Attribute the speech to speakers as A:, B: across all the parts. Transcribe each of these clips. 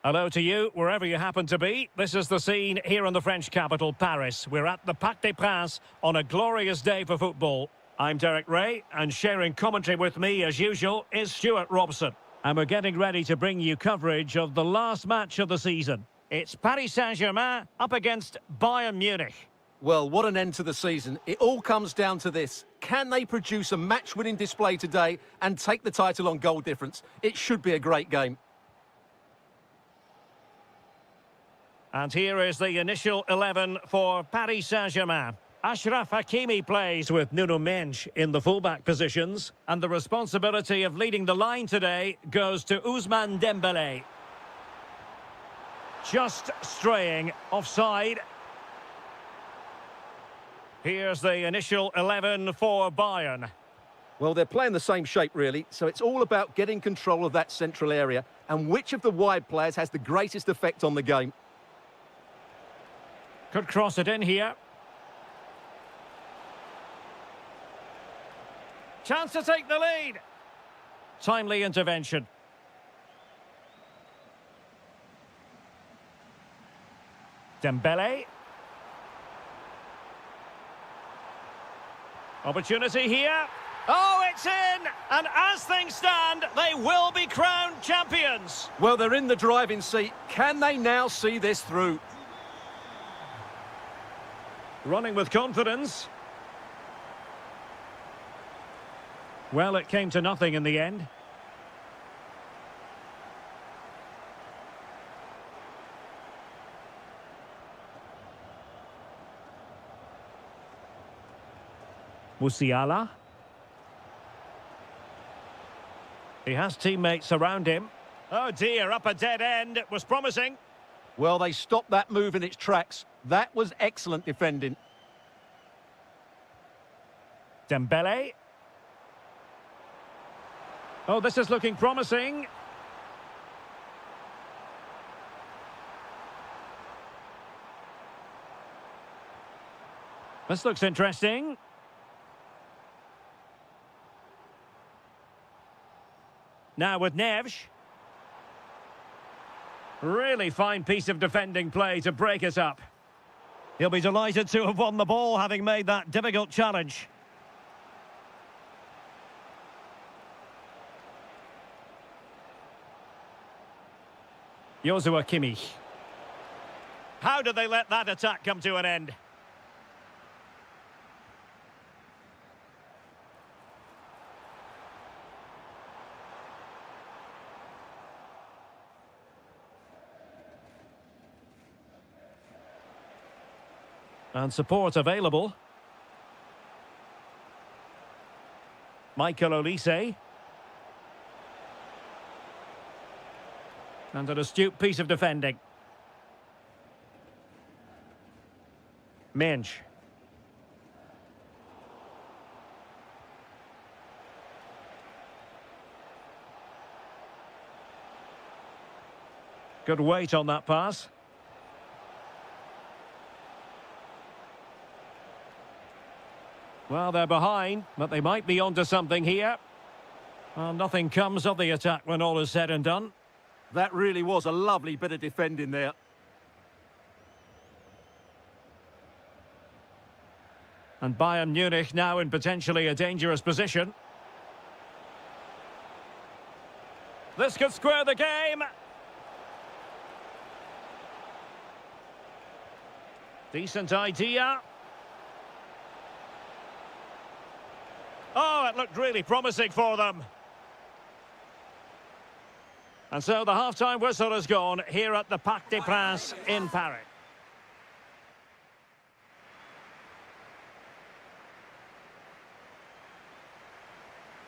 A: Hello to you, wherever you happen to be. This is the scene here in the French capital, Paris. We're at the Parc des Princes on a glorious day for football. I'm Derek Ray, and sharing commentary with me, as usual, is Stuart Robson. And we're getting ready to bring you coverage of the last match of the season. It's Paris Saint-Germain up against Bayern Munich.
B: Well, what an end to the season. It all comes down to this. Can they produce a match-winning display today and take the title on goal difference? It should be a great game.
A: And here is the initial 11 for Paris Saint-Germain. Achraf Hakimi plays with Nuno Mendes in the fullback positions. And the responsibility of leading the line today goes to Ousmane Dembélé. Just straying offside. Here's the initial 11 for Bayern.
B: Well, they're playing the same shape, really, so it's all about getting control of that central area and which of the wide players has the greatest effect on the game.
A: Could cross it in here. Chance to take the lead. Timely intervention. Dembélé. Opportunity here. Oh, it's in! And as things stand, they will be crowned champions.
B: Well, they're in the driving seat. Can they now see this through?
A: Running with confidence. Well, it came to nothing in the end. Musiala. He has teammates around him. Oh dear, up a dead end. It was promising.
B: Well, they stopped that move in its tracks. That was excellent defending.
A: Dembélé. Oh, this is looking promising. This looks interesting. Now with Neves. Really fine piece of defending play to break it up. He'll be delighted to have won the ball, having made that difficult challenge. Joshua Kimmich. How did they let that attack come to an end? And support available. Michael Olise. And an astute piece of defending. Mendes. Good weight on that pass. Well, they're behind, but they might be onto something here. Well, nothing comes of the attack when all is said and done.
B: That really was a lovely bit of defending there.
A: And Bayern Munich now in potentially a dangerous position. This could square the game. Decent idea. Oh, it looked really promising for them. And so the half-time whistle has gone here at the Parc des Princes in Paris.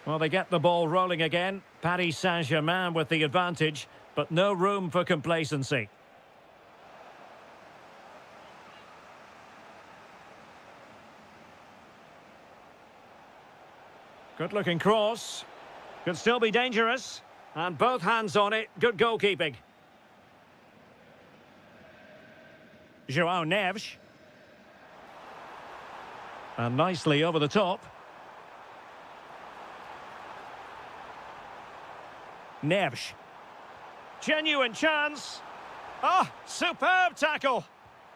A: Well, they get the ball rolling again. Paris Saint-Germain with the advantage, but no room for complacency. Good-looking cross. Could still be dangerous. And both hands on it. Good goalkeeping. João Neves. And nicely over the top. Neves. Genuine chance. Oh, superb tackle.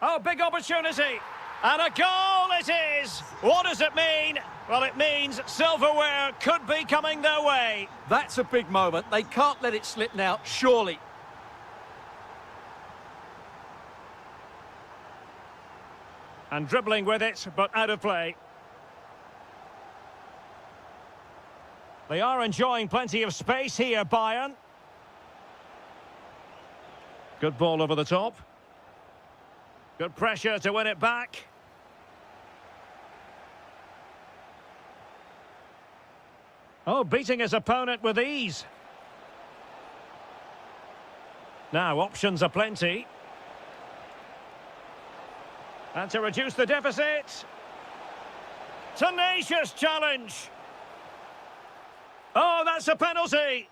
A: Oh, big opportunity. And a goal it is. What does it mean? Well, it means silverware could be coming their way.
B: That's a big moment. They can't let it slip now, surely.
A: And dribbling with it, but out of play. They are enjoying plenty of space here, Bayern. Good ball over the top. Good pressure to win it back. Oh, beating his opponent with ease. Now, options are plenty. And to reduce the deficit. Tenacious challenge. Oh, that's a penalty.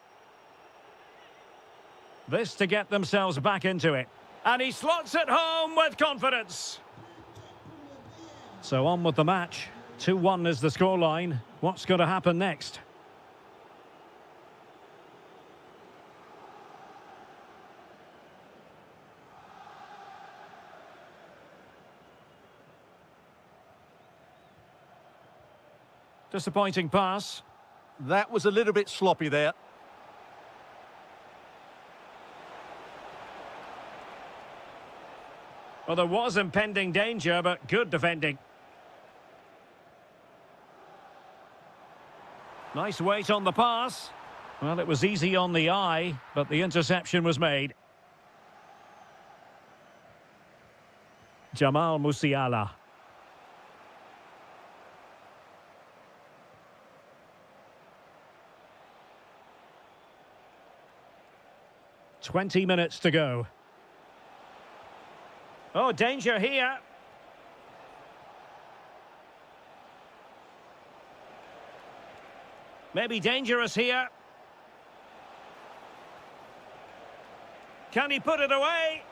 A: This to get themselves back into it. And he slots it home with confidence. So on with the match. 2-1 is the scoreline. What's going to happen next? Disappointing pass.
B: That was a little bit sloppy there.
A: Well, there was impending danger, but good defending. Nice weight on the pass. Well, it was easy on the eye, but the interception was made. Jamal Musiala. "20 minutes to go. Oh, danger here. Maybe dangerous here. Can he put it away?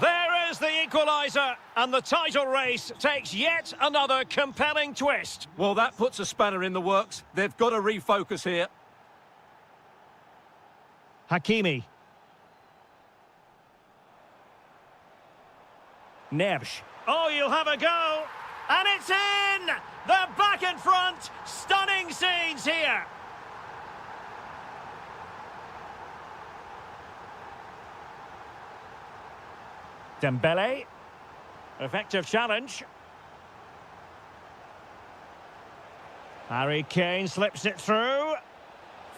A: There is the equaliser, and the title race takes yet another compelling twist.
B: Well, that puts a spanner in the works. They've got to refocus here.
A: Hakimi. Neves. Oh, you'll have a go. And it's in! They're back in front. Stunning scenes here. Dembele. Effective challenge. Harry Kane slips it through.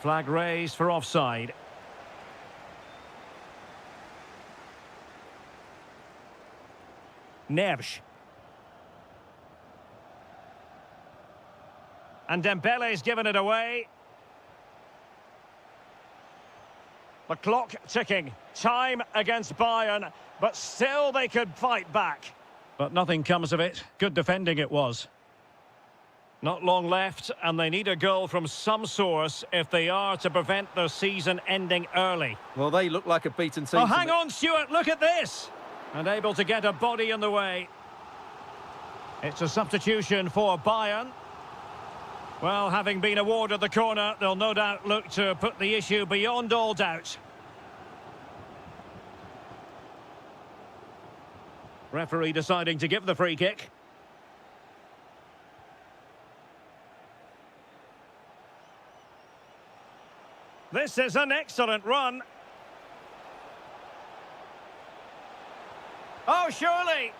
A: Flag raised for offside. Neves. And Dembele's given it away. The clock ticking. Time against Bayern, but still they could fight back. But nothing comes of it. Good defending it was. Not long left, and they need a goal from some source if they are to prevent their season ending early.
B: Well, they look like a beaten team.
A: Oh, hang on, Stuart, look at this! And able to get a body in the way. It's a substitution for Bayern. Well, having been awarded the corner, they'll no doubt look to put the issue beyond all doubt. Referee deciding to give the free kick. This is an excellent run. Oh, surely.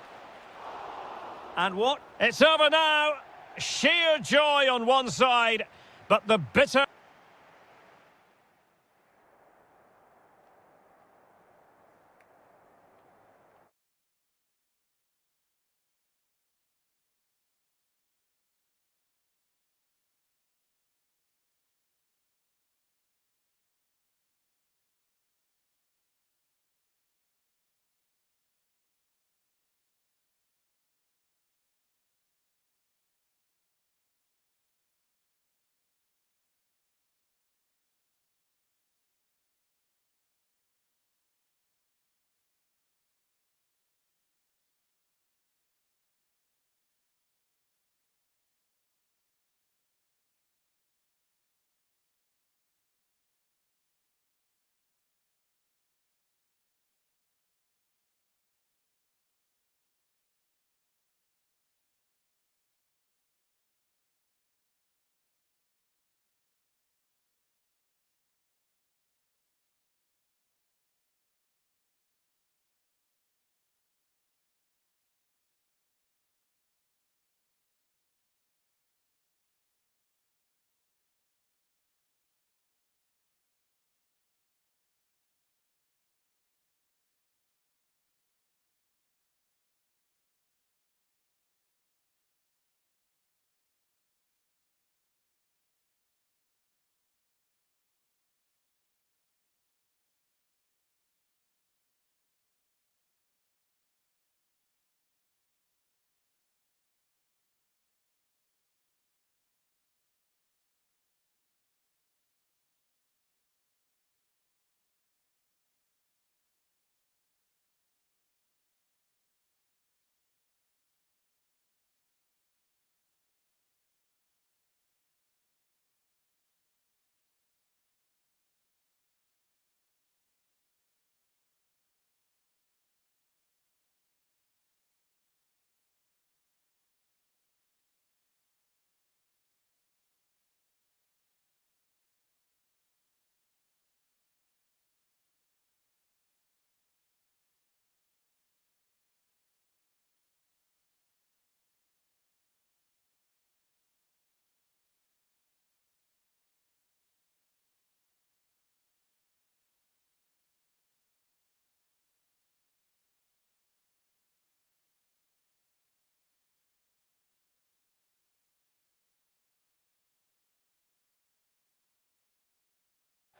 A: And what? It's over now. Sheer joy on one side, but the bitter...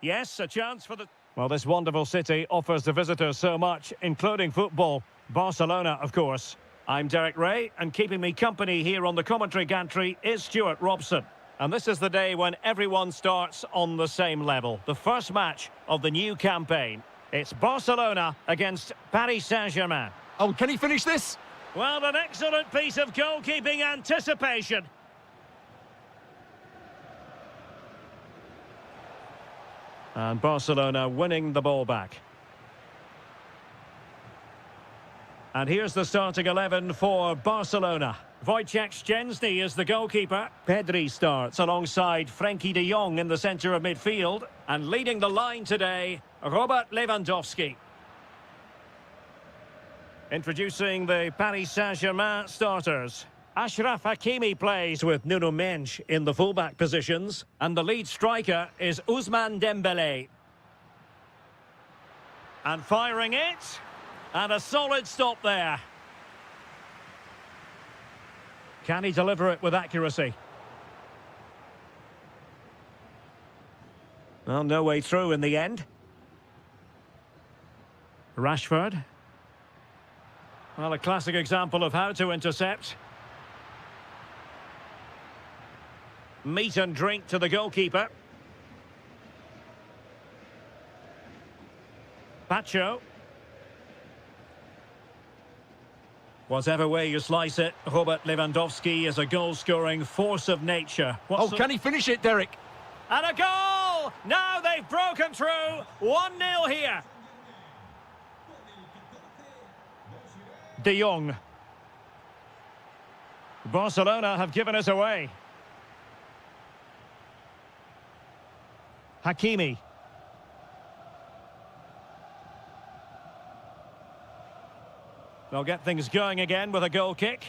A: Yes, a chance for the... Well, this wonderful city offers the visitors so much, including football. Barcelona, of course. I'm Derek Ray, and keeping me company here on the commentary gantry is Stuart Robson. And this is the day when everyone starts on the same level. The first match of the new campaign. It's Barcelona against Paris Saint-Germain.
B: Oh, can he finish this?
A: Well, an excellent piece of goalkeeping anticipation. And Barcelona winning the ball back. And here's the starting 11 for Barcelona. Wojciech Szczęsny is the goalkeeper. Pedri starts alongside Frenkie de Jong in the centre of midfield. And leading the line today, Robert Lewandowski. Introducing the Paris Saint-Germain starters. Achraf Hakimi plays with Nuno Mendes in the fullback positions. And the lead striker is Ousmane Dembélé. And firing it. And a solid stop there. Can he deliver it with accuracy? Well, no way through in the end. Rashford. Well, a classic example of how to intercept. Meat and drink to the goalkeeper. Pacho. Whatever way you slice it, Robert Lewandowski is a goal-scoring force of nature.
B: Can he finish it, Derek?
A: And a goal! Now they've broken through. 1-0 here. De Jong. Barcelona have given us away. Hakimi. They'll get things going again with a goal kick.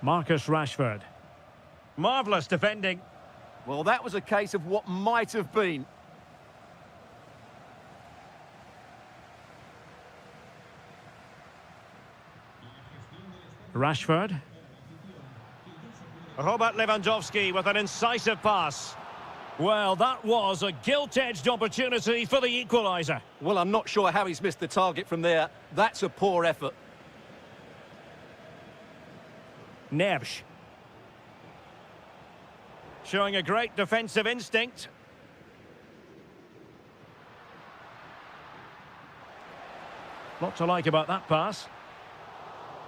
A: Marcus Rashford. Marvellous defending.
B: Well, that was a case of what might have been.
A: Rashford. Robert Lewandowski with an incisive pass. Well, that was a gilt-edged opportunity for the equaliser.
B: Well, I'm not sure how he's missed the target from there. That's a poor effort.
A: Neves. Showing a great defensive instinct. Lot to like about that pass.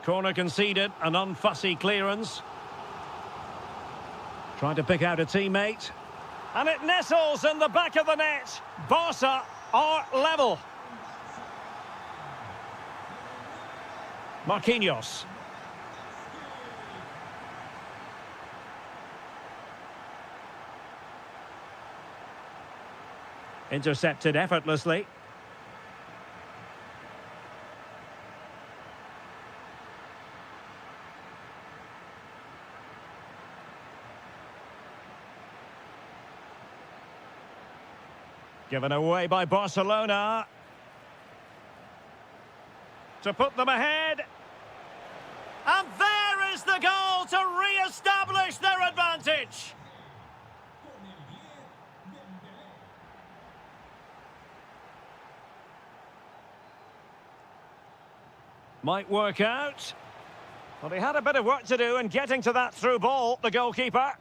A: Corner conceded, an unfussy clearance. Trying to pick out a teammate. And it nestles in the back of the net. Barca are level. Marquinhos. Intercepted effortlessly. Given away by Barcelona. To put them ahead. And there is the goal to re-establish their advantage. Might work out. Well, he had a bit of work to do in getting to that through ball, the goalkeeper.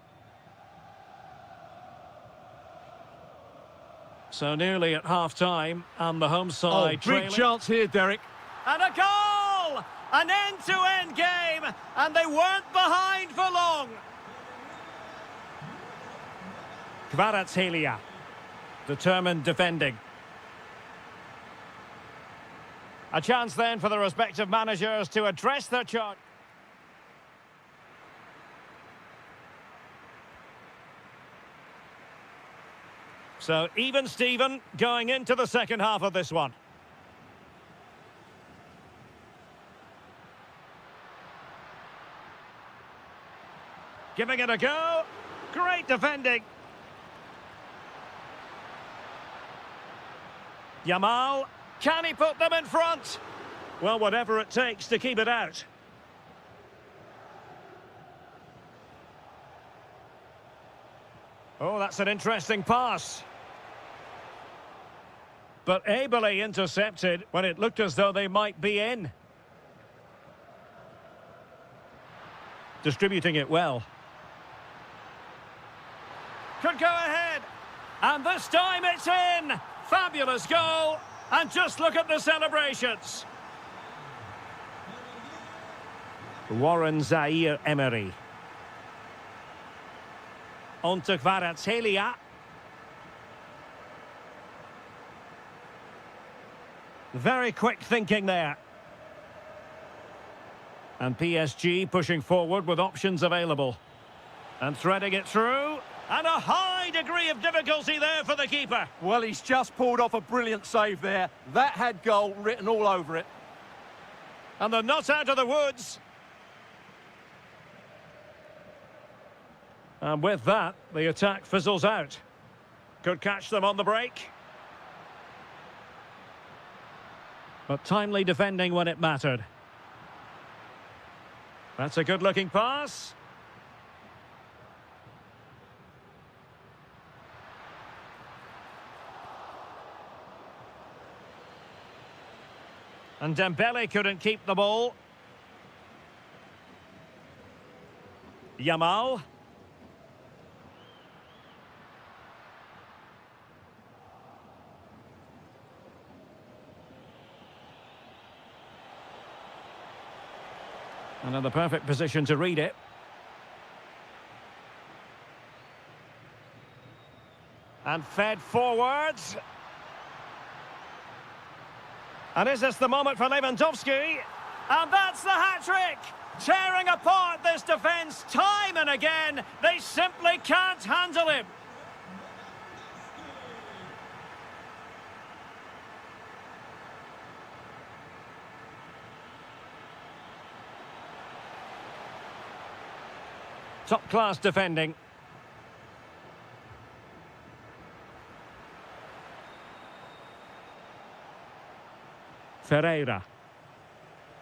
A: So nearly at half-time, and the home side
B: big chance here, Derek.
A: And a goal! An end-to-end game, and they weren't behind for long. Kvaratskhelia, determined defending. A chance then for the respective managers to address their charge. So even Steven going into the second half of this one. Giving it a go. Great defending. Yamal. Can he put them in front? Well, whatever it takes to keep it out. Oh, that's an interesting pass. But ably intercepted when it looked as though they might be in. Distributing it well. Could go ahead. And this time it's in. Fabulous goal. And just look at the celebrations. Warren Zaire-Emery. On to Kvaratskhelia. Very quick thinking there. And PSG pushing forward with options available. And threading it through. And a high degree of difficulty there for the keeper.
B: Well, he's just pulled off a brilliant save there. That had goal written all over it.
A: And they're not out of the woods. And with that, the attack fizzles out. Could catch them on the break. But timely defending when it mattered. That's a good-looking pass. And Dembele couldn't keep the ball. Yamal. And in the perfect position to read it. And fed forwards. And is this the moment for Lewandowski? And that's the hat-trick! Tearing apart this defence time and again. They simply can't handle him. Top-class defending. Ferreira.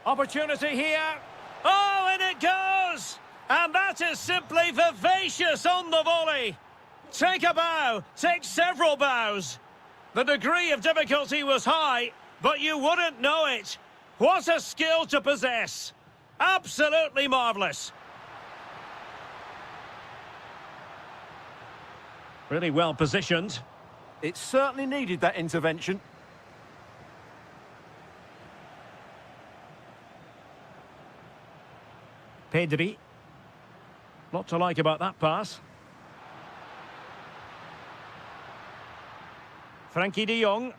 A: Opportunity here. Oh, and it goes! And that is simply vivacious on the volley. Take a bow, take several bows. The degree of difficulty was high, but you wouldn't know it. What a skill to possess. Absolutely marvellous. Really well positioned.
B: It certainly needed that intervention.
A: Pedri. Lot to like about that pass. Frankie de Jong.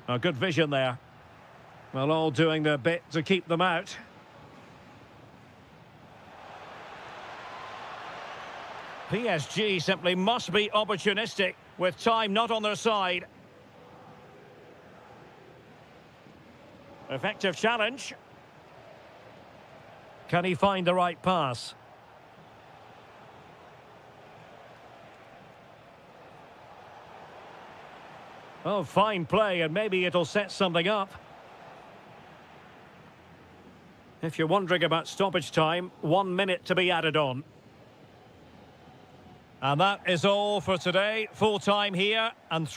A: A good vision there. Well, all doing their bit to keep them out. PSG simply must be opportunistic with time not on their side. Effective challenge. Can he find the right pass? Oh, fine play, and maybe it'll set something up. If you're wondering about stoppage time, 1 minute to be added on. And that is all for today. Full time here and...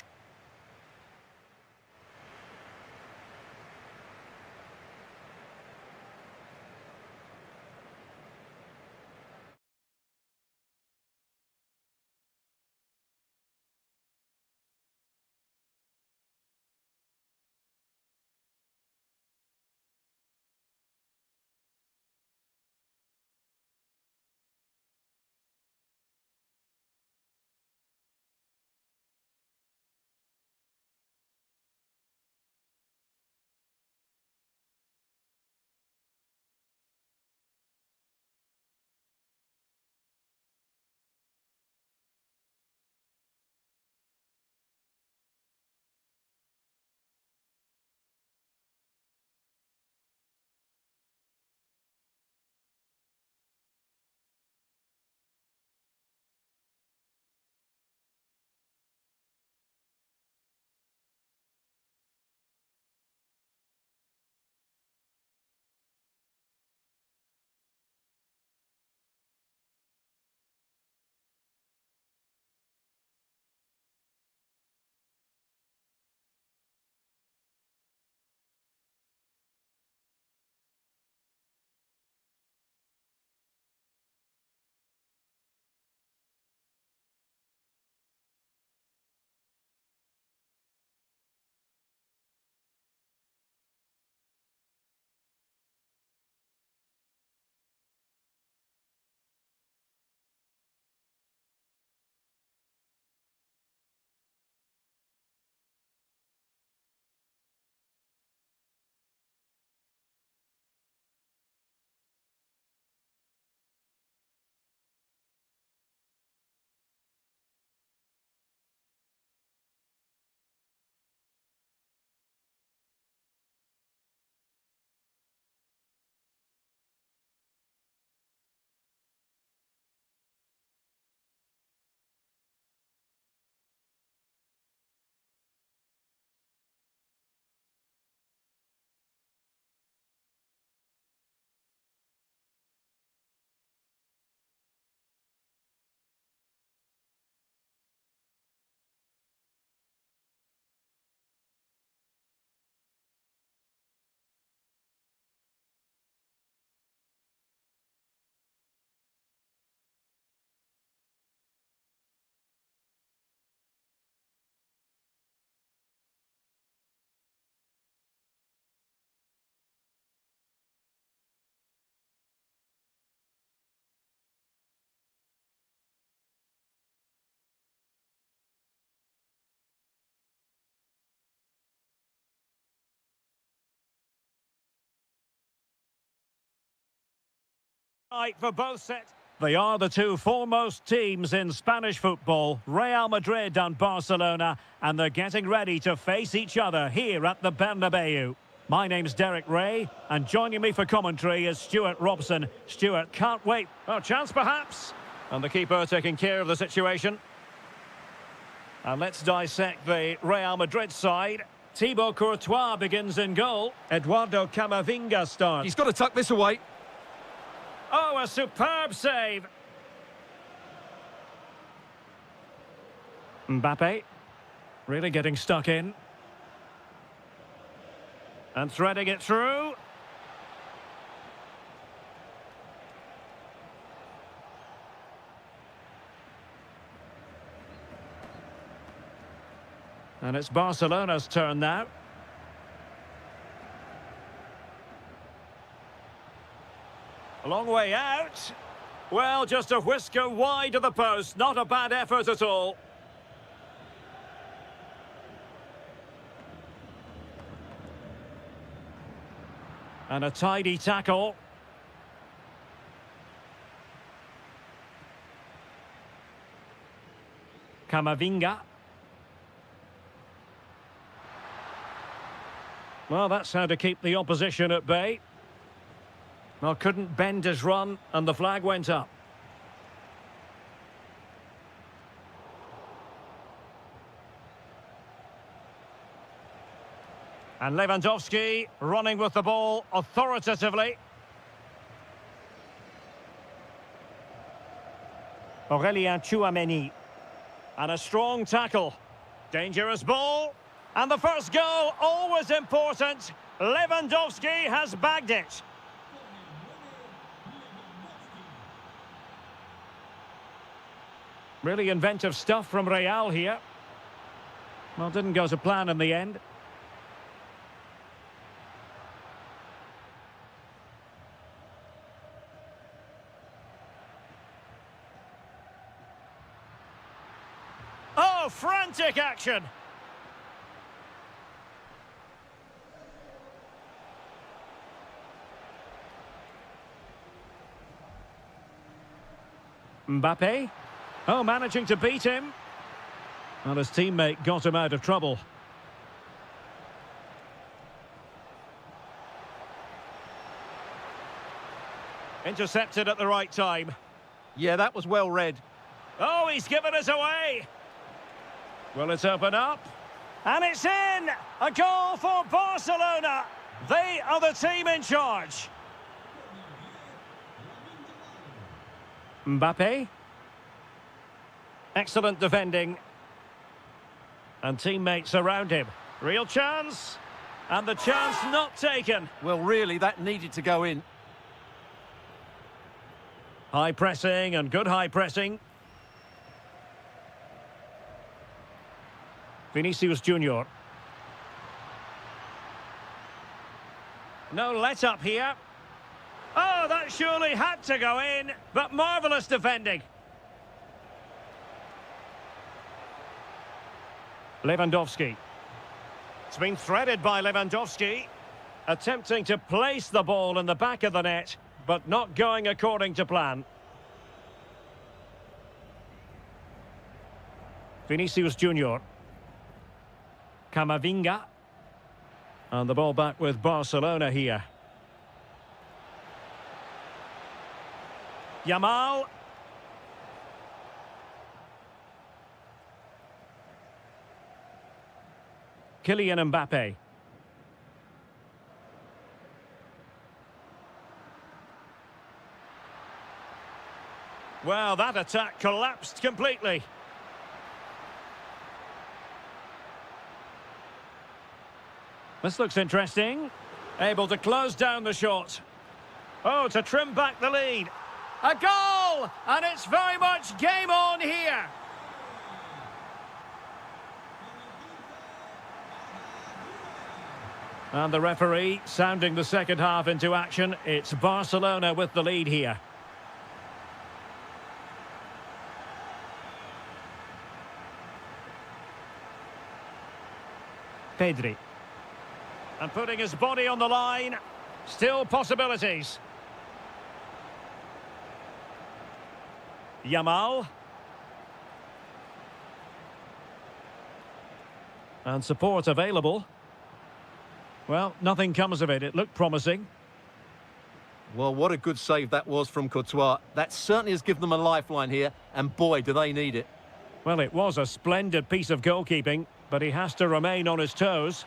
A: Right for both sets. They are the two foremost teams in Spanish football, Real Madrid and Barcelona, and they're getting ready to face each other here at the Bernabeu. My name's Derek Ray, and joining me for commentary is Stuart Robson. Stuart, can't wait. Oh, chance perhaps. And the keeper taking care of the situation. And let's dissect the Real Madrid side. Thibaut Courtois begins in goal. Eduardo Camavinga starts.
B: He's got to tuck this away.
A: Oh, a superb save. Mbappe, really getting stuck in. And threading it through. And it's Barcelona's turn now. A long way out. Well, just a whisker wide of the post. Not a bad effort at all. And a tidy tackle. Camavinga. Well, that's how to keep the opposition at bay. Well, couldn't bend his run, and the flag went up. And Lewandowski running with the ball authoritatively. Aurélien Tchouameni. And a strong tackle. Dangerous ball. And the first goal, always important. Lewandowski has bagged it. Really inventive stuff from Real here. Well, didn't go to plan in the end. Oh, frantic action! Mbappe. Oh, managing to beat him. And his teammate got him out of trouble. Intercepted at the right time.
B: Yeah, that was well read.
A: Oh, he's given us away. Will it open up? And it's in! A goal for Barcelona. They are the team in charge. Mbappe. Excellent defending. And teammates around him. Real chance. And the chance not taken.
B: Well, really, that needed to go in.
A: High pressing and good high pressing. Vinicius Junior. No let up here. Oh, that surely had to go in. But marvellous defending. Lewandowski. It's been threaded by Lewandowski. Attempting to place the ball in the back of the net, but not going according to plan. Vinicius Junior. Camavinga. And the ball back with Barcelona here. Yamal. Kylian Mbappe. Well, that attack collapsed completely. This looks interesting. Able to close down the shot. Oh, to trim back the lead. A goal! And it's very much game on here. And the referee sounding the second half into action. It's Barcelona with the lead here. Pedri. And putting his body on the line. Still possibilities. Yamal. And support available. Well, nothing comes of it. It looked promising.
B: Well, what a good save that was from Courtois. That certainly has given them a lifeline here, and boy, do they need it.
A: Well, it was a splendid piece of goalkeeping, but he has to remain on his toes.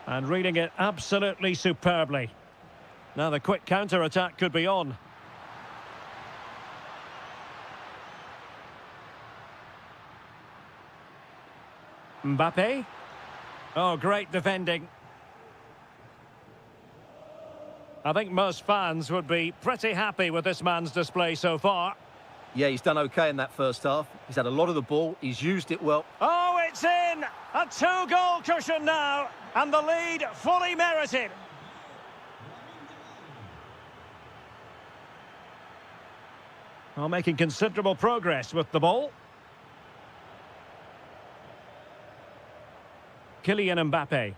A: And reading it absolutely superbly. Now the quick counter-attack could be on. Mbappe. Oh, great defending. I think most fans would be pretty happy with this man's display so far.
B: Yeah, he's done okay in that first half. He's had a lot of the ball. He's used it well.
A: Oh, it's in! A two-goal cushion now, and the lead fully merited. Well, making considerable progress with the ball. Kylian Mbappe.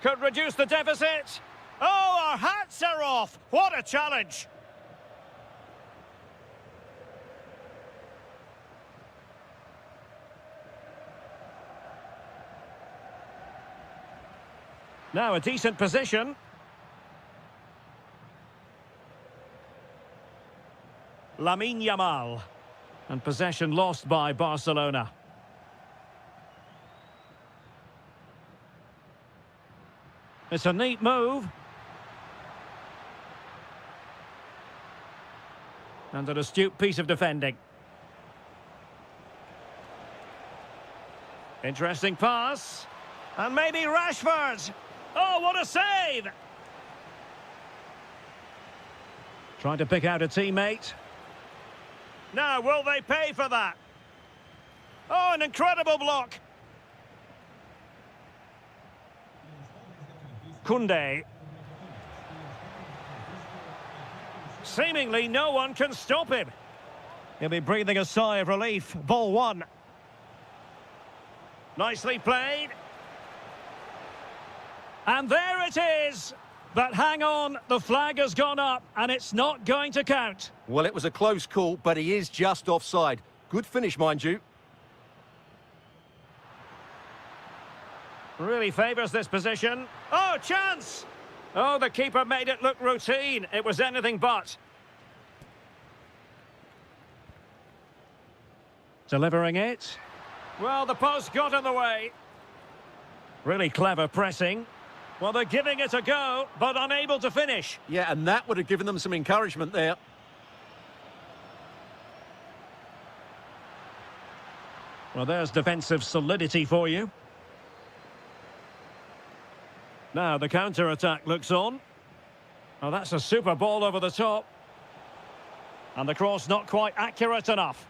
A: Could reduce the deficit. Oh, our hats are off. What a challenge. Now a decent position. Lamine Yamal. And possession lost by Barcelona. It's a neat move. And an astute piece of defending. Interesting pass. And maybe Rashford. Oh, what a save! Trying to pick out a teammate. Now, will they pay for that? Oh, an incredible block. Koundé. Seemingly no one can stop him. He'll be breathing a sigh of relief. Ball one. Nicely played. And there it is. But hang on, the flag has gone up and it's not going to count.
B: Well, it was a close call, but he is just offside. Good finish, mind you.
A: Really favours this position. Oh, chance! Oh, the keeper made it look routine. It was anything but. Delivering it. Well, the post got in the way. Really clever pressing. Well, they're giving it a go, but unable to finish.
B: Yeah, and that would have given them some encouragement there.
A: Well, there's defensive solidity for you. Now the counter-attack looks on. Oh, that's a super ball over the top. And the cross not quite accurate enough.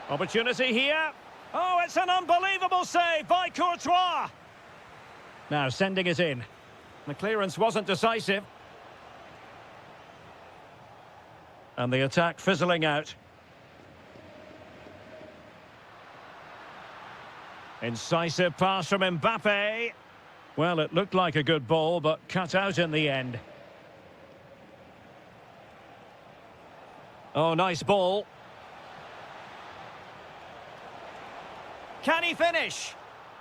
A: Opportunity here. Oh, it's an unbelievable save by Courtois. Now sending it in. The clearance wasn't decisive. And the attack fizzling out. Incisive pass from Mbappe. Well, it looked like a good ball, but cut out in the end. Oh, nice ball. Can he finish?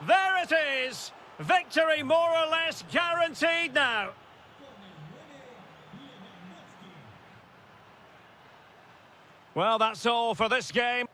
A: There it is! Victory more or less guaranteed now. Well, that's all for this game.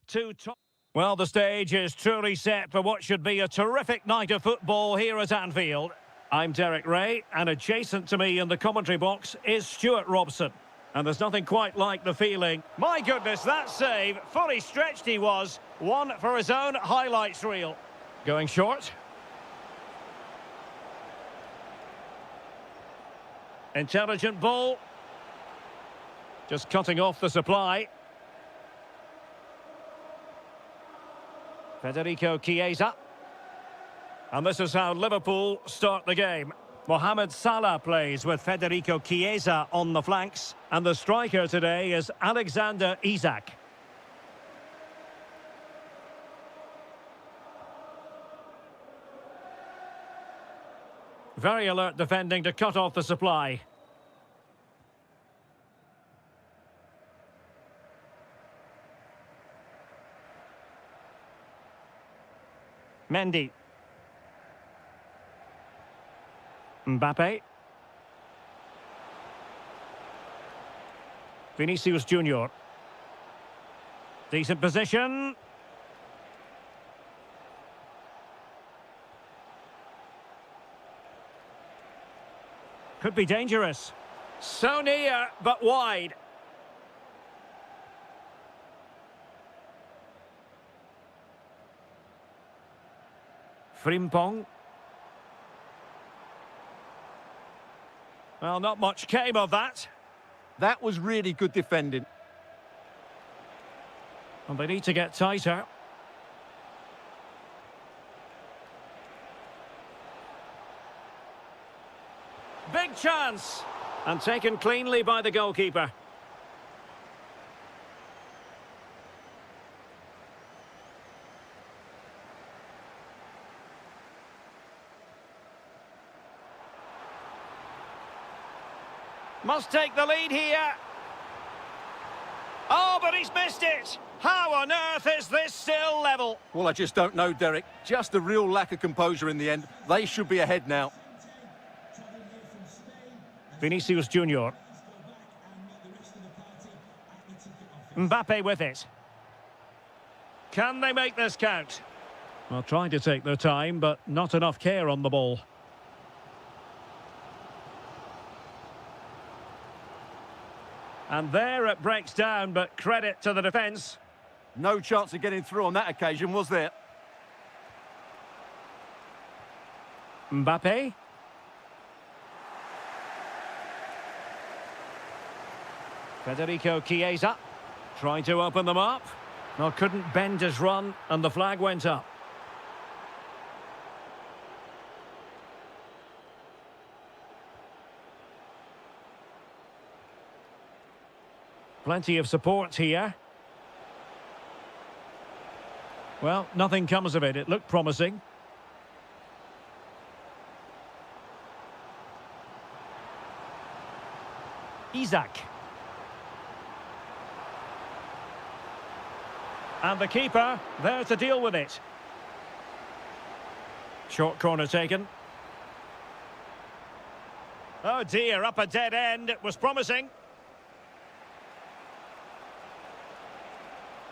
A: Two top. Well, the stage is truly set for what should be a terrific night of football here at Anfield. I'm Derek Ray, and adjacent to me in the commentary box is Stuart Robson. And there's nothing quite like the feeling. My goodness, that save, fully stretched he was. One for his own highlights reel. Going short. Intelligent ball. Just cutting off the supply. Federico Chiesa. And this is how Liverpool start the game. Mohamed Salah plays with Federico Chiesa on the flanks. And the striker today is Alexander Isak. Very alert defending to cut off the supply. Mendy. Mbappe. Vinicius Junior. Decent position. Could be dangerous. So near, but wide. Frimpong. Well, not much came of that.
B: That was really good defending.
A: And they need to get tighter. Big chance! And taken cleanly by the goalkeeper. Must take the lead here. Oh, but he's missed it. How on earth is this still level?
B: Well, I just don't know, Derek. Just a real lack of composure in the end. They should be ahead now.
A: Vinicius Junior. Mbappe with it. Can they make this count? Well, trying to take their time, but not enough care on the ball. And there it breaks down, but credit to the defence.
B: No chance of getting through on that occasion, was there?
A: Mbappe. Federico Chiesa. Trying to open them up. No, couldn't bend his run, and the flag went up. Plenty of support here. Well, nothing comes of it. It looked promising. Isak. And the keeper there to deal with it. Short corner taken. Oh dear, up a dead end. It was promising.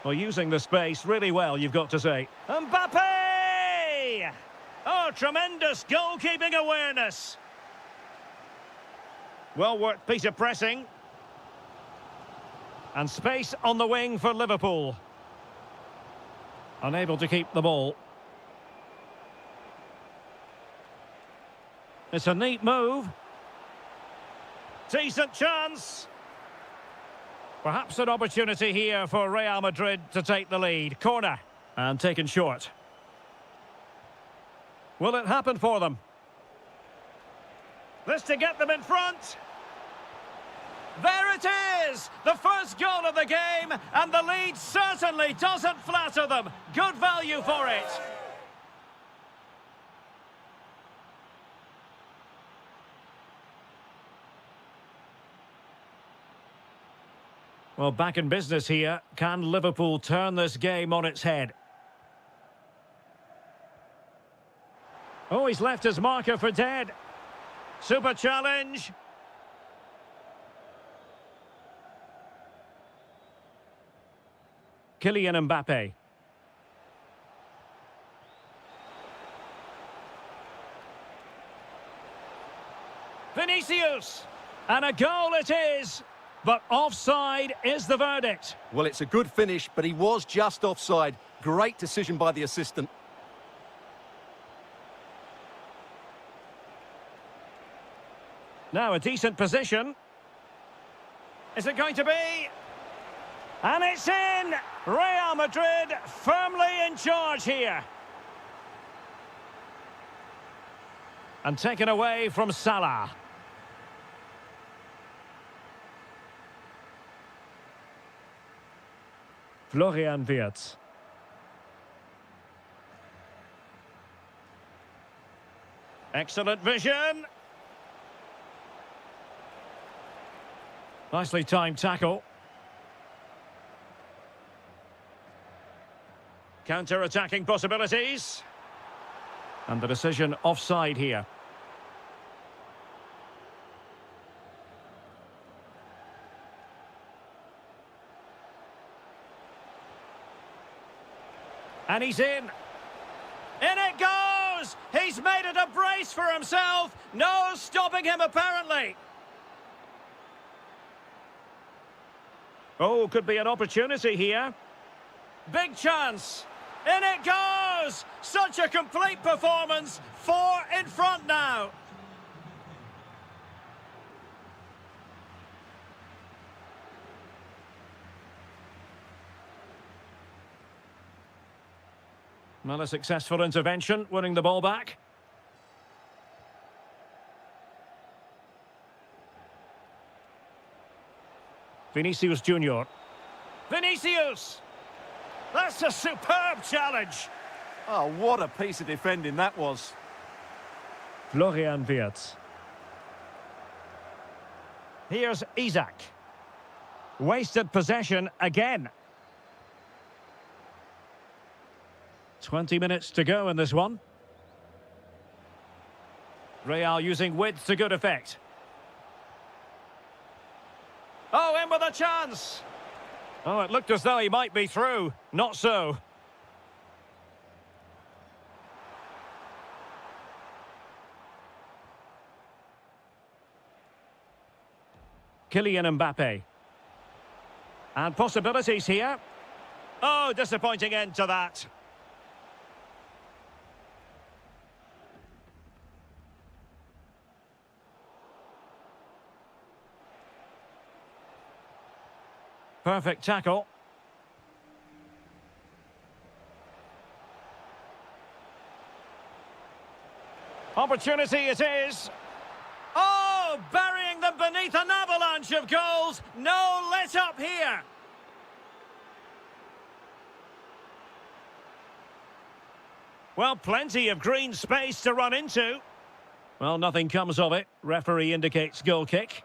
A: Well, using the space really well, you've got to say. Mbappe! Oh, tremendous goalkeeping awareness. Well worked piece of pressing. And space on the wing for Liverpool. Unable to keep the ball. It's a neat move. Decent chance. Perhaps an opportunity here for Real Madrid to take the lead. Corner. And taken short. Will it happen for them? This to get them in front. There it is! The first goal of the game, and the lead certainly doesn't flatter them. Good value for it. Well, back in business here. Can Liverpool turn this game on its head? Oh, he's left his marker for dead. Super challenge. Kylian Mbappe. Vinicius. And a goal it is. But offside is the verdict.
B: Well, it's a good finish, but he was just offside. Great decision by the assistant.
A: Now a decent position. Is it going to be? And it's in! Real Madrid firmly in charge here. And taken away from Salah. Florian Wirtz. Excellent vision. Nicely timed tackle. Counter-attacking possibilities. And the decision offside here. And he's in. In it goes! He's made it a brace for himself. No stopping him, apparently. Oh, could be an opportunity here. Big chance. In it goes! Such a complete performance. 4 in front now. Well, a successful intervention, winning the ball back. Vinicius Junior. Vinicius! That's a superb challenge.
B: Oh, what a piece of defending that was.
A: Florian Wirtz. Here's Isaac. Wasted possession again. 20 minutes to go in this one. Real using width to good effect. Oh, in with a chance. Oh, it looked as though he might be through. Not so. Kylian Mbappe. And possibilities here. Oh, disappointing end to that. Perfect tackle. Opportunity it is. Oh, burying them beneath an avalanche of goals. No let up here. Well, plenty of green space to run into. Well, nothing comes of it. Referee indicates goal kick.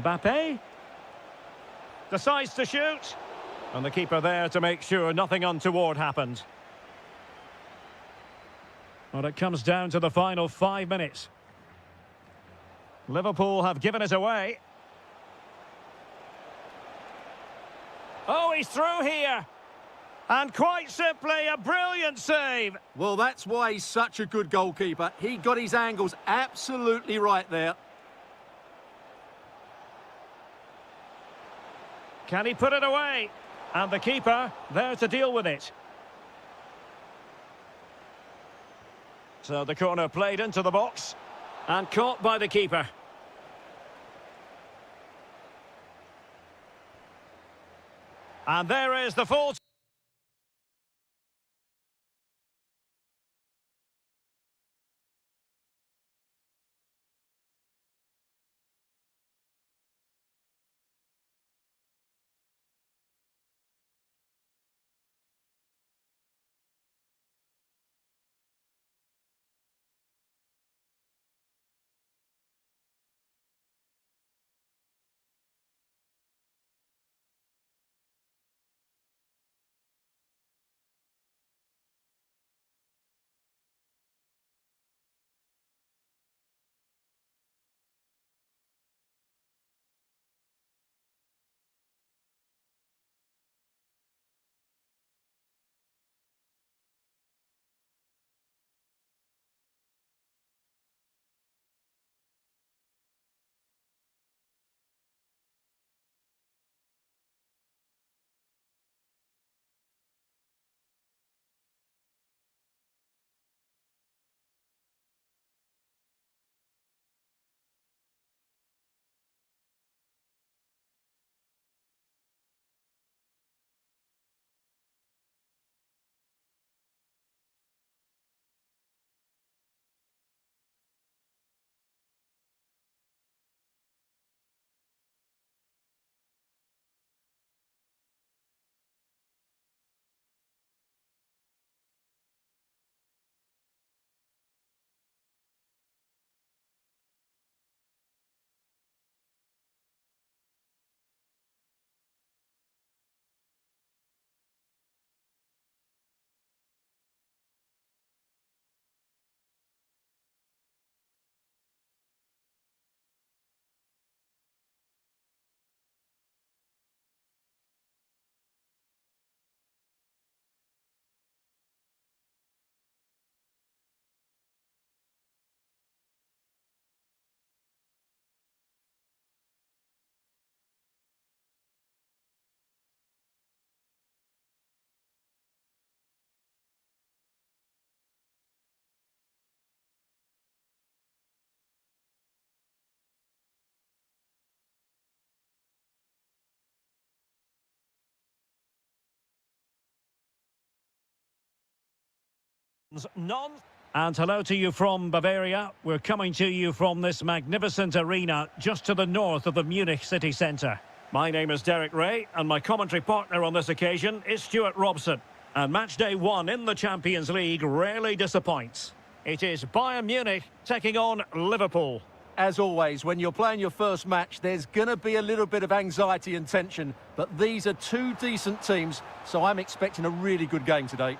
A: Mbappe decides to shoot, and the keeper there to make sure nothing untoward happened. Well, it comes down to the final 5 minutes. Liverpool have given it away. Oh, he's through here. And quite simply, a brilliant save.
B: Well, that's why he's such a good goalkeeper. He got his angles absolutely right there.
A: Can he put it away? And the keeper there to deal with it. So the corner played into the box and caught by the keeper. And there is the full... None. And hello to you from Bavaria. We're coming to you from this magnificent arena just to the north of the Munich city centre. My name is Derek Ray, and my commentary partner on this occasion is Stuart Robson. And match day one in the Champions League rarely disappoints. It is Bayern Munich taking on Liverpool.
B: As always, when you're playing your first match, there's going to be a little bit of anxiety and tension, but these are two decent teams, so I'm expecting a really good game today.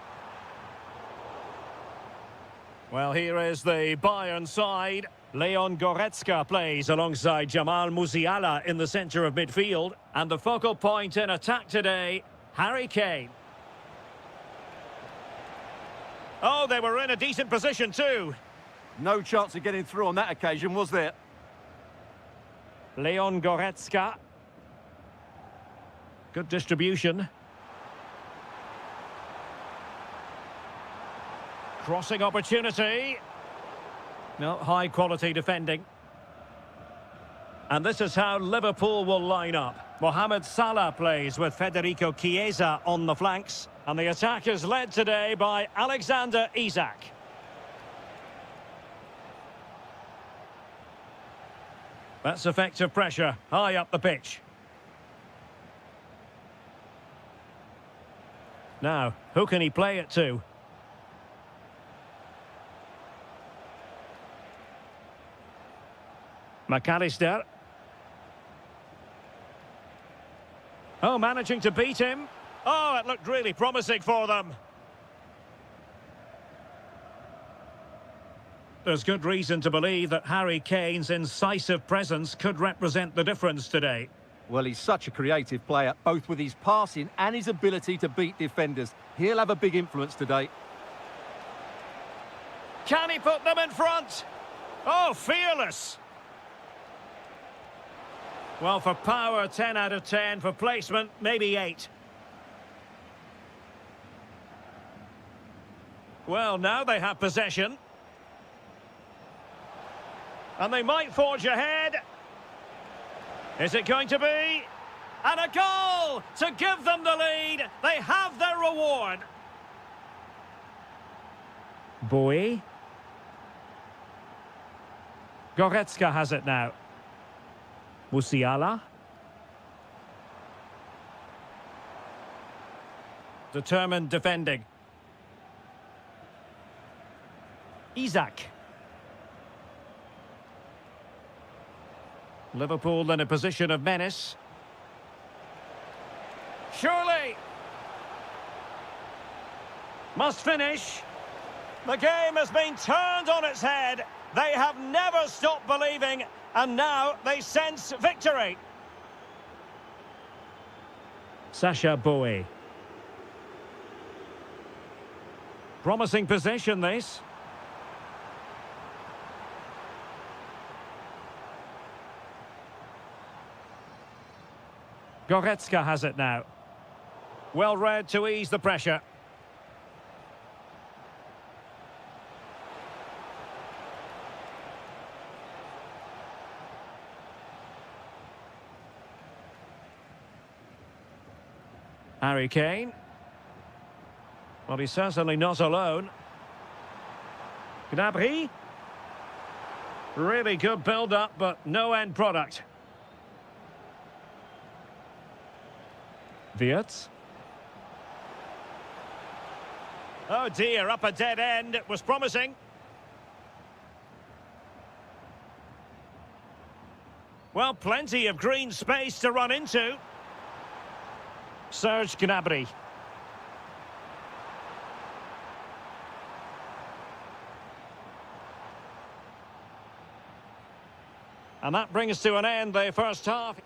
A: Well, here is the Bayern side. Leon Goretzka plays alongside Jamal Musiala in the centre of midfield. And the focal point in attack today, Harry Kane. Oh, they were in a decent position too.
B: No chance of getting through on that occasion, was there?
A: Leon Goretzka. Good distribution. Crossing opportunity. No, high quality defending. And this is how Liverpool will line up. Mohamed Salah plays with Federico Chiesa on the flanks. And the attack is led today by Alexander Isak. That's effective pressure, high up the pitch. Now, who can he play it to? McAllister. Oh, managing to beat him. Oh, it looked really promising for them. There's good reason to believe that Harry Kane's incisive presence could represent the difference today.
B: Well, he's such a creative player, both with his passing and his ability to beat defenders. He'll have a big influence today.
A: Can he put them in front? Oh, fearless. Well, for power, 10 out of 10. For placement, maybe 8. Well, now they have possession. And they might forge ahead. Is it going to be? And a goal to give them the lead. They have their reward. Bowie. Goretzka has it now. Musiala. Determined defending. Isak. Liverpool in a position of menace. Surely. Must finish. The game has been turned on its head. They have never stopped believing, and now they sense victory. Sacha Bowie. Promising possession, this. Goretzka has it now. Well read to ease the pressure. Harry Kane. Well, he's certainly not alone. Gnabry. Really good build-up, but no end product. Wirtz. Oh dear, up a dead end. It was promising. Well, plenty of green space to run into. Serge Gnabry. And that brings to an end the first half.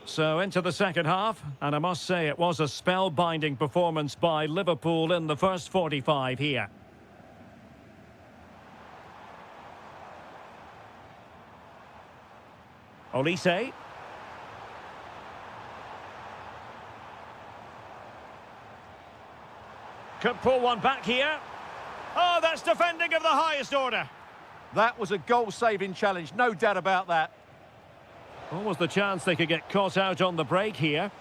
A: So into the second half, and I must say it was a spellbinding performance by Liverpool in the first 45 here. Olise. Could pull one back here. Oh, that's defending of the highest order.
B: That was a goal-saving challenge, no doubt about that.
A: Almost the chance they could get caught out on the break here.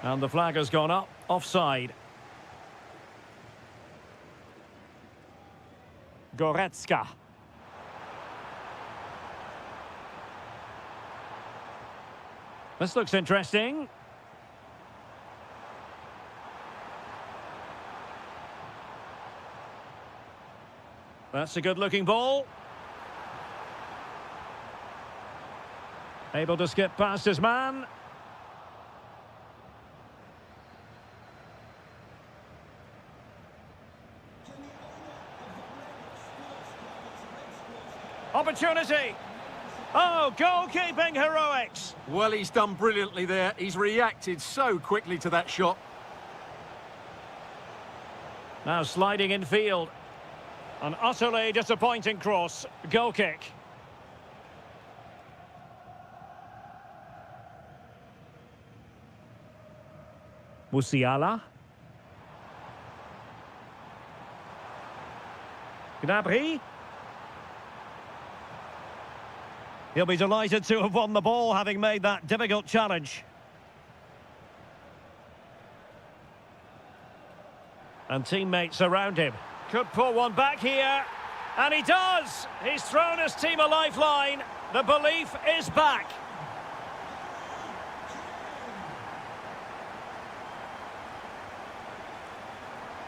A: And the flag has gone up, offside. Goretzka. This looks interesting. That's a good-looking ball. Able to skip past his man. Opportunity. Oh, goalkeeping heroics.
B: Well, he's done brilliantly there. He's reacted so quickly to that shot.
A: Now sliding in field. An utterly disappointing cross. Goal kick. Musiala. Gnabry. He'll be delighted to have won the ball, having made that difficult challenge. And teammates around him. Could pull one back here. And he does! He's thrown his team a lifeline. The belief is back.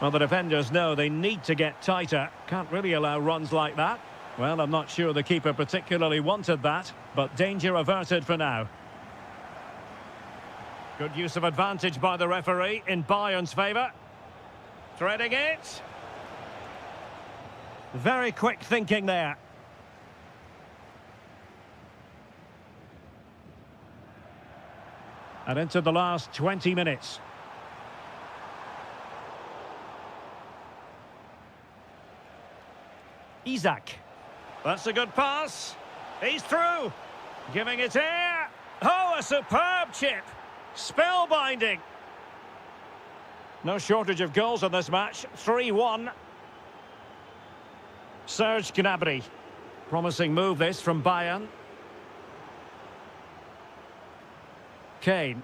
A: Well, the defenders know they need to get tighter. Can't really allow runs like that. Well, I'm not sure the keeper particularly wanted that, but danger averted for now. Good use of advantage by the referee in Bayern's favour. Threading it. Very quick thinking there. And into the last 20 minutes. Isaac. That's a good pass. He's through. Giving it air. Oh, a superb chip. Spellbinding. No shortage of goals in this match. 3-1. Serge Gnabry. Promising move this from Bayern. Kane.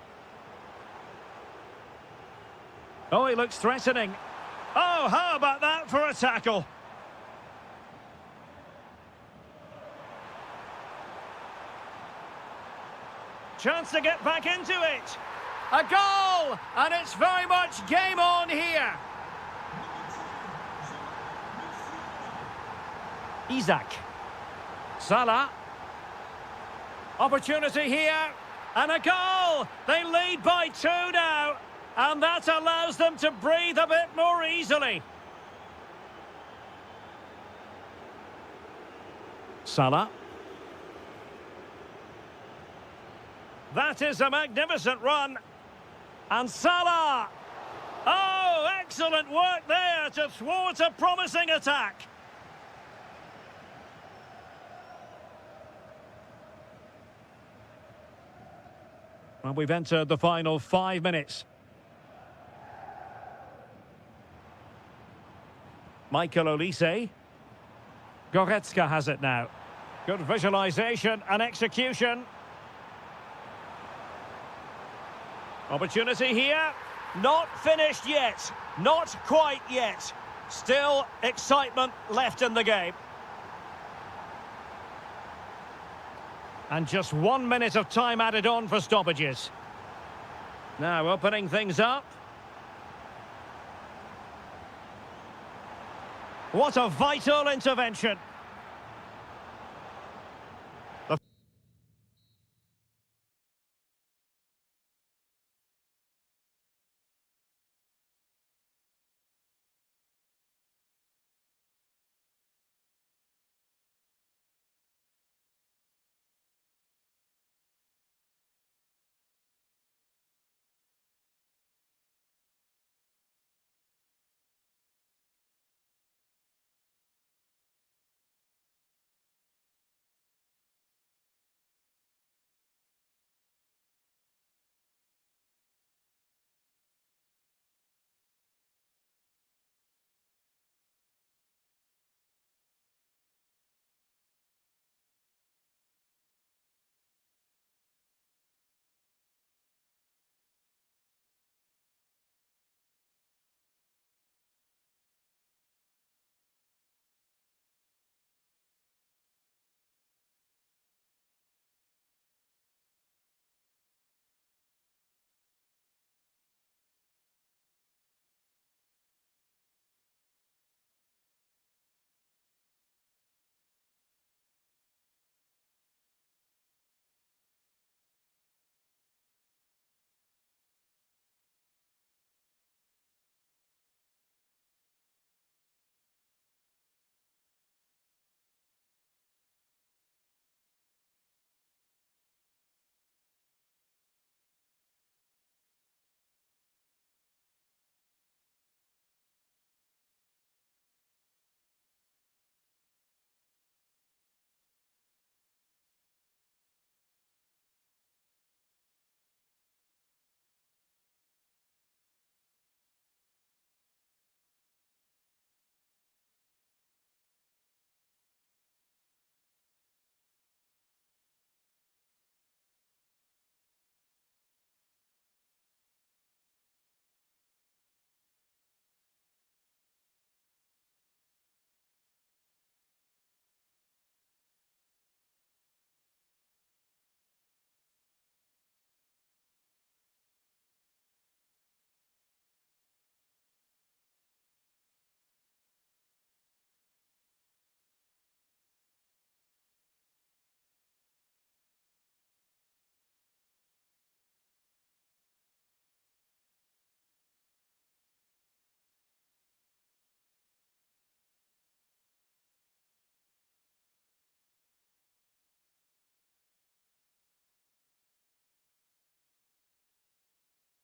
A: Oh, he looks threatening. Oh, how about that for a tackle? Chance to get back into it. A goal! And it's very much game on here. Isaac. Salah. Opportunity here. And a goal! They lead by 2 now. And that allows them to breathe a bit more easily. Salah. That is a magnificent run. And Salah. Oh, excellent work there to thwart a promising attack. Well, we've entered the final 5 minutes. Michael Olise. Goretzka has it now. Good visualization and execution. Opportunity here. Not finished yet. Not quite yet. Still excitement left in the game. And just 1 minute of time added on for stoppages. Now opening things up. What a vital intervention.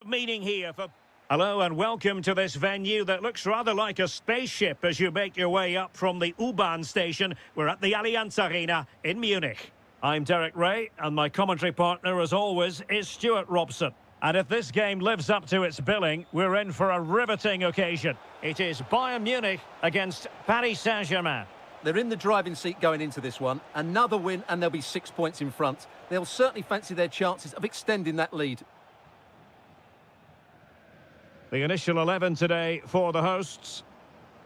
A: Meaning here for... Hello and welcome to this venue that looks rather like a spaceship as you make your way up from the U-Bahn station. We're at the Allianz Arena in Munich. I'm Derek Ray and my commentary partner as always is Stuart Robson. And if this game lives up to its billing, we're in for a riveting occasion. It is Bayern Munich against Paris Saint-Germain.
B: They're in the driving seat going into this one. Another win and they'll be 6 points in front. They'll certainly fancy their chances of extending that lead.
A: The initial 11 today for the hosts.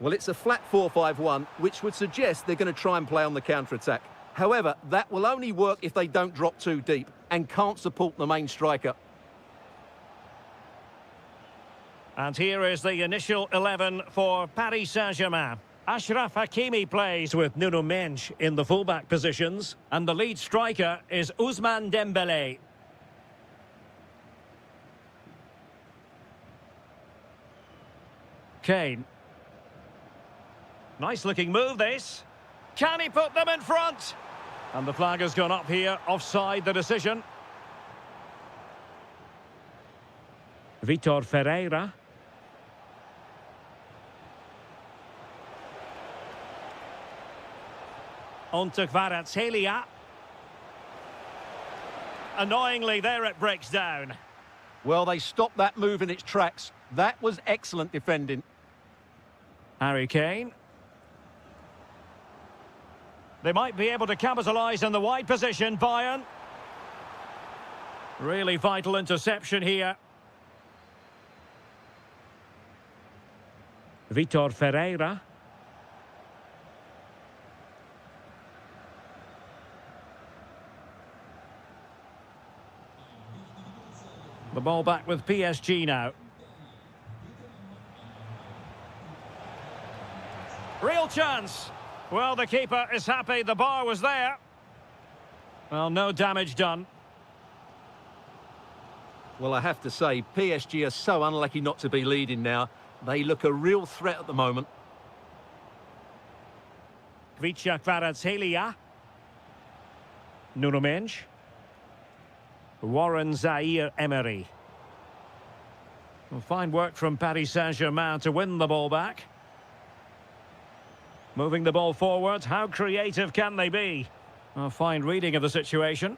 B: Well, it's a flat 4-5-1, which would suggest they're going to try and play on the counter-attack. However, that will only work if they don't drop too deep and can't support the main striker.
A: And here is the initial 11 for Paris Saint-Germain. Achraf Hakimi plays with Nuno Mendes in the fullback positions. And the lead striker is Ousmane Dembélé. Kane. Nice looking move this. Can he put them in front? And the flag has gone up here, offside the decision. Vitor Ferreira. On to Kvaratskhelia. Annoyingly, there it breaks down.
B: Well, they stopped that move in its tracks. That was excellent defending.
A: Harry Kane. They might be able to capitalise in the wide position, Bayern. Really vital interception here. Vitor Ferreira. The ball back with PSG now. Real chance. Well, the keeper is happy the bar was there. Well, no damage done.
B: Well, I have to say, PSG are so unlucky not to be leading now. They look a real threat at the moment.
A: Kvicha Kvaratskhelia. Nuno Mendes. Warren Zaire-Emery. Well, fine work from Paris Saint-Germain to win the ball back. Moving the ball forward, how creative can they be? A fine reading of the situation.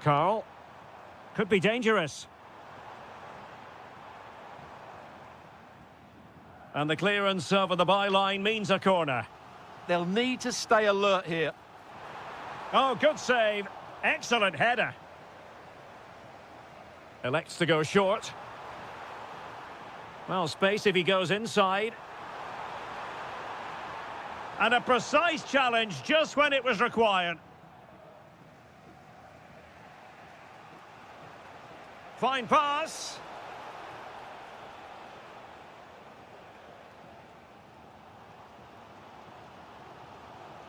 A: Carl. Could be dangerous. And the clearance over the byline means a corner.
B: They'll need to stay alert here.
A: Oh, good save. Excellent header. Elects to go short. Well, space if he goes inside. And a precise challenge just when it was required. Fine pass.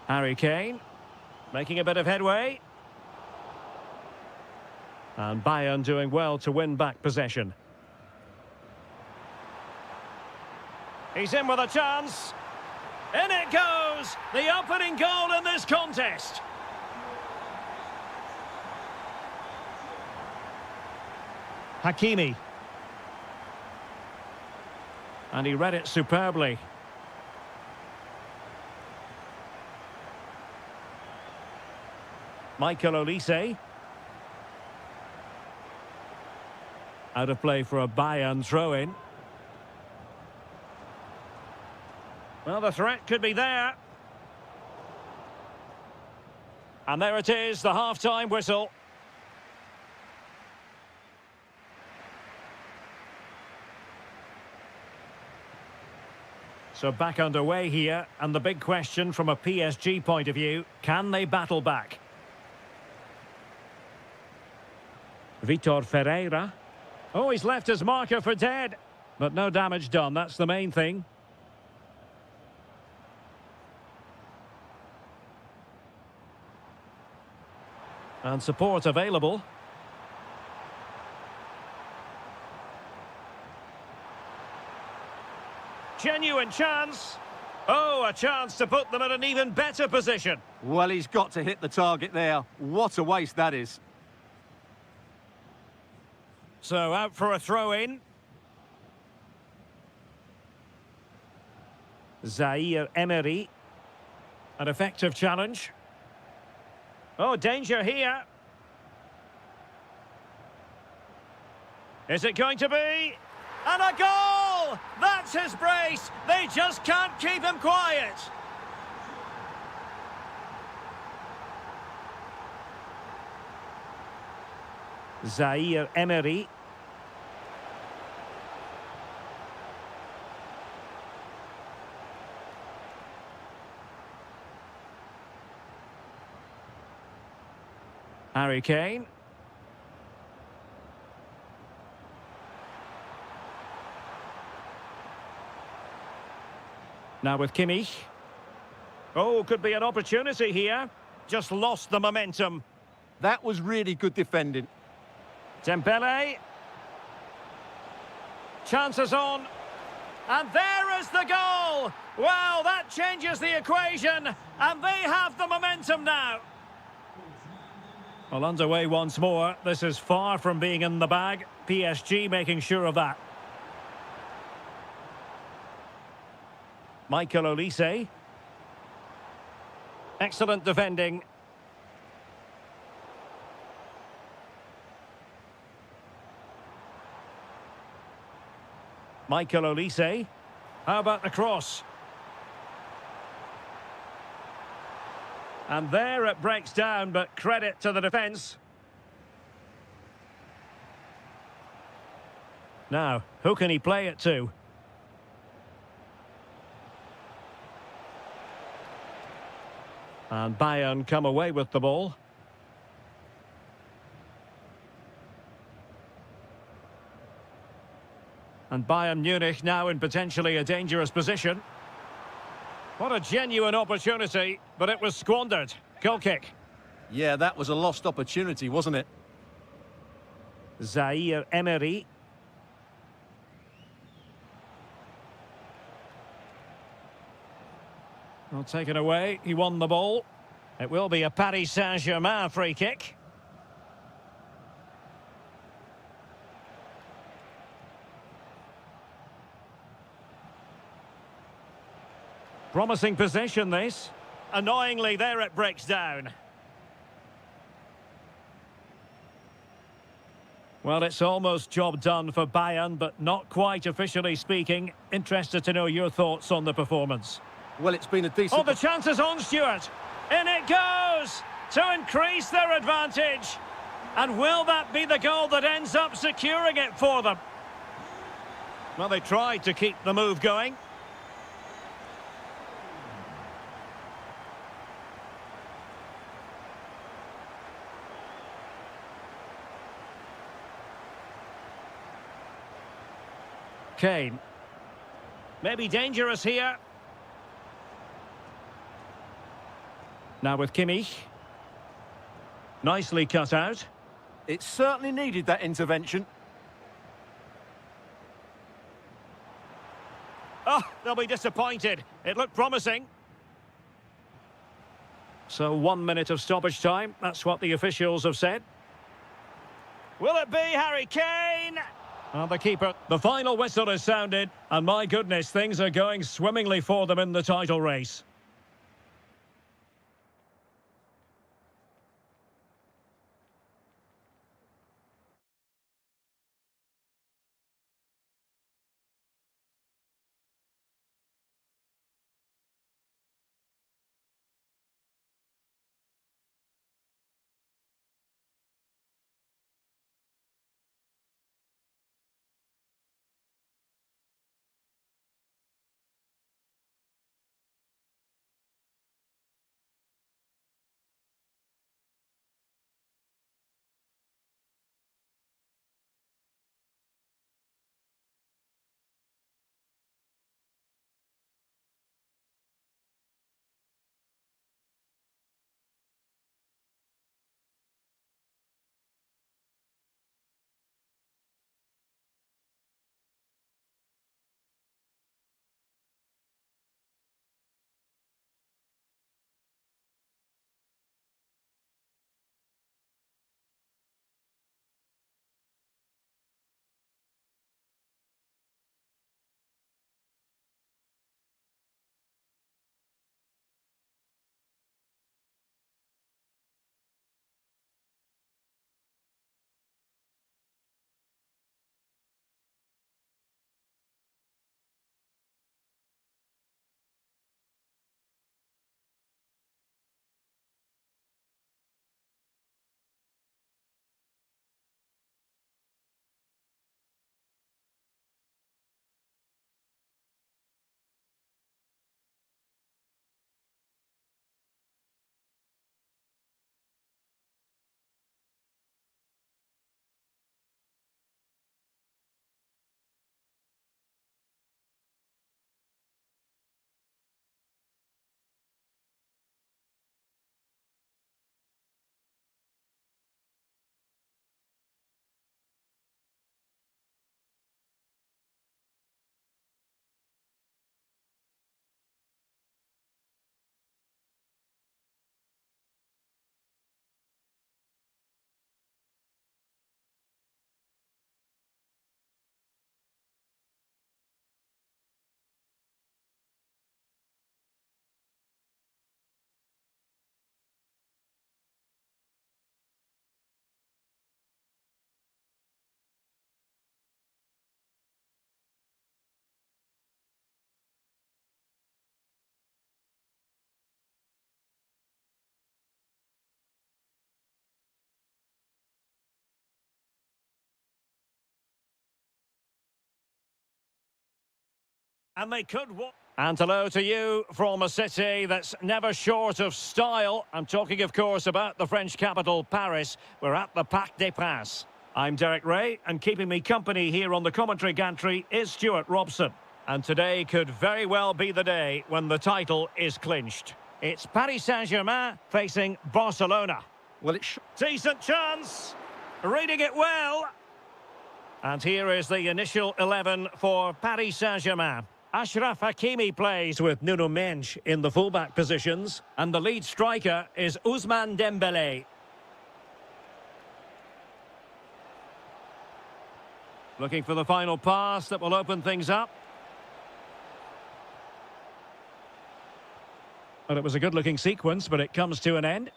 A: Harry Kane, making a bit of headway. And Bayern doing well to win back possession. He's in with a chance. In it goes! The opening goal in this contest. Hakimi. And he read it superbly. Michael Olise. Out of play for a Bayern throw-in. Well, the threat could be there. And there it is, the half-time whistle. So back underway here, and the big question from a PSG point of view, can they battle back? Vitor Ferreira. Oh, he's left his marker for dead. But no damage done, that's the main thing. And support available. Genuine chance. Oh, a chance to put them in an even better position.
B: Well, he's got to hit the target there. What a waste that is.
A: So out for a throw-in. Zaire Emery. An effective challenge. Oh, danger here. Is it going to be? And a goal! That's his brace! They just can't keep him quiet! Zaire Emery. Harry Kane. Now with Kimmich. Oh, could be an opportunity here. Just lost the momentum.
B: That was really good defending.
A: Dembele. Chances on. And there is the goal! Well, that changes the equation. And they have the momentum now. Well, underway once more. This is far from being in the bag. PSG making sure of that. Michael Olise. Excellent defending. Michael Olise. How about the cross? And there it breaks down, but credit to the defence. Now, who can he play it to? And Bayern come away with the ball. And Bayern Munich now in potentially a dangerous position. What a genuine opportunity, but it was squandered. Goal kick.
B: Yeah, that was a lost opportunity, wasn't it?
A: Zaire Emery. Well, taken away. He won the ball. It will be a Paris Saint-Germain free kick. Promising possession, this. Annoyingly, there it breaks down. Well, it's almost job done for Bayern, but not quite officially speaking. Interested to know your thoughts on the performance.
B: Well, it's been a decent...
A: Oh, the chance is on, Stuart. In it goes to increase their advantage. And will that be the goal that ends up securing it for them? Well, they tried to keep the move going. Kane. Maybe dangerous here. Now with Kimmich. Nicely cut out.
B: It certainly needed that intervention.
A: Oh, they'll be disappointed. It looked promising. So 1 minute of stoppage time. That's what the officials have said. Will it be Harry Kane? Oh, the keeper. The final whistle is sounded. And my goodness, things are going swimmingly for them in the title race. And they could... And hello to you from a city that's never short of style. I'm talking, of course, about the French capital, Paris. We're at the Parc des Princes. I'm Derek Ray, and keeping me company here on the commentary gantry is Stuart Robson. And today could very well be the day when the title is clinched. It's Paris Saint-Germain facing Barcelona.
B: Well, it's...
A: Decent chance. Reading it well. And here is the initial 11 for Paris Saint-Germain. Achraf Hakimi plays with Nuno Mendes in the fullback positions. And the lead striker is Ousmane Dembélé. Looking for the final pass that will open things up. Well, it was a good-looking sequence, but it comes to an end.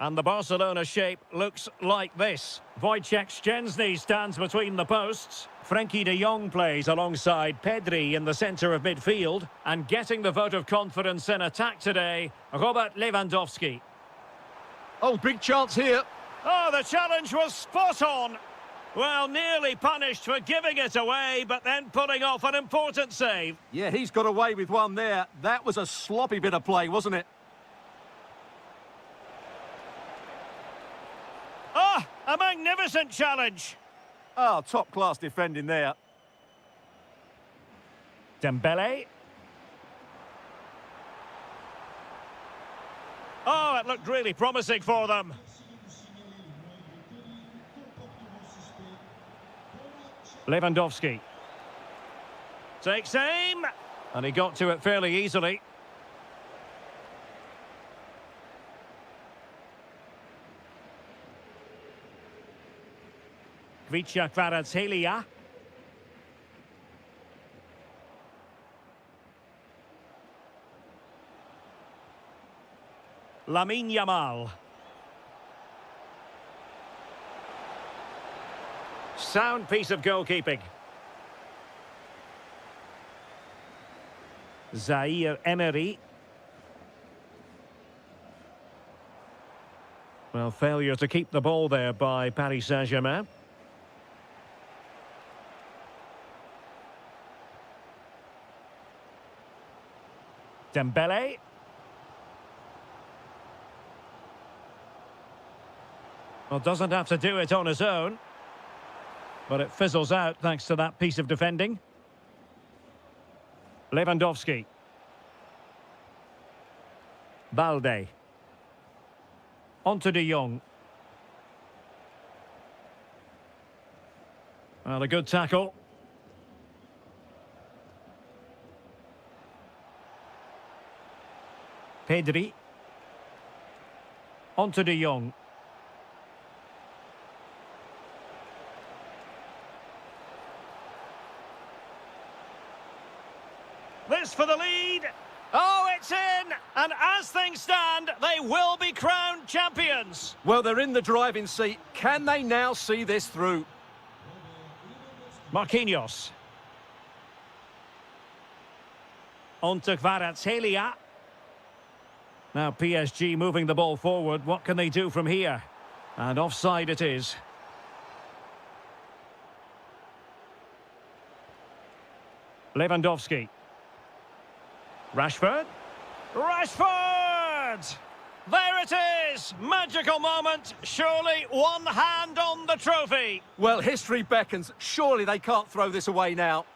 A: And the Barcelona shape looks like this. Wojciech Szczęsny stands between the posts. Frenkie de Jong plays alongside Pedri in the centre of midfield. And getting the vote of confidence in attack today, Robert Lewandowski.
B: Oh, big chance here.
A: Oh, the challenge was spot on. Well, nearly punished for giving it away, but then pulling off an important save.
B: Yeah, he's got away with one there. That was a sloppy bit of play, wasn't it?
A: Ah, a magnificent challenge.
B: Oh, top-class defending there.
A: Dembele. Oh, it looked really promising for them. Lewandowski. Takes aim. And he got to it fairly easily. Kvaratskhelia. Lamine Yamal. Sound piece of goalkeeping. Zaire Emery. Well, failure to keep the ball there by Paris Saint-Germain. Dembele. Well, doesn't have to do it on his own. But it fizzles out thanks to that piece of defending. Lewandowski. Balde. On to de Jong. Well, a good tackle. Pedri. On to de Jong. This for the lead. Oh, it's in! And as things stand, they will be crowned champions.
B: Well, they're in the driving seat. Can they now see this through?
A: Marquinhos. On to Kvaratskhelia. Now PSG moving the ball forward. What can they do from here? And offside it is. Lewandowski. Rashford. Rashford! There it is! Magical moment. Surely one hand on the trophy.
B: Well, history beckons. Surely they can't throw this away now.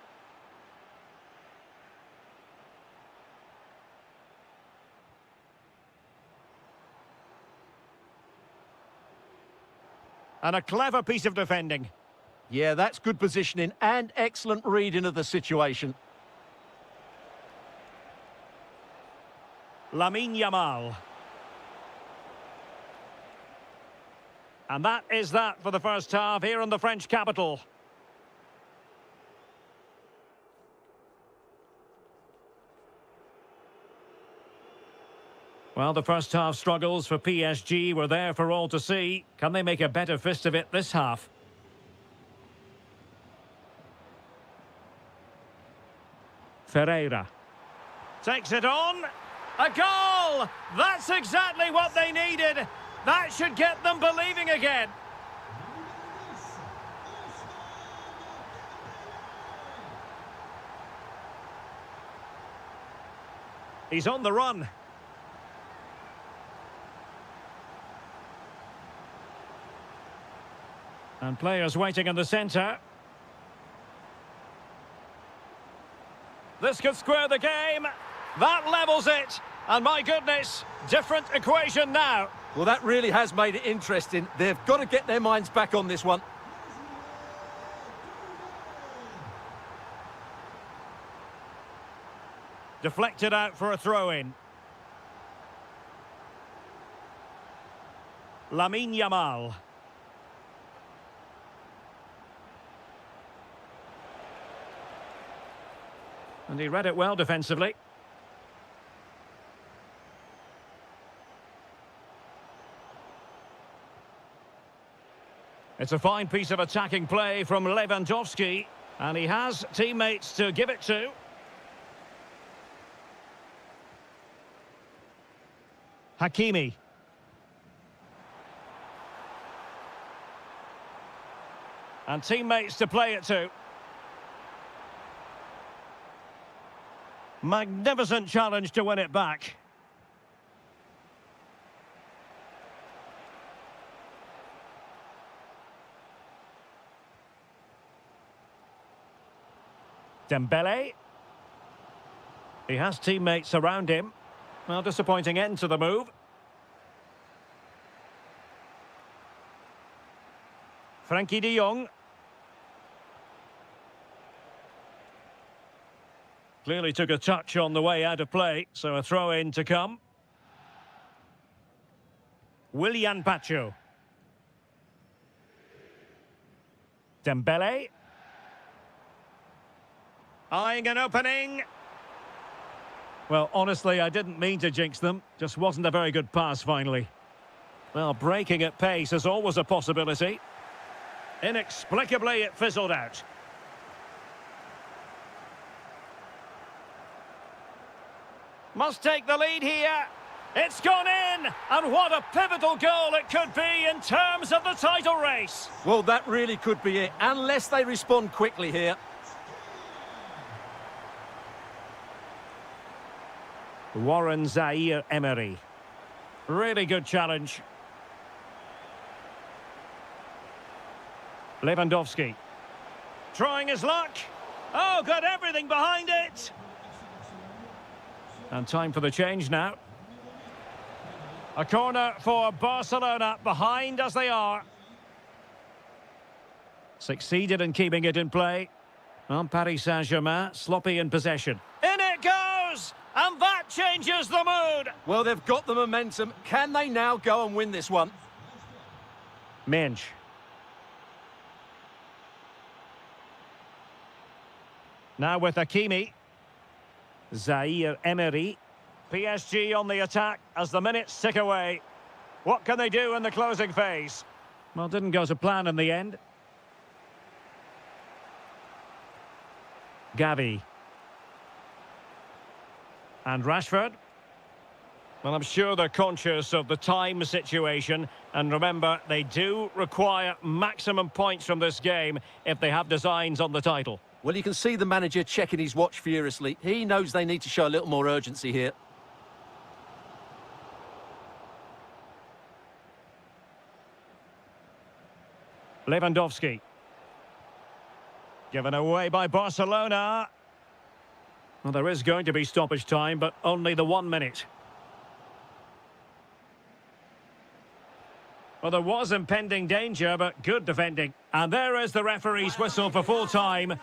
A: And a clever piece of defending.
B: Yeah, that's good positioning and excellent reading of the situation.
A: Lamine Yamal. And that is that for the first half here in the French capital. Well, the first half struggles for PSG were there for all to see. Can they make a better fist of it this half? Ferreira. Takes it on. A goal! That's exactly what they needed. That should get them believing again. He's on the run. And players waiting in the centre. This could square the game. That levels it. And my goodness, different equation now.
B: Well, that really has made it interesting. They've got to get their minds back on this one.
A: Deflected out for a throw-in. Lamine Yamal. And he read it well defensively. It's a fine piece of attacking play from Lewandowski. And he has teammates to give it to. Hakimi. And teammates to play it to. Magnificent challenge to win it back. Dembele. He has teammates around him. Well, disappointing end to the move. Frankie de Jong. Clearly took a touch on the way out of play, so a throw-in to come. Willian Pacho. Dembele. Eyeing an opening. Well, honestly, I didn't mean to jinx them. Just wasn't a very good pass, finally. Well, breaking at pace is always a possibility. Inexplicably, it fizzled out. Must take the lead here. It's gone in! And what a pivotal goal it could be in terms of the title race.
B: Well, that really could be it, unless they respond quickly here.
A: Warren Zaire-Emery. Really good challenge. Lewandowski. Trying his luck. Oh, got everything behind it. And time for the change now. A corner for Barcelona, behind as they are. Succeeded in keeping it in play. Well, Paris Saint-Germain, sloppy in possession. In it goes! And that changes the mood!
B: Well, they've got the momentum. Can they now go and win this one?
A: Minch. Now with Hakimi. Zaire-Emery. PSG on the attack as the minutes tick away. What can they do in the closing phase? Well, didn't go to plan in the end. Gavi. And Rashford. Well, I'm sure they're conscious of the time situation. And remember, they do require maximum points from this game if they have designs on the title.
B: Well, you can see the manager checking his watch furiously. He knows they need to show a little more urgency here.
A: Lewandowski. Given away by Barcelona. Well, there is going to be stoppage time, but only the 1 minute. Well, there was impending danger, but good defending. And there is the referee's whistle for full time.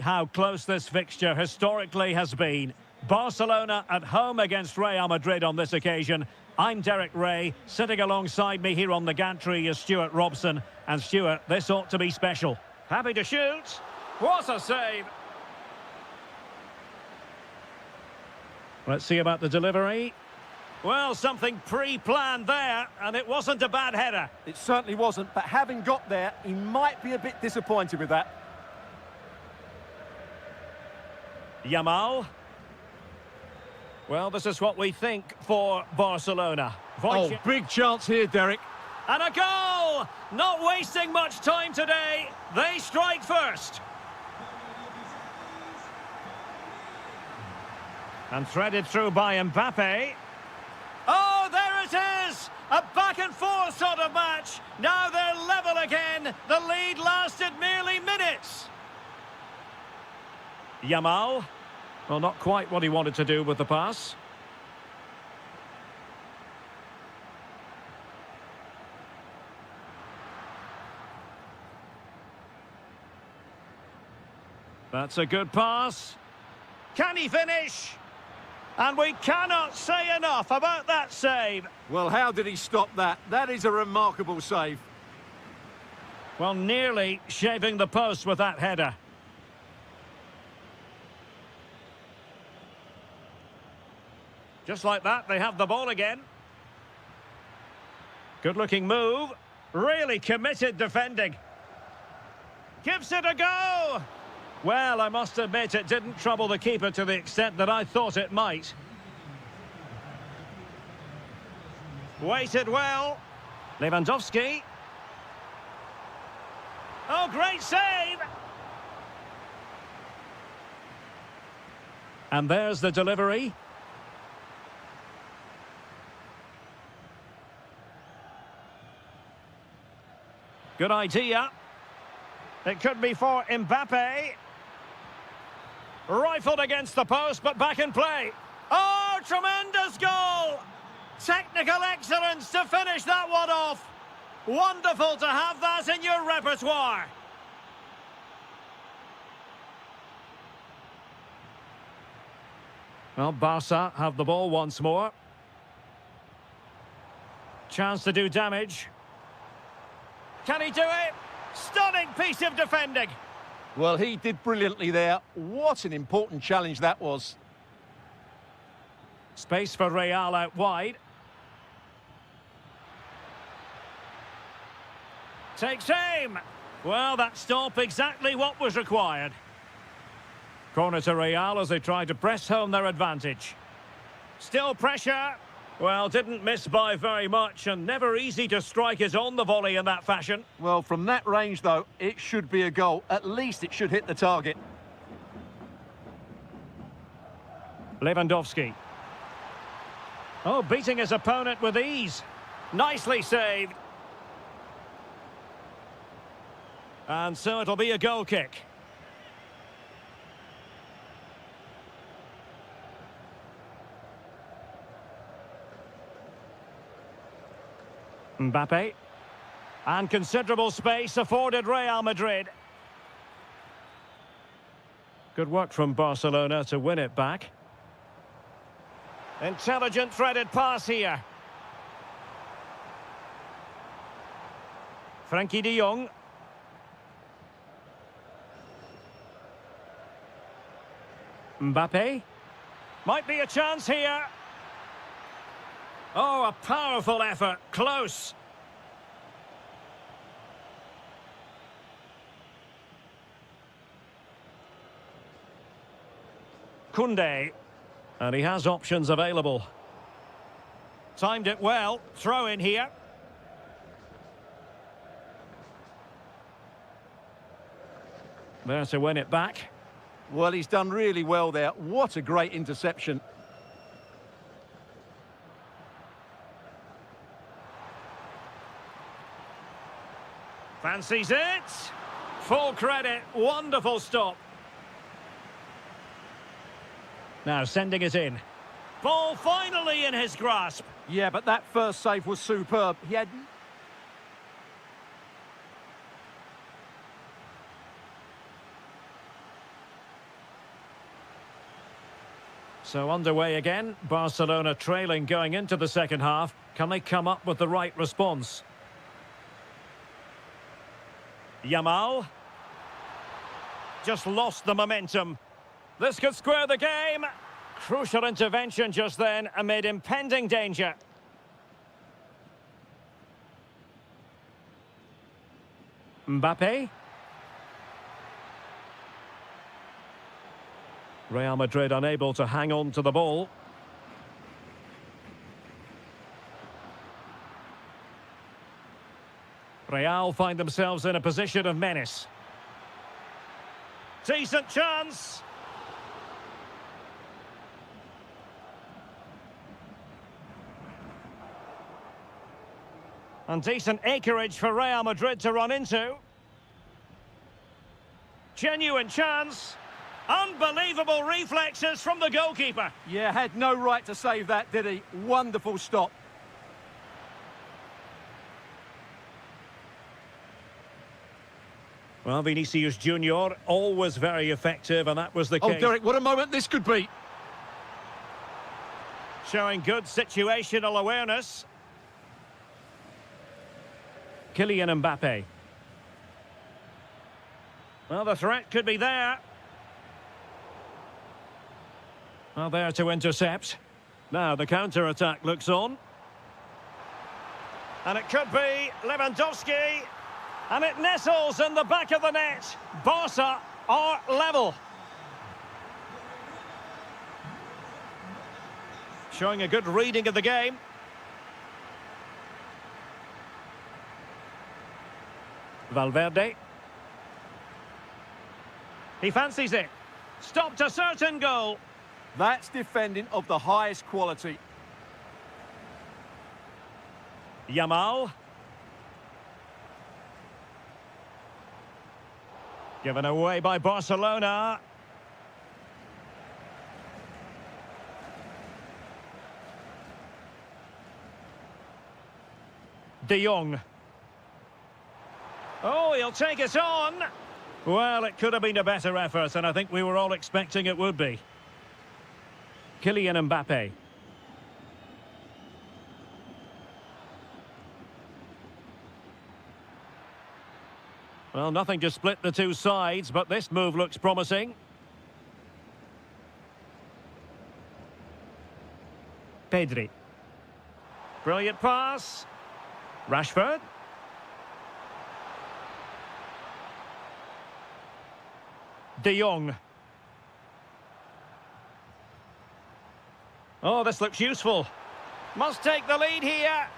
A: How close this fixture historically has been. Barcelona at home against Real Madrid on this occasion. I'm Derek Ray. Sitting alongside me here on the gantry is Stuart Robson. And Stuart, this ought to be special. Happy to shoot. What a save. Let's see about the delivery. Well, something pre-planned there, and it wasn't a bad header.
B: It certainly wasn't, but having got there, he might be a bit disappointed with that.
A: Yamal. Well, this is what we think for Barcelona.
B: Oh, big chance here, Derek.
A: And a goal! Not wasting much time today. They strike first. And threaded through by Mbappe. Oh, there it is! A back-and-forth sort of match. Now they're level again. The lead lasted merely minutes. Yamal. Well, not quite what he wanted to do with the pass. That's a good pass. Can he finish? And we cannot say enough about that save.
B: Well, how did he stop that? That is a remarkable save.
A: Well, nearly shaving the post with that header. Just like that, they have the ball again. Good-looking move. Really committed defending. Gives it a go. Well, I must admit it didn't trouble the keeper to the extent that I thought it might. Waited well. Lewandowski. Oh, great save! And there's the delivery. Good idea. It could be for Mbappe. Rifled against the post, but back in play. Oh, tremendous goal! Technical excellence to finish that one off. Wonderful to have that in your repertoire. Well, Barca have the ball once more. Chance to do damage. Can he do it? Stunning piece of defending.
B: Well, he did brilliantly there. What an important challenge that was.
A: Space for Real out wide. Takes aim. Well, that stop exactly what was required. Corner to Real as they try to press home their advantage. Still pressure. Well, didn't miss by very much, and never easy to strike it on the volley in that fashion.
B: Well, from that range, though, it should be a goal. At least it should hit the target.
A: Lewandowski. Oh, beating his opponent with ease. Nicely saved. And so it'll be a goal kick. Mbappe. And considerable space afforded Real Madrid. Good work from Barcelona to win it back. Intelligent threaded pass here. Frankie de Jong. Mbappe. Might be a chance here. Oh, a powerful effort. Close. Koundé. And he has options available. Timed it well. Throw in here. There to win it back.
B: Well, he's done really well there. What a great interception.
A: Fancies it. Full credit. Wonderful stop. Now sending it in. Ball finally in his grasp.
B: Yeah, but that first save was superb. He had...
A: So underway again. Barcelona trailing going into the second half. Can they come up with the right response? Yamal. Just lost the momentum. This could square the game. Crucial intervention just then amid impending danger. Mbappe. Real Madrid unable to hang on to the ball. Real find themselves in a position of menace. Decent chance. And decent acreage for Real Madrid to run into. Genuine chance. Unbelievable reflexes from the goalkeeper.
B: Yeah, had no right to save that, did he? Wonderful stop.
A: Well, Vinicius Junior, always very effective, and that was the case.
B: Oh, Derek, what a moment this could be.
A: Showing good situational awareness. Kylian Mbappe. Well, the threat could be there. Well, there to intercept. Now the counter-attack looks on. And it could be Lewandowski. And it nestles in the back of the net. Barca are level. Showing a good reading of the game. Valverde. He fancies it. Stopped a certain goal.
B: That's defending of the highest quality.
A: Yamal. Given away by Barcelona. De Jong. Oh, he'll take it on. Well, it could have been a better effort, and I think we were all expecting it would be. Kylian Mbappe. Well, nothing to split the two sides, but this move looks promising. Pedri. Brilliant pass. Rashford. De Jong. Oh, this looks useful. Must take the lead here.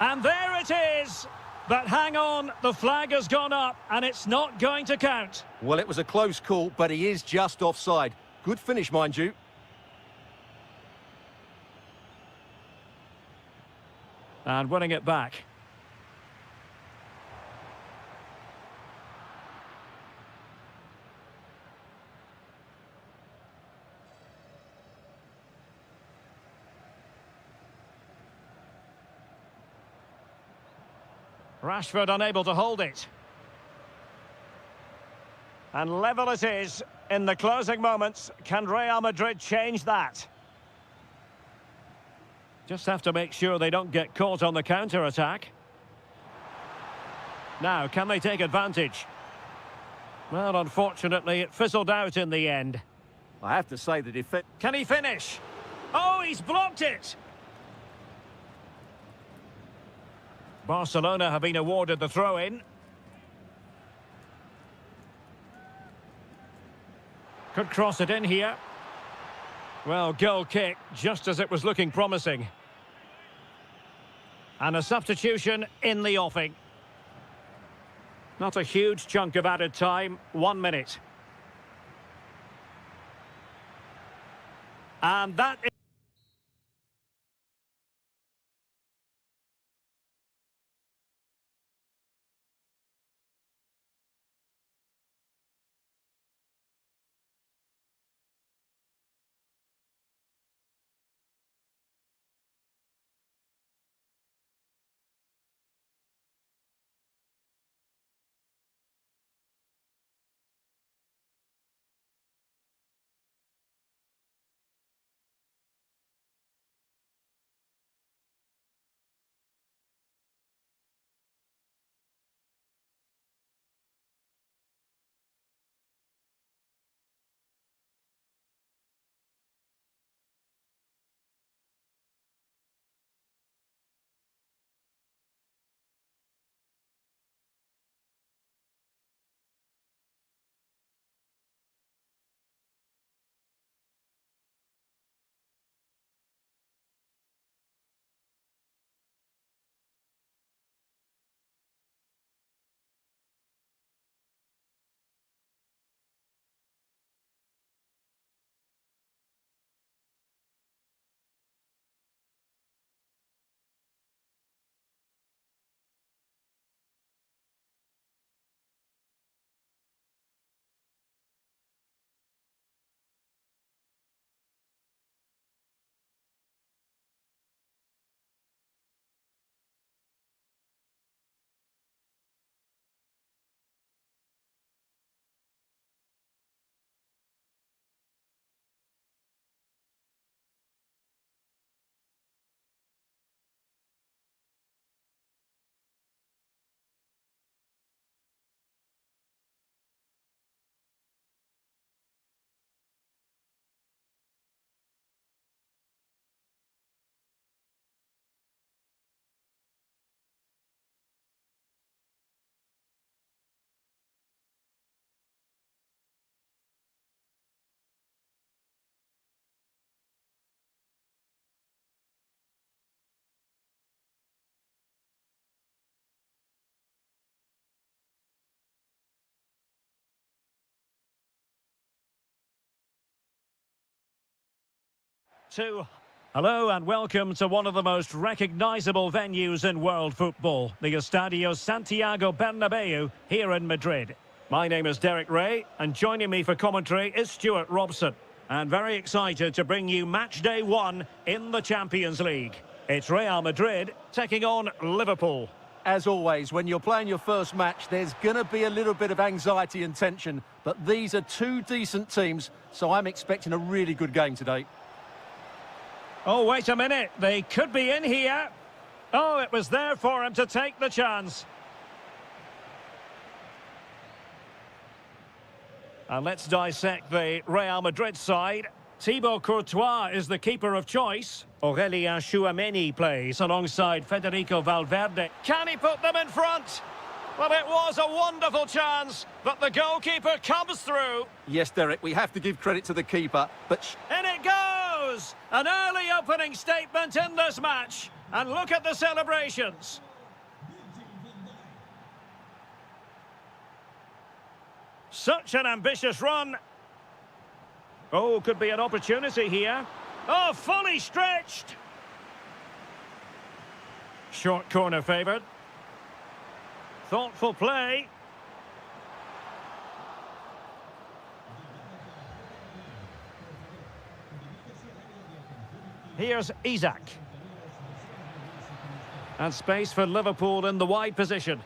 A: And there it is. But hang on, the flag has gone up and it's not going to count.
B: Well, it was a close call, but he is just offside. Good finish, mind you.
A: And winning it back. Rashford unable to hold it. And level it is in the closing moments. Can Real Madrid change that? Just have to make sure they don't get caught on the counter-attack. Now, can they take advantage? Well, unfortunately, it fizzled out in the end.
B: I have to say the defense...
A: Can he finish? Oh, he's blocked it! Barcelona have been awarded the throw-in. Could cross it in here. Well, goal kick, just as it was looking promising. And a substitution in the offing. Not a huge chunk of added time, 1 minute. And that is... to... Hello and welcome to one of the most recognisable venues in world football, the Estadio Santiago Bernabeu here in Madrid. My name is Derek Ray, and joining me for commentary is Stuart Robson. And very excited to bring you match day 1 in the Champions League. It's Real Madrid taking on Liverpool.
B: As always, when you're playing your first match, there's going to be a little bit of anxiety and tension, but these are two decent teams, so I'm expecting a really good game today.
A: Oh, wait a minute. They could be in here. Oh, it was there for him to take the chance. And let's dissect the Real Madrid side. Thibaut Courtois is the keeper of choice. Aurélien Tchouameni plays alongside Federico Valverde. Can he put them in front? Well, it was a wonderful chance, but the goalkeeper comes through.
B: Yes, Derek, we have to give credit to the keeper, but...
A: In it goes! An early opening statement in this match. And look at the celebrations. Such an ambitious run. Oh, could be an opportunity here. Oh, fully stretched. Short corner favoured. Thoughtful play. Here's Isaac. And space for Liverpool in the wide position.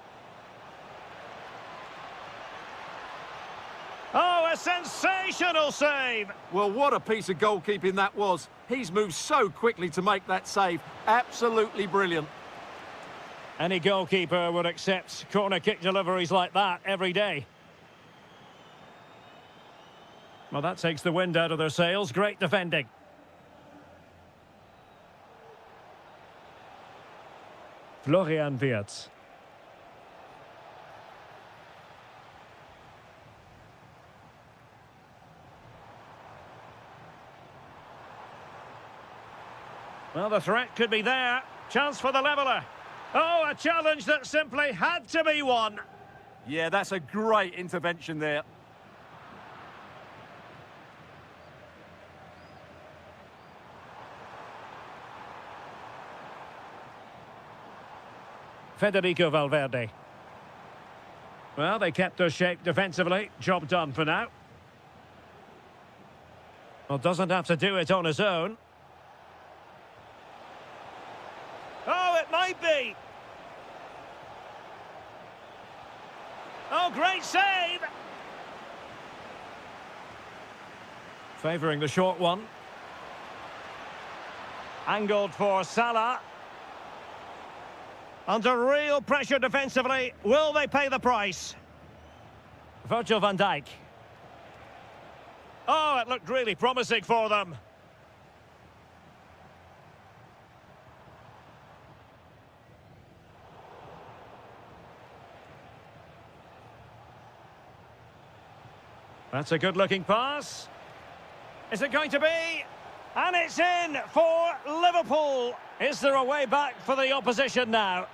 A: Oh, a sensational save!
B: Well, what a piece of goalkeeping that was. He's moved so quickly to make that save. Absolutely brilliant.
A: Any goalkeeper would accept corner kick deliveries like that every day. Well, that takes the wind out of their sails. Great defending. Florian Wirtz. Well, the threat could be there. Chance for the leveller. Oh, a challenge that simply had to be won.
B: Yeah, that's a great intervention there.
A: Federico Valverde. Well, they kept their shape defensively. Job done for now. Well, doesn't have to do it on his own. Oh, it might be. Oh, great save. Favouring the short one. Angled for Salah. Under real pressure defensively. Will they pay the price? Virgil van Dijk. Oh, it looked really promising for them. That's a good-looking pass. Is it going to be? And it's in for Liverpool. Is there a way back for the opposition now?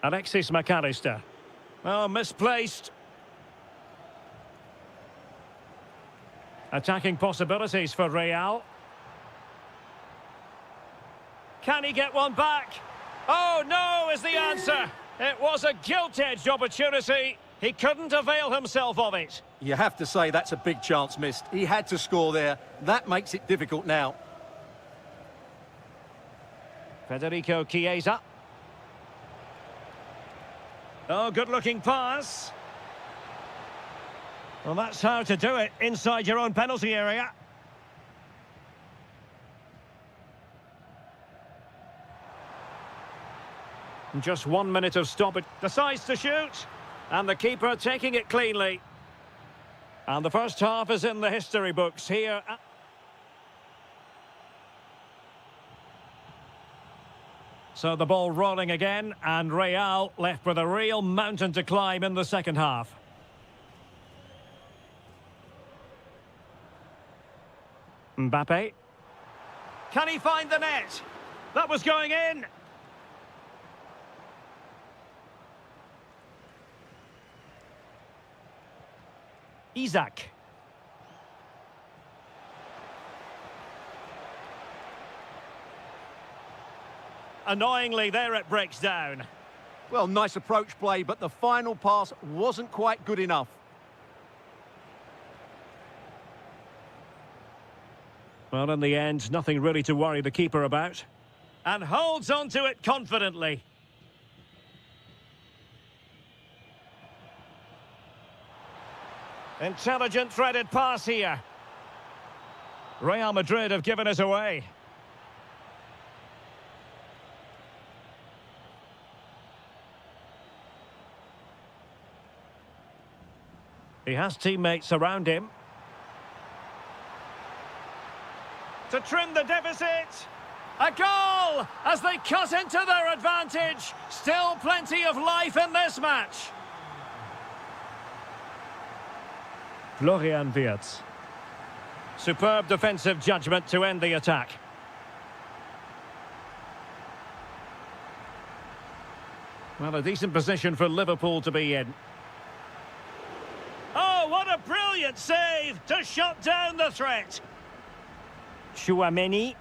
A: Alexis McAllister. Oh, misplaced. Attacking possibilities for Real. Can he get one back? Oh, no is the answer. It was a gilt-edged opportunity. He couldn't avail himself of it.
B: You have to say that's a big chance missed. He had to score there. That makes it difficult now.
A: Federico Chiesa. Oh, good-looking pass. Well, that's how to do it inside your own penalty area. Just 1 minute of stoppage. Decides to shoot. And the keeper taking it cleanly. And the first half is in the history books here. So the ball rolling again, and Real left with a real mountain to climb in the second half. Mbappe. Can he find the net? That was going in. Isaac. Annoyingly, there it breaks down.
B: Well, nice approach play, but the final pass wasn't quite good enough.
A: Well, in the end, nothing really to worry the keeper about. And holds on to it confidently. Intelligent threaded pass here. Real Madrid have given us away. He has teammates around him. To trim the deficit. A goal as they cut into their advantage. Still plenty of life in this match. Florian Wirtz. Superb defensive judgment to end the attack. Well, a decent position for Liverpool to be in. Oh, what a brilliant save to shut down the threat. Chouameni.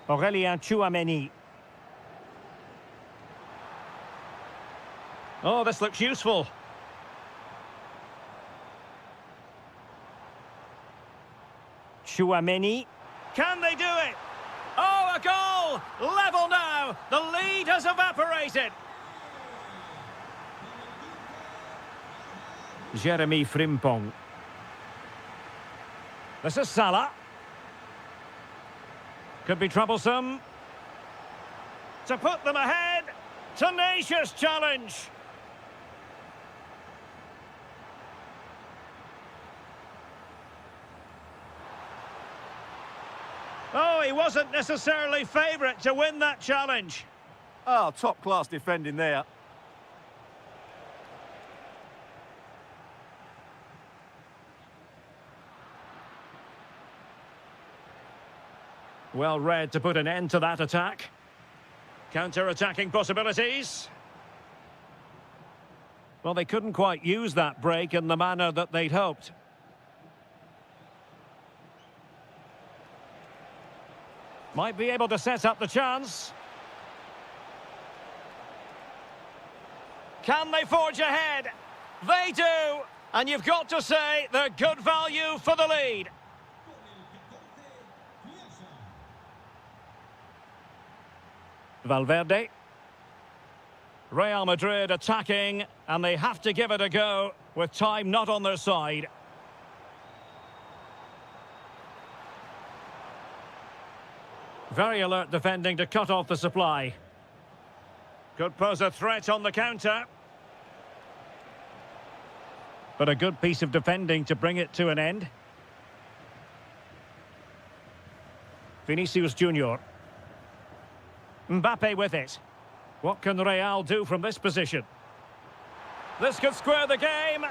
A: Aurélien Chouameni. Oh, this looks useful. Chouameni. Can they do it? Oh, a goal! Level now! The lead has evaporated. Jeremy Frimpong. This is Salah. Could be troublesome. To put them ahead. Tenacious challenge. Oh, he wasn't necessarily favourite to win that challenge.
B: Oh, top-class defending there.
A: Well read to put an end to that attack. Counter-attacking possibilities. Well, they couldn't quite use that break in the manner that they'd hoped. Might be able to set up the chance. Can they forge ahead? They do! And you've got to say they're good value for the lead. Valverde. Real Madrid attacking, and they have to give it a go with time not on their side. Very alert defending to cut off the supply. Could pose a threat on the counter. But a good piece of defending to bring it to an end. Vinicius Junior. Mbappe with it. What can Real do from this position? This could square the game,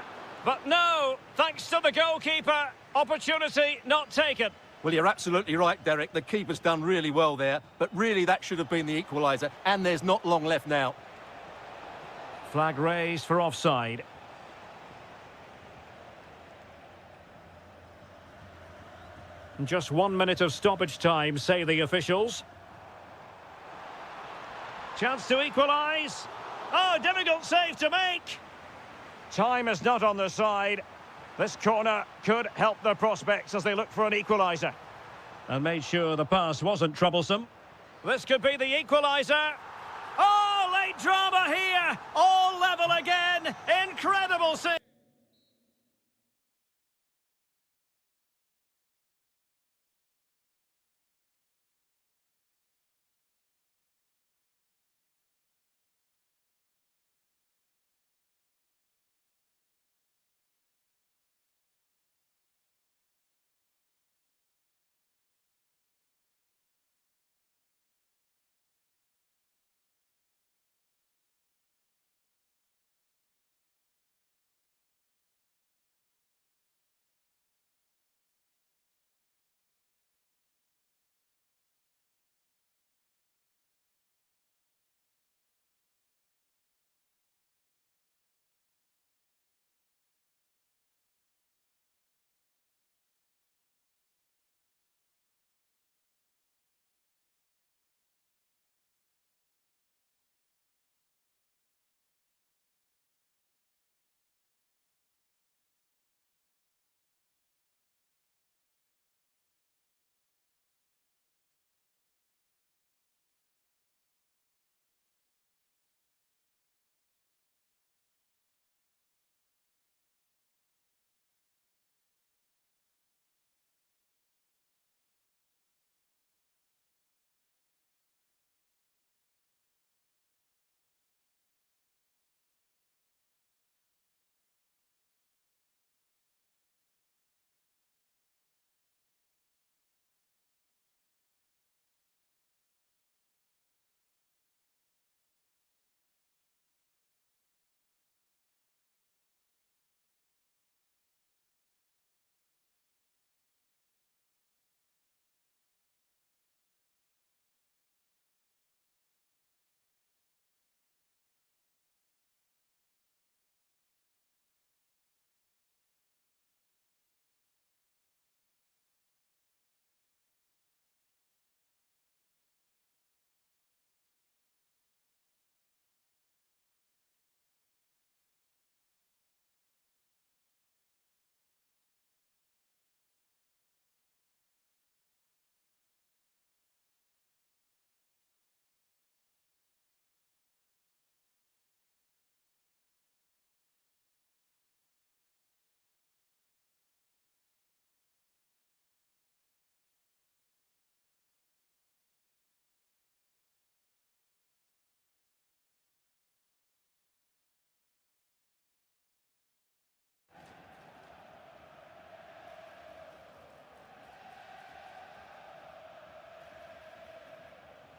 A: but no, thanks to the goalkeeper, opportunity not taken.
B: Well, you're absolutely right, Derek. The keeper's done really well there, but really that should have been the equaliser, and there's not long left now.
A: Flag raised for offside. Just 1 minute of stoppage time, say the officials. Chance to equalise. Oh, difficult save to make. Time is not on their side. This corner could help their prospects as they look for an equaliser. And made sure the pass wasn't troublesome. This could be the equaliser. Oh, late drama here. All level again. Incredible save.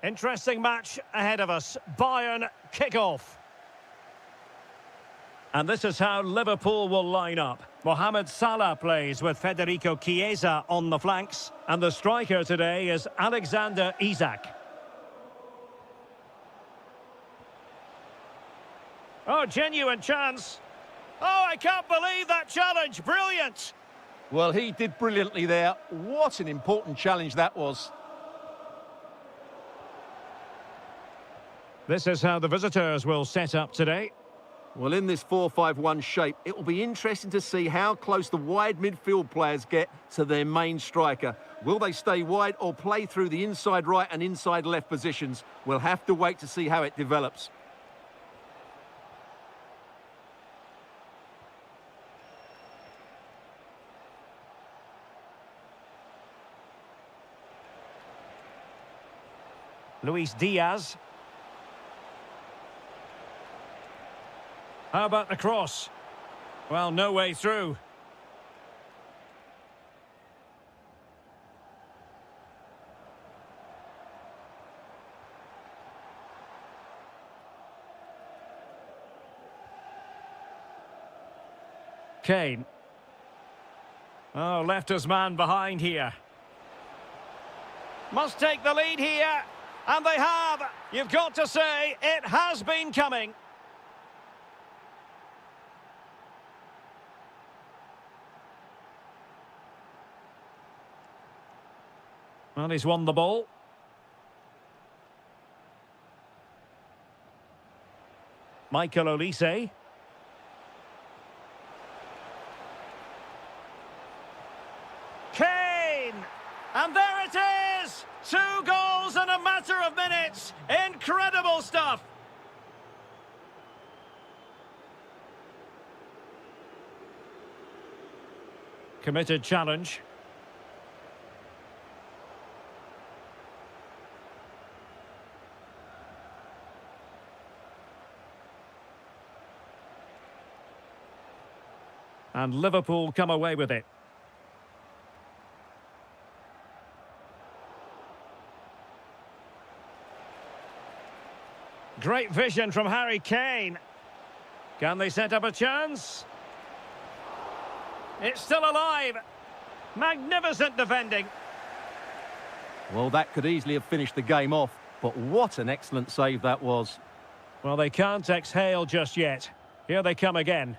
A: Interesting match ahead of us. Bayern kick-off. And this is how Liverpool will line up. Mohamed Salah plays with Federico Chiesa on the flanks. And the striker today is Alexander Isak. Oh, genuine chance. Oh, I can't believe that challenge. Brilliant.
B: Well, he did brilliantly there. What an important challenge that was.
A: This is how the visitors will set up today.
B: Well, in this 4-5-1 shape, it will be interesting to see how close the wide midfield players get to their main striker. Will they stay wide or play through the inside right and inside left positions? We'll have to wait to see how it develops.
A: Luis Diaz. How about the cross? Well, no way through. Kane. Oh, left his man behind here. Must take the lead here. And they have. You've got to say, it has been coming. Well, he's won the ball. Michael Olise. Kane! And there it is! 2 goals in a matter of minutes. Incredible stuff. Committed challenge. And Liverpool come away with it. Great vision from Harry Kane. Can they set up a chance? It's still alive. Magnificent defending.
B: Well, that could easily have finished the game off, but what an excellent save that was.
A: Well, they can't exhale just yet. Here they come again.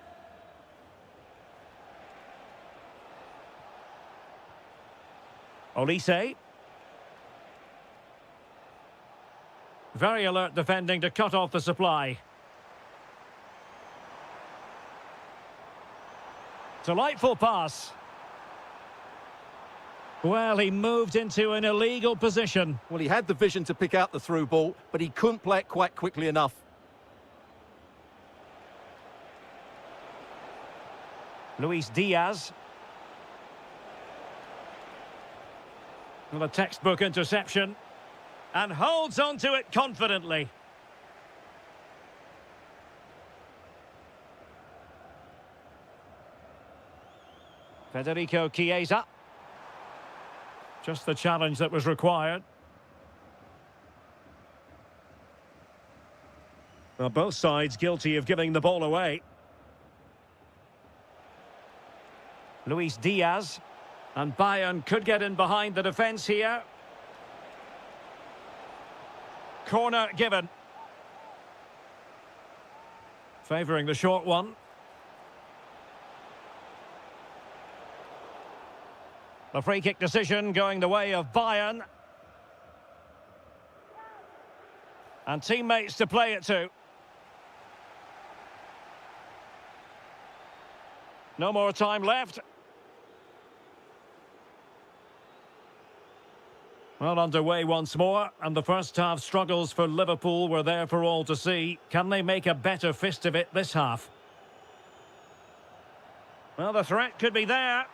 A: Olise. Very alert defending to cut off the supply. Delightful pass. Well, he moved into an illegal position.
B: Well, he had the vision to pick out the through ball, but he couldn't play it quite quickly enough.
A: Luis Diaz. Well, a textbook interception. And holds on to it confidently. Federico Chiesa. Just the challenge that was required. Well, both sides guilty of giving the ball away. Luis Diaz. And Bayern could get in behind the defence here. Corner given. Favouring the short one. The free kick decision going the way of Bayern. And teammates to play it to. No more time left. Well, underway once more, and the first half struggles for Liverpool were there for all to see. Can they make a better fist of it this half? Well, the threat could be there.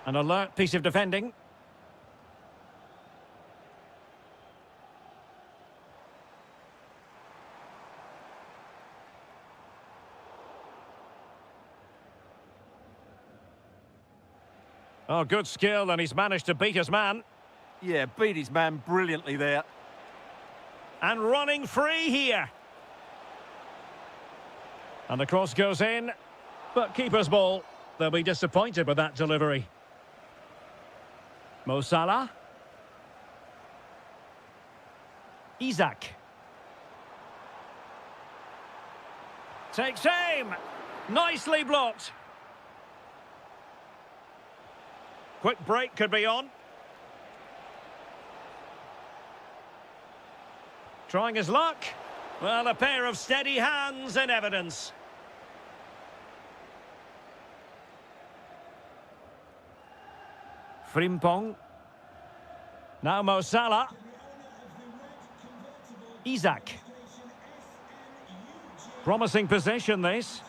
A: An alert piece of defending. Oh, good skill, and he's managed to beat his man.
B: Yeah, beat his man brilliantly there.
A: And running free here. And the cross goes in, but keeper's ball. They'll be disappointed with that delivery. Mo Salah. Isak. Takes aim. Nicely blocked. Quick break could be on. Trying his luck. Well, a pair of steady hands in evidence. Frimpong. Now Mo Salah. Isak. Promising position, this.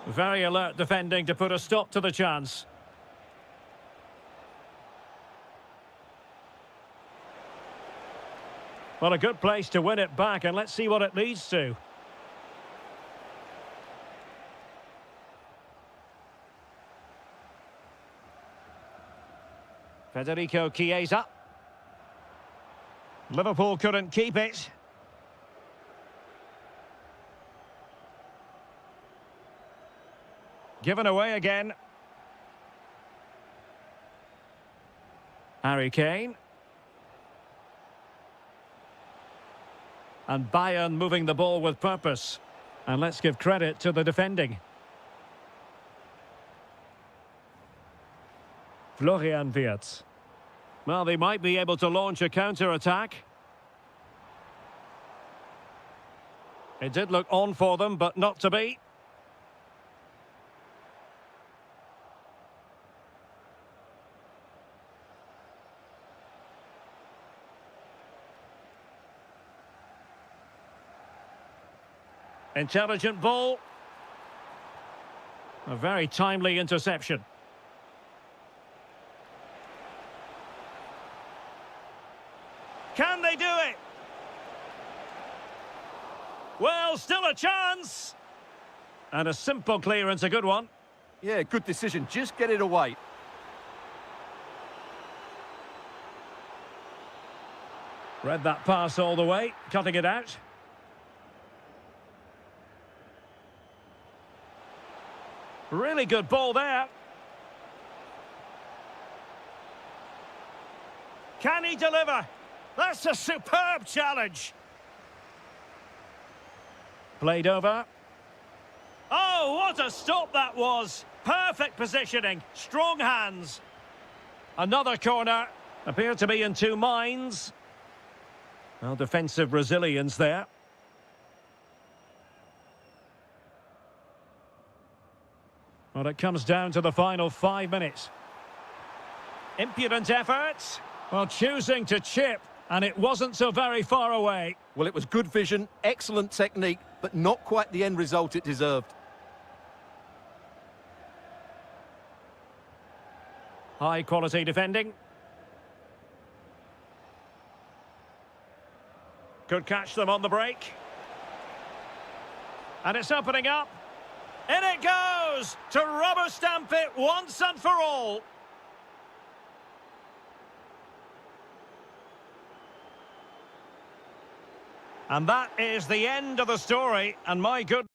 A: Very alert defending to put a stop to the chance. Well, a good place to win it back, and let's see what it leads to. Federico Chiesa. Liverpool couldn't keep it. Given away again. Harry Kane. And Bayern moving the ball with purpose. And let's give credit to the defending. Florian Wirtz. Well, they might be able to launch a counter-attack. It did look on for them, but not to be. Intelligent ball. A very timely interception. Can they do it? Well, still a chance. And a simple clearance, a good one.
B: Yeah, good decision. Just get it away.
A: Read that pass all the way, cutting it out. Really good ball there. Can he deliver? That's a superb challenge. Played over. Oh, what a stop that was. Perfect positioning, strong hands. Another corner. Appeared to be in two minds. Well, defensive resilience there. Well, it comes down to the final 5 minutes. Impudent effort. Well, choosing to chip, and it wasn't so very far away.
B: Well, it was good vision, excellent technique, but not quite the end result it deserved.
A: High quality defending. Could catch them on the break. And it's opening up. In it goes to rubber stamp it once and for all. And that is the end of the story. And my goodness.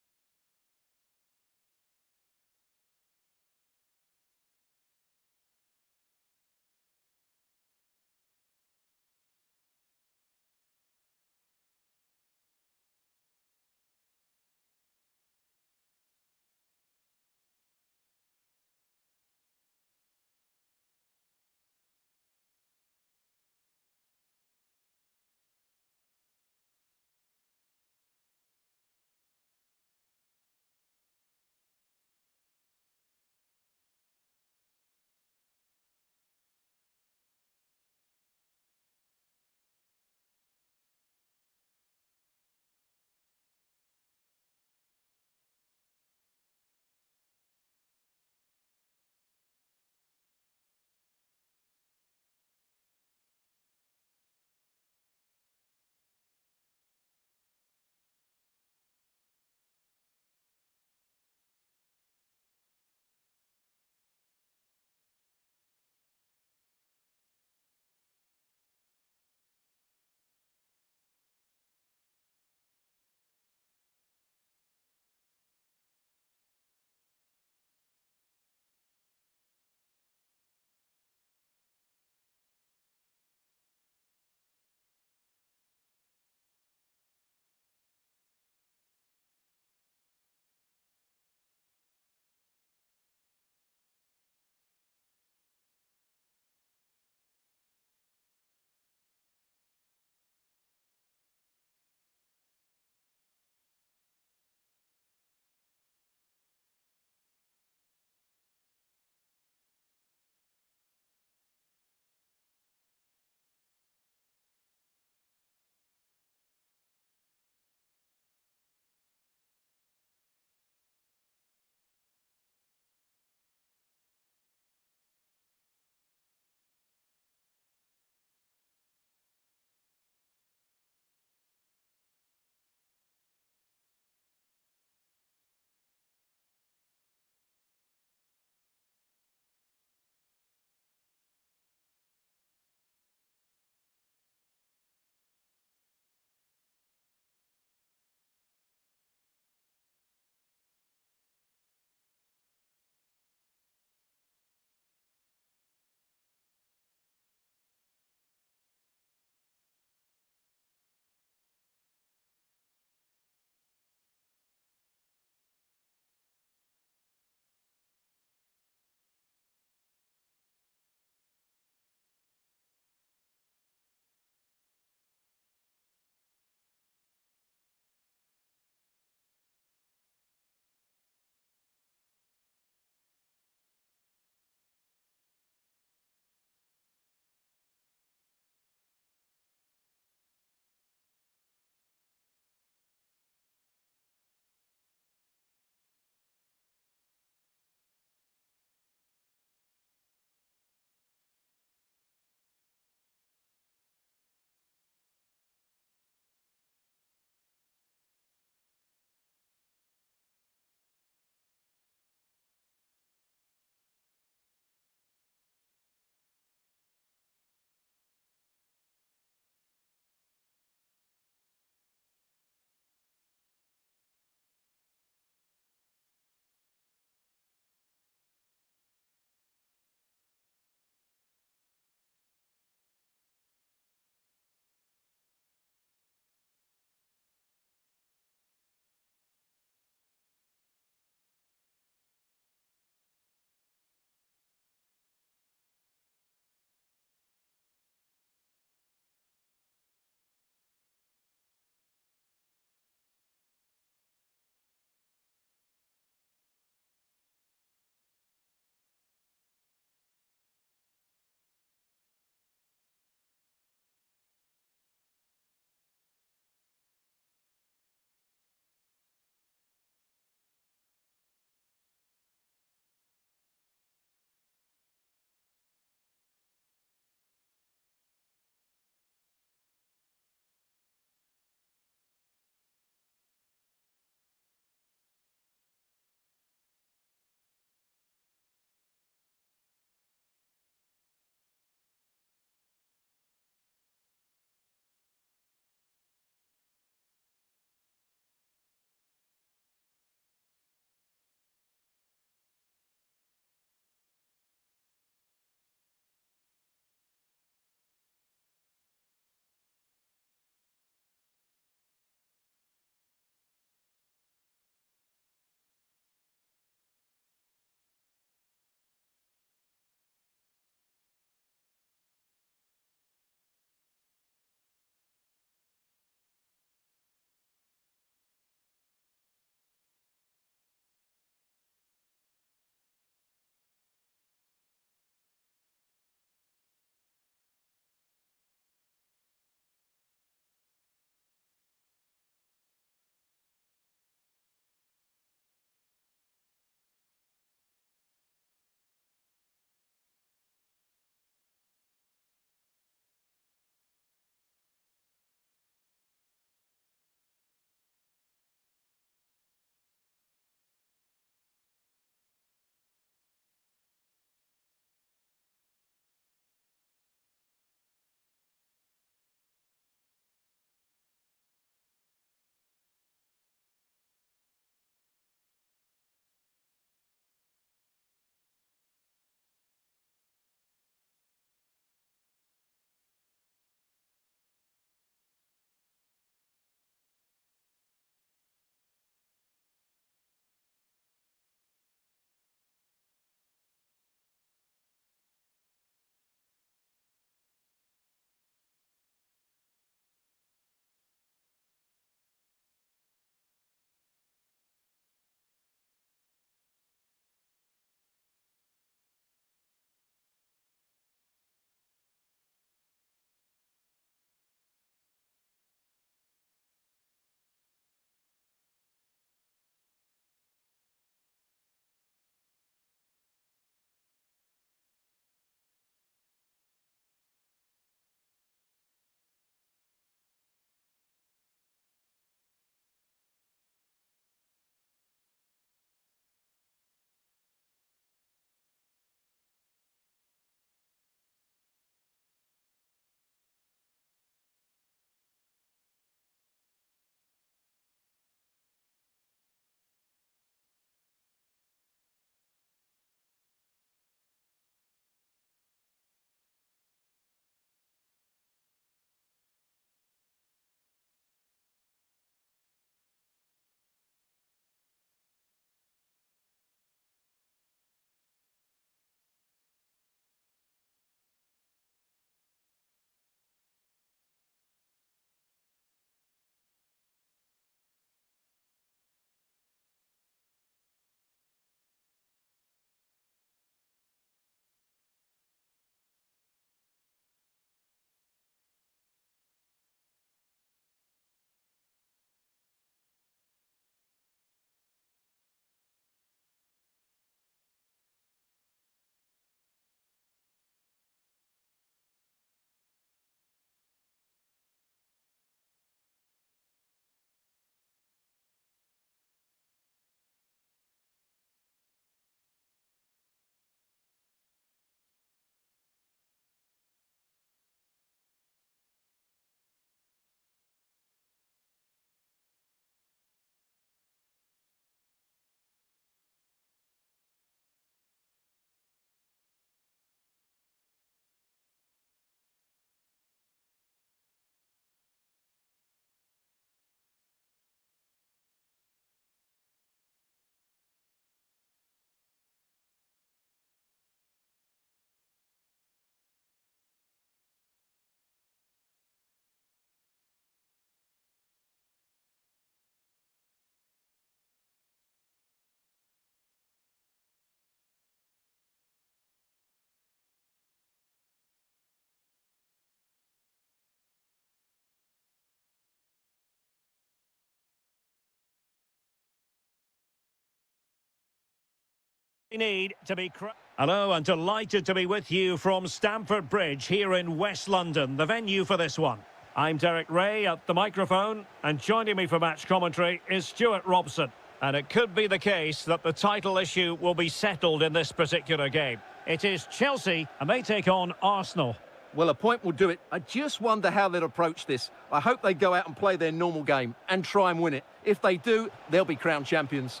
A: Need to be. Hello, and delighted to be with you from Stamford Bridge here in West London, the venue for this one. I'm Derek Ray at the microphone, and joining me for match commentary is Stuart Robson. And it could be the case that the title issue will be settled in this particular game. It is Chelsea, and they take on Arsenal.
B: Well, a point will do it. I just wonder how they'll approach this. I hope they go out and play their normal game and try and win it. If they do, they'll be crowned champions.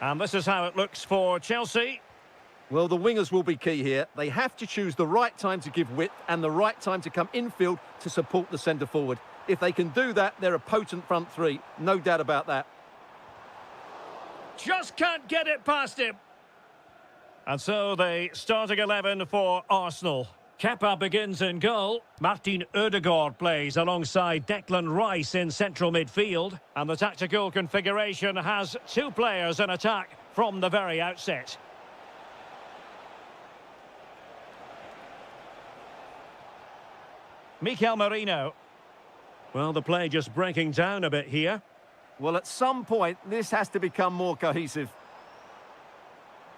A: And this is how it looks for Chelsea.
B: Well, the wingers will be key here. They have to choose the right time to give width and the right time to come infield to support the centre-forward. If they can do that, they're a potent front three. No doubt about that.
A: Just can't get it past him. And so the starting 11 for Arsenal. Kepa begins in goal. Martin Ødegaard plays alongside Declan Rice in central midfield. And the tactical configuration has two players in attack from the very outset. Mikel Merino. Well, the play just breaking down a bit here.
B: Well, at some point, this has to become more cohesive.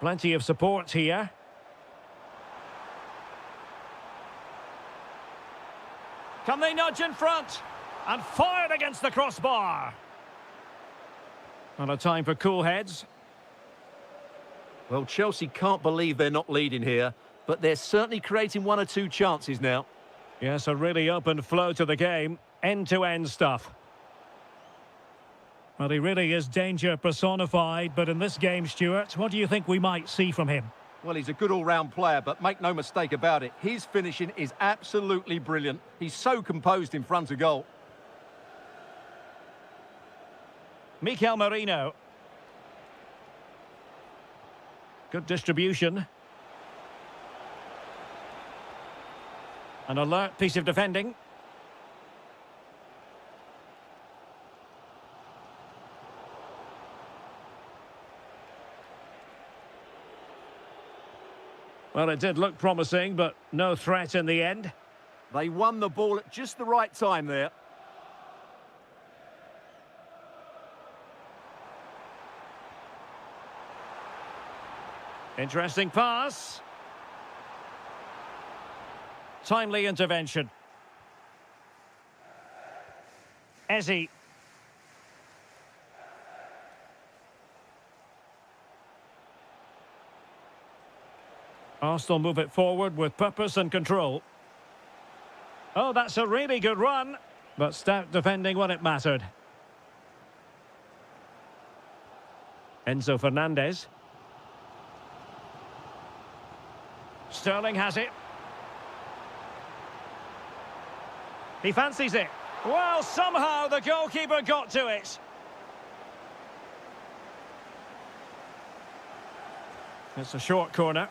A: Plenty of support here. Can they nudge in front? And fired against the crossbar. Not a time for cool heads.
B: Well, Chelsea can't believe they're not leading here, but they're certainly creating one or two chances now.
A: Yes, a really open flow to the game. End-to-end stuff. Well, he really is danger personified, but in this game, Stuart, what do you think we might see from him?
B: Well, he's a good all-round player, but make no mistake about it, his finishing is absolutely brilliant. He's so composed in front of goal.
A: Mikel Merino. Good distribution. An alert piece of defending. Well, it did look promising, but no threat in the end.
B: They won the ball at just the right time there.
A: Interesting pass. Timely intervention. Ezzy. Arsenal move it forward with purpose and control. Oh, that's a really good run, but stout defending when it mattered. Enzo Fernandez. Sterling has it. He fancies it. Well, somehow the goalkeeper got to it. It's a short corner.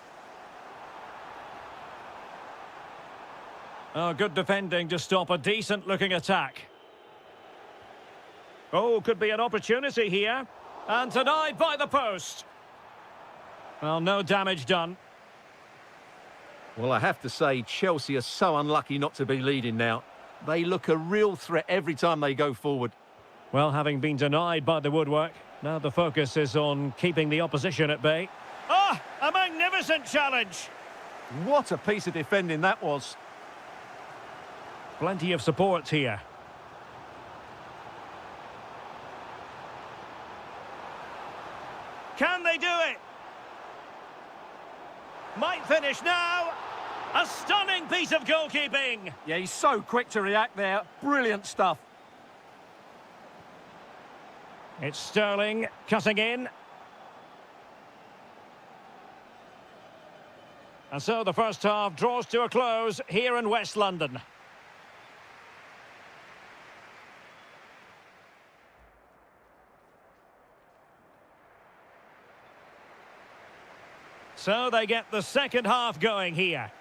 A: Oh, good defending to stop a decent-looking attack. Oh, could be an opportunity here. And denied by the post. Well, no damage done.
B: Well, I have to say, Chelsea are so unlucky not to be leading now. They look a real threat every time they go forward.
A: Well, having been denied by the woodwork, now the focus is on keeping the opposition at bay. Ah, a magnificent challenge.
B: What a piece of defending that was.
A: Plenty of support here. Can they do it? Might finish now. A stunning piece of goalkeeping.
B: Yeah, he's so quick to react there. Brilliant stuff.
A: It's Sterling cutting in. And so the first half draws to a close here in West London. So they get the second half going here.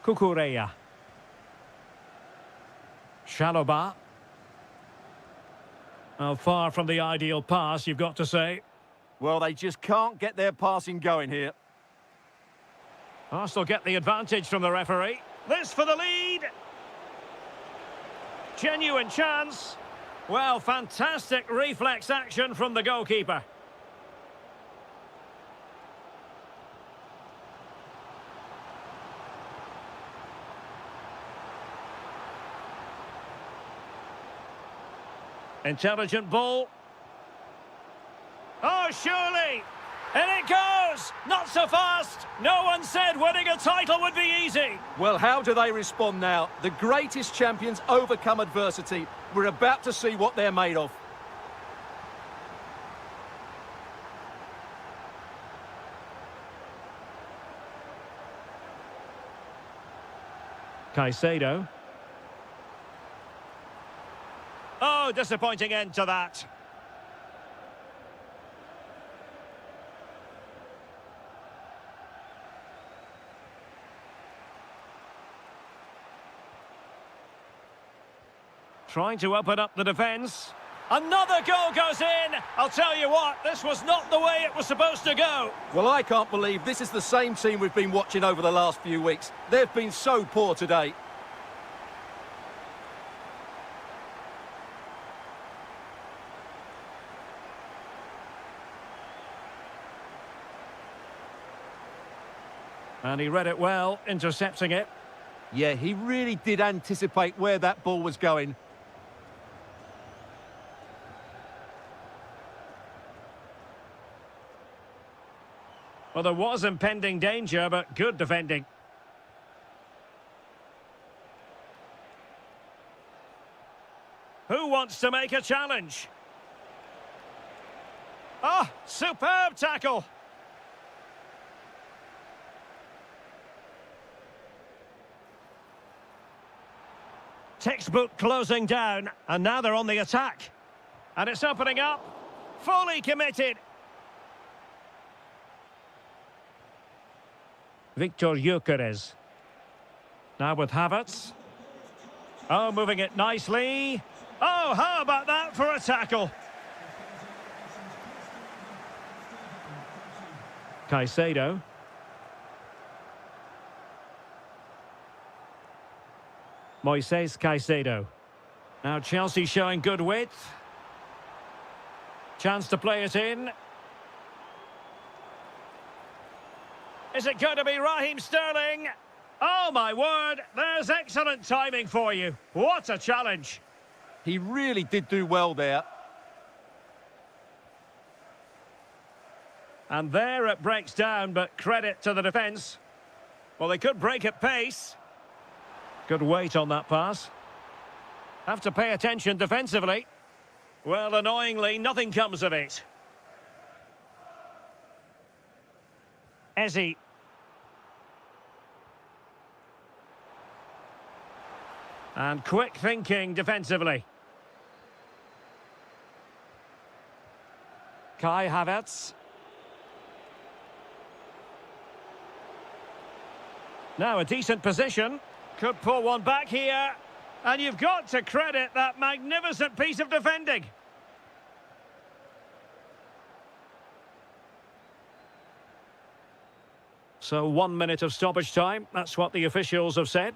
A: Kukureya. Shaloba. Oh, far from the ideal pass, you've got to say.
B: Well, they just can't get their passing going here.
A: Arsenal get the advantage from the referee. This for the lead. Genuine chance. Well, fantastic reflex action from the goalkeeper. Intelligent ball. Oh, surely! And it goes! Not so fast! No one said winning a title would be easy!
B: Well, how do they respond now? The greatest champions overcome adversity. We're about to see what they're made of.
A: Caicedo. Oh, disappointing end to that. Trying to open up the defence. Another goal goes in. I'll tell you what, this was not the way it was supposed to go.
B: Well, I can't believe this is the same team we've been watching over the last few weeks. They've been so poor today.
A: And he read it well, intercepting it.
B: Yeah, he really did anticipate where that ball was going.
A: Well, there was impending danger, but good defending. Who wants to make a challenge? Oh, superb tackle. Textbook closing down, and now they're on the attack. And it's opening up. Fully committed. Victor Gyökeres. Now with Havertz. Oh, moving it nicely. Oh, how about that for a tackle? Caicedo. Moises Caicedo. Now Chelsea showing good width. Chance to play it in. Is it going to be Raheem Sterling? Oh, my word, there's excellent timing for you. What a challenge.
B: He really did do well there.
A: And there it breaks down, but credit to the defence. Well, they could break at pace. Good weight on that pass. Have to pay attention defensively. Well, annoyingly, nothing comes of it. Ezzy. And quick thinking defensively. Kai Havertz. Now a decent position. Could pull one back here. And you've got to credit that magnificent piece of defending. So 1 minute of stoppage time. That's what the officials have said.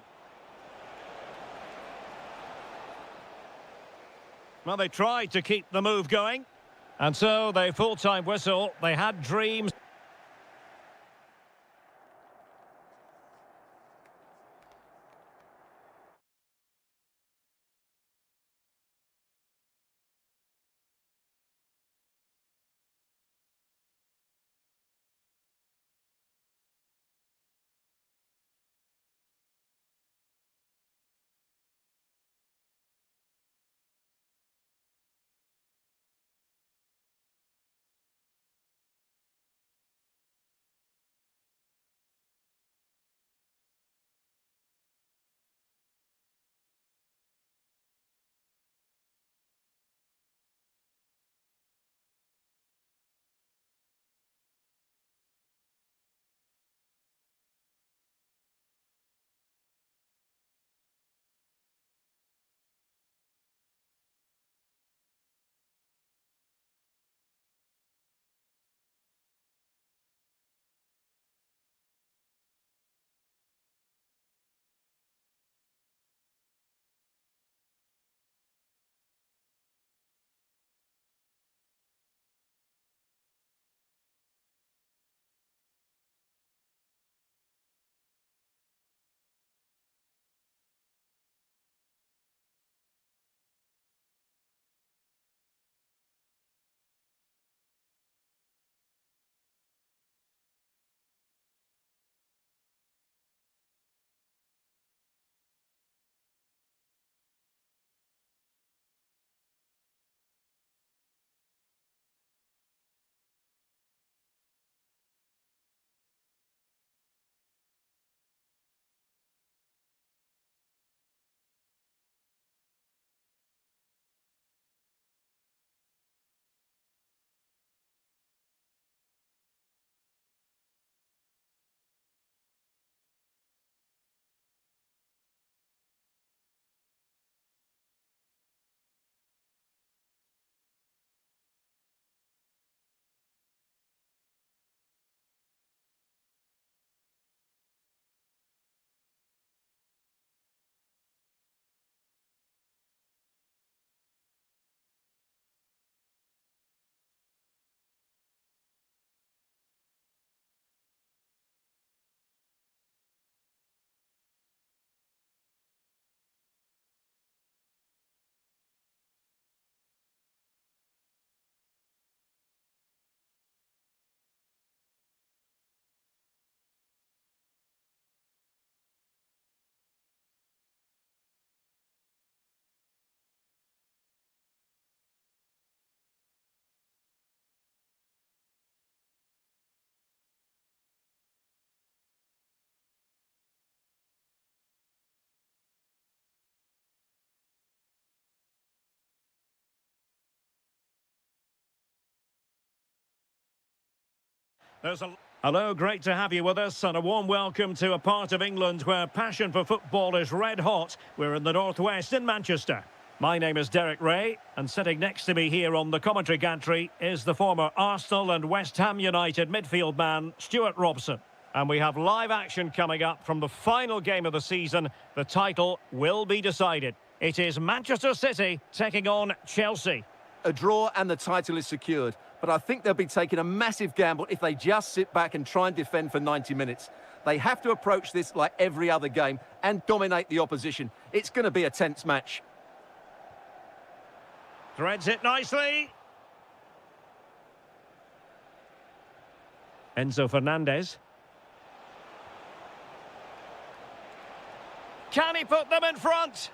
A: Well, they tried to keep the move going. And so they full-time whistle. They had dreams. There's a... Hello, great to have you with us, and a warm welcome to a part of England where passion for football is red hot. We're in the northwest in Manchester. My name is Derek Ray, and sitting next to me here on the commentary gantry is the former Arsenal and West Ham United midfield man, Stuart Robson. And we have live action coming up from the final game of the season. The title will be decided. It is Manchester City taking on Chelsea.
B: A draw and the title is secured, but I think they'll be taking a massive gamble if they just sit back and try and defend for 90 minutes. They have to approach this like every other game and dominate the opposition. It's going to be a tense match.
A: Threads it nicely. Enzo Fernandez. Can he put them in front?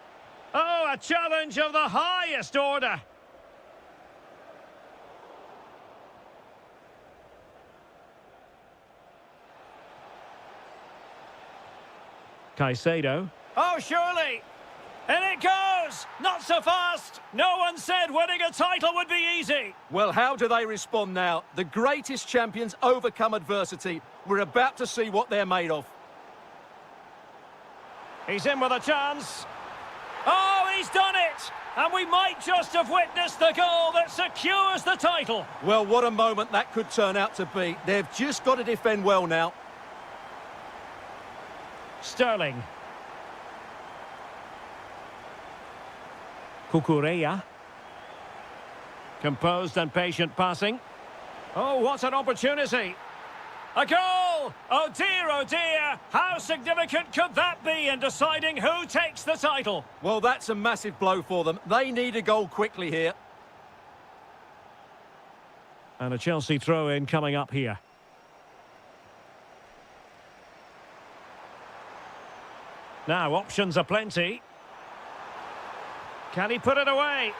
A: Oh, a challenge of the highest order. Caicedo. Oh, surely. And it goes! Not so fast! No one said winning a title would be easy!
B: Well, how do they respond now? The greatest champions overcome adversity. We're about to see what they're made of.
A: He's in with a chance. Oh, he's done it! And we might just have witnessed the goal that secures the title.
B: Well, what a moment that could turn out to be. They've just got to defend well now.
A: Sterling. Cucurella. Composed and patient passing. Oh, what an opportunity. A goal! Oh dear, how significant could that be in deciding who takes the title?
B: Well, that's a massive blow for them. They need a goal quickly here.
A: And a Chelsea throw-in coming up here. Now, options are plenty. Can he put it away?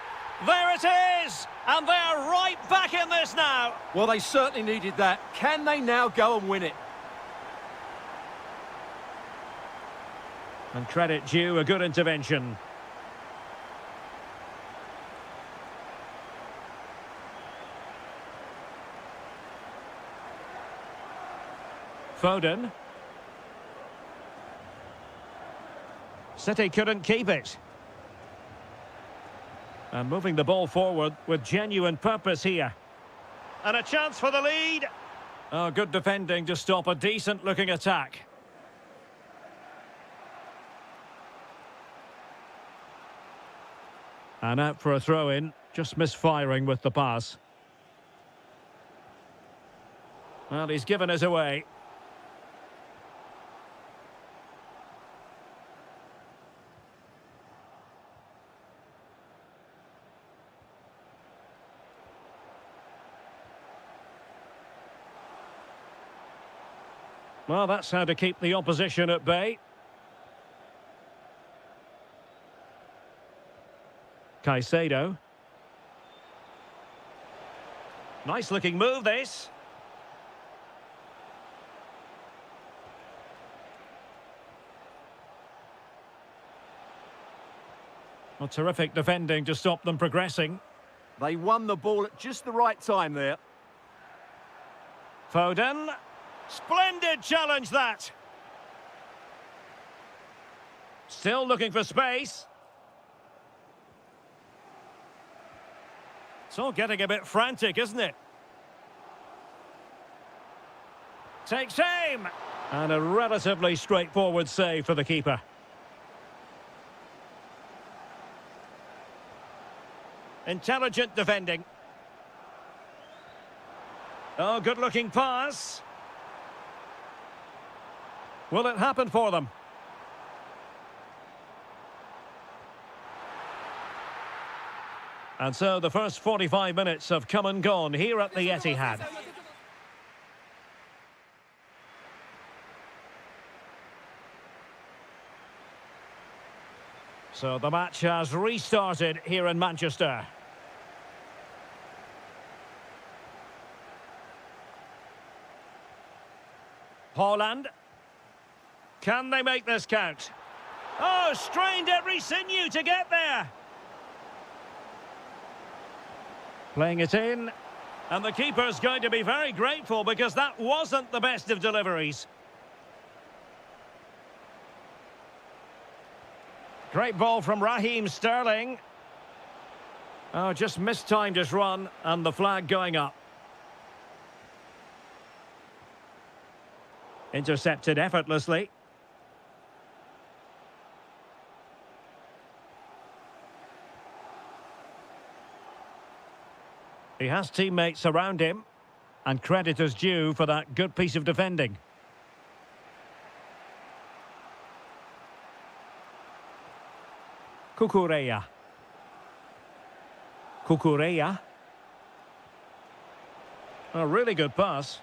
A: There it is! And they're right back in this now.
B: Well, they certainly needed that. Can they now go and win it?
A: And credit due, a good intervention. Foden. City couldn't keep it. And moving the ball forward with genuine purpose here. And a chance for the lead. Oh, good defending to stop a decent-looking attack. And out for a throw-in, just misfiring with the pass. Well, he's given us away. Well, that's how to keep the opposition at bay. Caicedo. Nice looking move, this. Well, terrific defending to stop them progressing.
B: They won the ball at just the right time there.
A: Foden. Splendid challenge, that. Still looking for space. It's all getting a bit frantic, isn't it? Takes aim. And a relatively straightforward save for the keeper. Intelligent defending. Oh, good-looking pass. Will it happen for them? And so the first 45 minutes have come and gone here at the Etihad. So the match has restarted here in Manchester. Haaland. Can they make this count? Oh, strained every sinew to get there. Playing it in. And the keeper's going to be very grateful because that wasn't the best of deliveries. Great ball from Raheem Sterling. Oh, just mistimed his run and the flag going up. Intercepted effortlessly. He has teammates around him, and credit is due for that good piece of defending. Cucurella. Cucurella. A really good pass.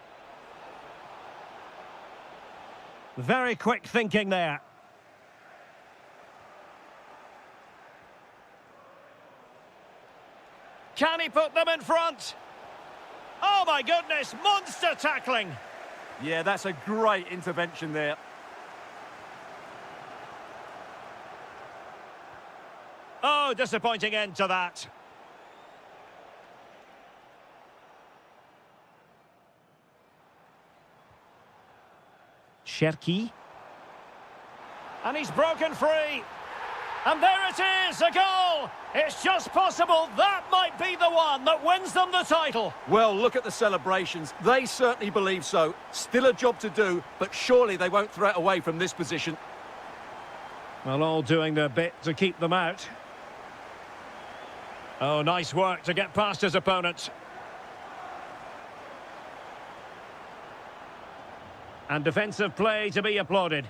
A: Very quick thinking there. Can he put them in front? Oh my goodness, monster tackling!
B: Yeah, that's a great intervention there.
A: Oh, disappointing end to that. Cherki. And he's broken free. And there it is, a goal! It's just possible that might be the one that wins them the title.
B: Well, look at the celebrations. They certainly believe so. Still a job to do, but surely they won't throw it away from this position.
A: Well, all doing their bit to keep them out. Oh, nice work to get past his opponents. And defensive play to be applauded.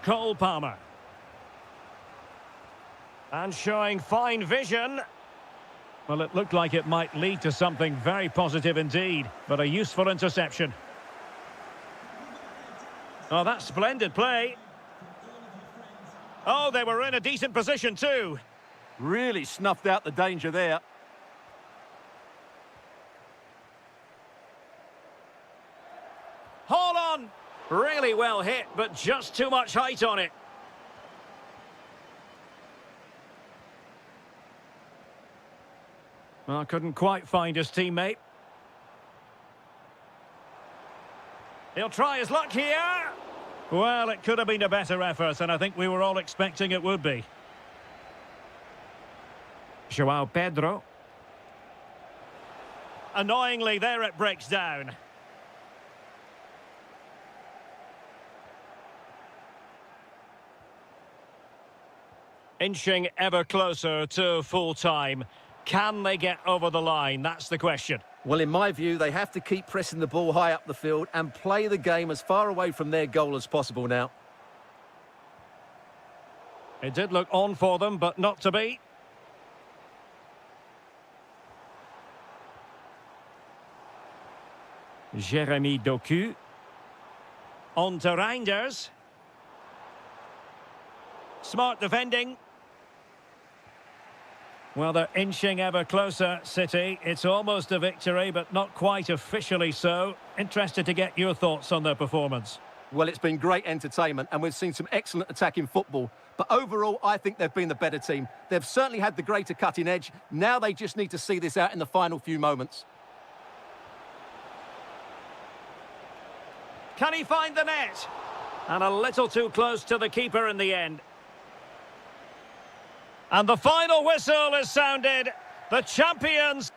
A: Cole Palmer. And showing fine vision. Well, it looked like it might lead to something very positive indeed, but a useful interception. Oh, that's splendid play. Oh, they were in a decent position too.
B: Really snuffed out the danger there.
A: Hold on. Really well hit, but just too much height on it. Well, couldn't quite find his teammate. He'll try his luck here. Well, it could have been a better effort, and I think we were all expecting it would be. João Pedro. Annoyingly, there it breaks down. Inching ever closer to full time. Can they get over the line? That's the question.
B: Well, in my view, they have to keep pressing the ball high up the field and play the game as far away from their goal as possible now.
A: It did look on for them, but not to be. Jeremy Doku. On to Reinders. Smart defending. Well, they're inching ever closer, City. It's almost a victory, but not quite officially so. Interested to get your thoughts on their performance.
B: Well, it's been great entertainment, and we've seen some excellent attacking football. But overall, I think they've been the better team. They've certainly had the greater cutting edge. Now they just need to see this out in the final few moments.
A: Can he find the net? And a little too close to the keeper in the end. And the final whistle is sounded. The champions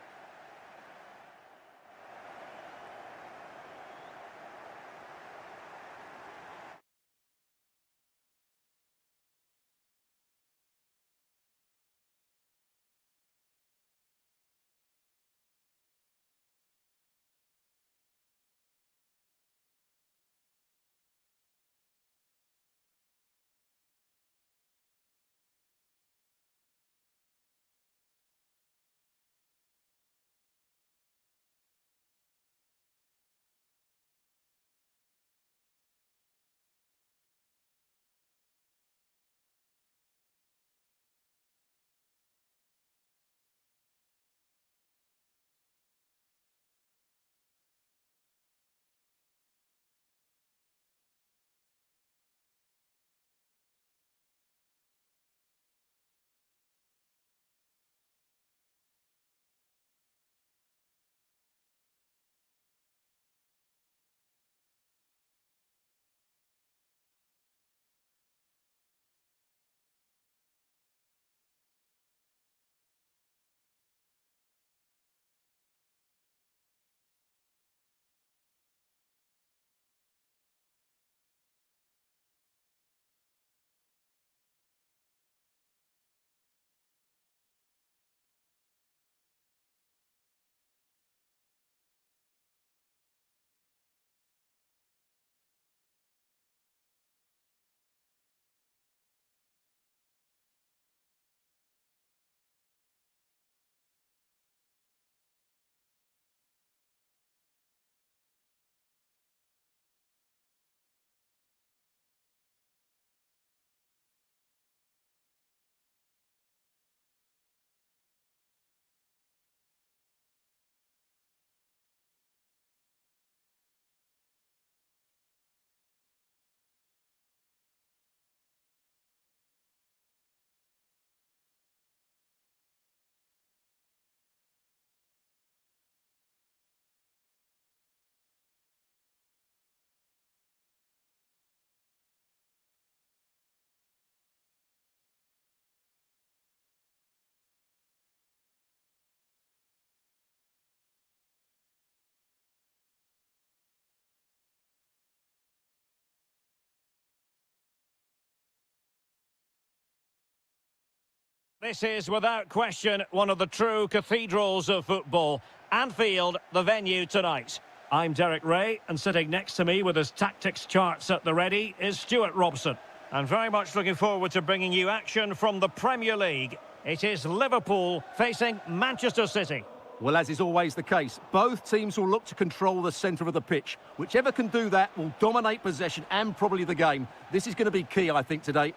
A: This is, without question, one of the true cathedrals of football. Anfield, the venue tonight. I'm Derek Ray, and sitting next to me with his tactics charts at the ready is Stuart Robson. And very much looking forward to bringing you action from the Premier League. It is Liverpool facing Manchester City.
B: Well, as is always the case, both teams will look to control the centre of the pitch. Whichever can do that will dominate possession and probably the game. This is going to be key, I think, today.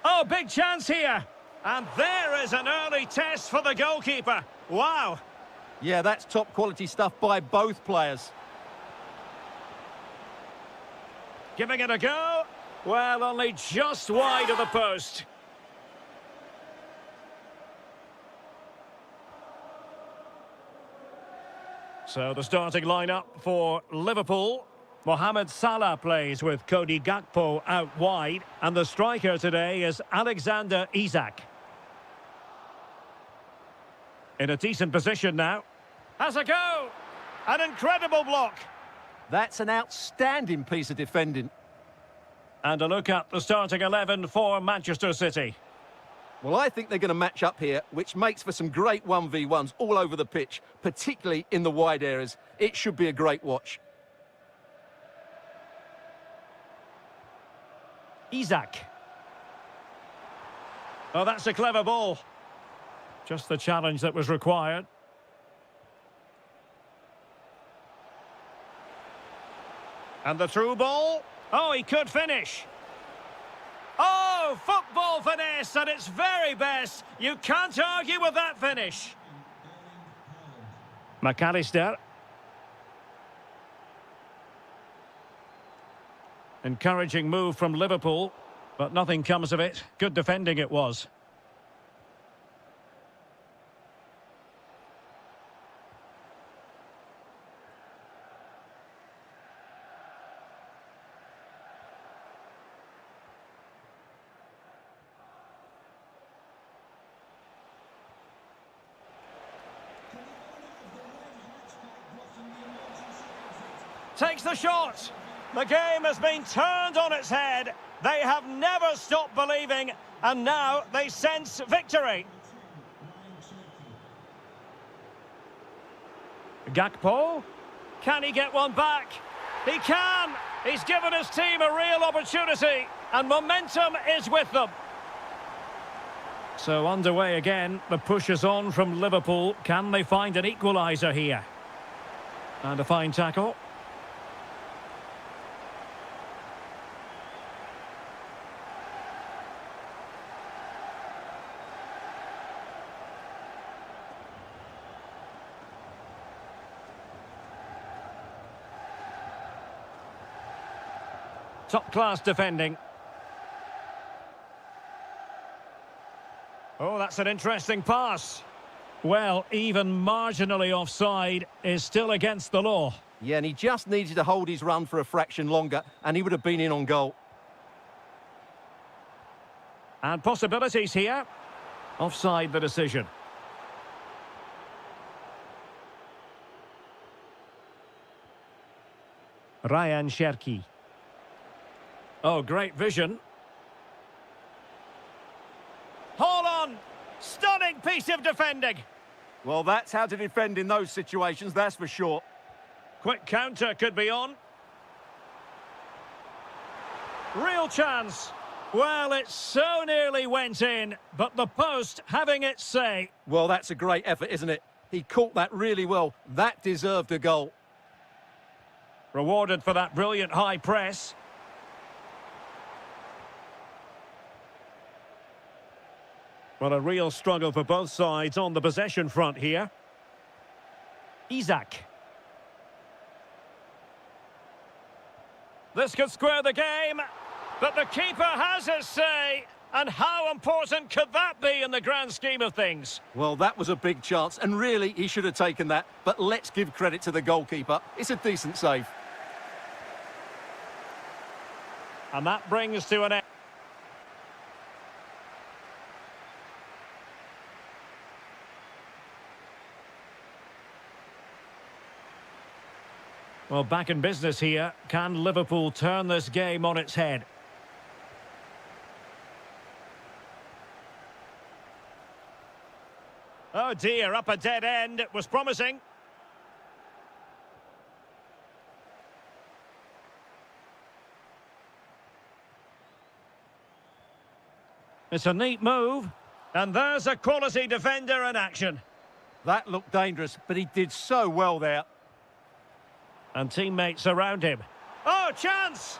A: Oh, big chance here. And there is an early test for the goalkeeper. Wow.
B: Yeah, that's top quality stuff by both players.
A: Giving it a go. Well, only just wide of the post. So the starting lineup for Liverpool. Mohamed Salah plays with Cody Gakpo out wide. And the striker today is Alexander Isak. In a decent position now. Has a go! An incredible block.
B: That's an outstanding piece of defending.
A: And a look at the starting 11 for Manchester City.
B: Well, I think they're going to match up here, which makes for some great 1v1s all over the pitch, particularly in the wide areas. It should be a great watch.
A: Isak. Oh, that's a clever ball. Just the challenge that was required. And the through ball. Oh, he could finish. Oh, football finesse at its very best. You can't argue with that finish. McAllister. Encouraging move from Liverpool, but nothing comes of it. Good defending it was. Takes the shot. The game has been turned on its head. They have never stopped believing, and now they sense victory. Gakpo. Can he get one back? He can. He's given his team a real opportunity, and momentum is with them. So underway again. The push is on from Liverpool. Can they find an equaliser here? And a fine tackle. Top-class defending. Oh, that's an interesting pass. Well, even marginally offside is still against the law.
B: Yeah, and he just needed to hold his run for a fraction longer, and he would have been in on goal.
A: And possibilities here. Offside the decision. Ryan Cherki. Oh, great vision. Hold on! Stunning piece of defending.
B: Well, that's how to defend in those situations, that's for sure.
A: Quick counter could be on. Real chance. Well, it so nearly went in, but the post having its say.
B: Well, that's a great effort, isn't it? He caught that really well. That deserved a goal.
A: Rewarded for that brilliant high press. Well, a real struggle for both sides on the possession front here. Isak. This could square the game, but the keeper has his say. And how important could that be in the grand scheme of things?
B: Well, that was a big chance, and really, he should have taken that. But let's give credit to the goalkeeper. It's a decent save.
A: And that brings to an end. Well, back in business here. Can Liverpool turn this game on its head? Oh dear, up a dead end. It was promising. It's a neat move. And there's a quality defender in action.
B: That looked dangerous, but he did so well there.
A: And teammates around him. Oh, chance!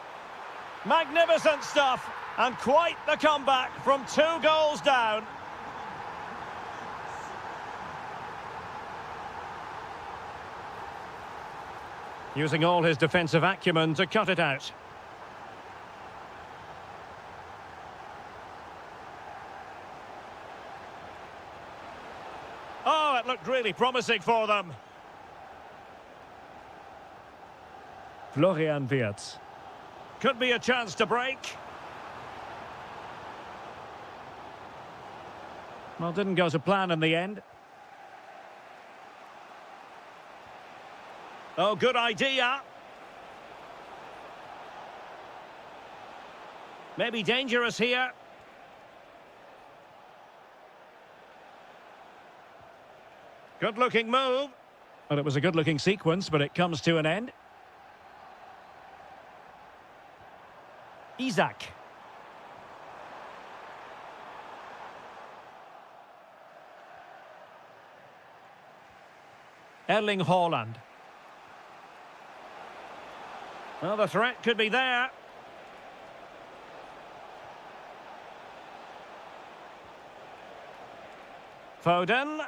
A: Magnificent stuff. And quite the comeback from 2 goals down. Using all his defensive acumen to cut it out. Oh, it looked really promising for them. Florian Wirtz. Could be a chance to break. Well, didn't go to plan in the end. Oh, good idea. Maybe dangerous here. Good-looking move. Well, it was a good-looking sequence, but it comes to an end. Isaac. Erling Haaland. Well, the threat could be there. Foden.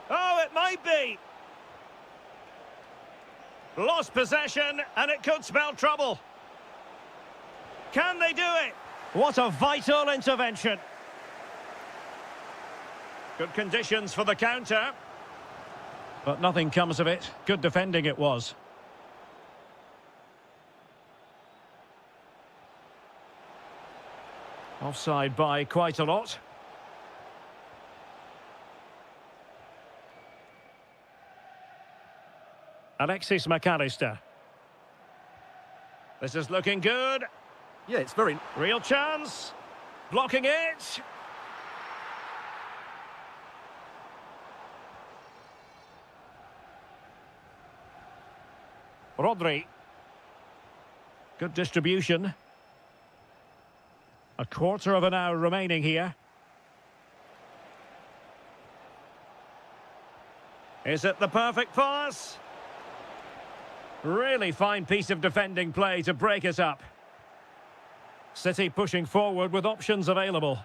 A: Oh, it might be. Lost possession, and it could spell trouble. Can they do it? What a vital intervention. Good conditions for the counter. But nothing comes of it. Good defending it was. Offside by quite a lot. Alexis McAllister. This is looking good.
B: Yeah, it's very...
A: Real chance. Blocking it. Rodri. Good distribution. A quarter of an hour remaining here. Is it the perfect pass? Really fine piece of defending play to break it up. City pushing forward with options available.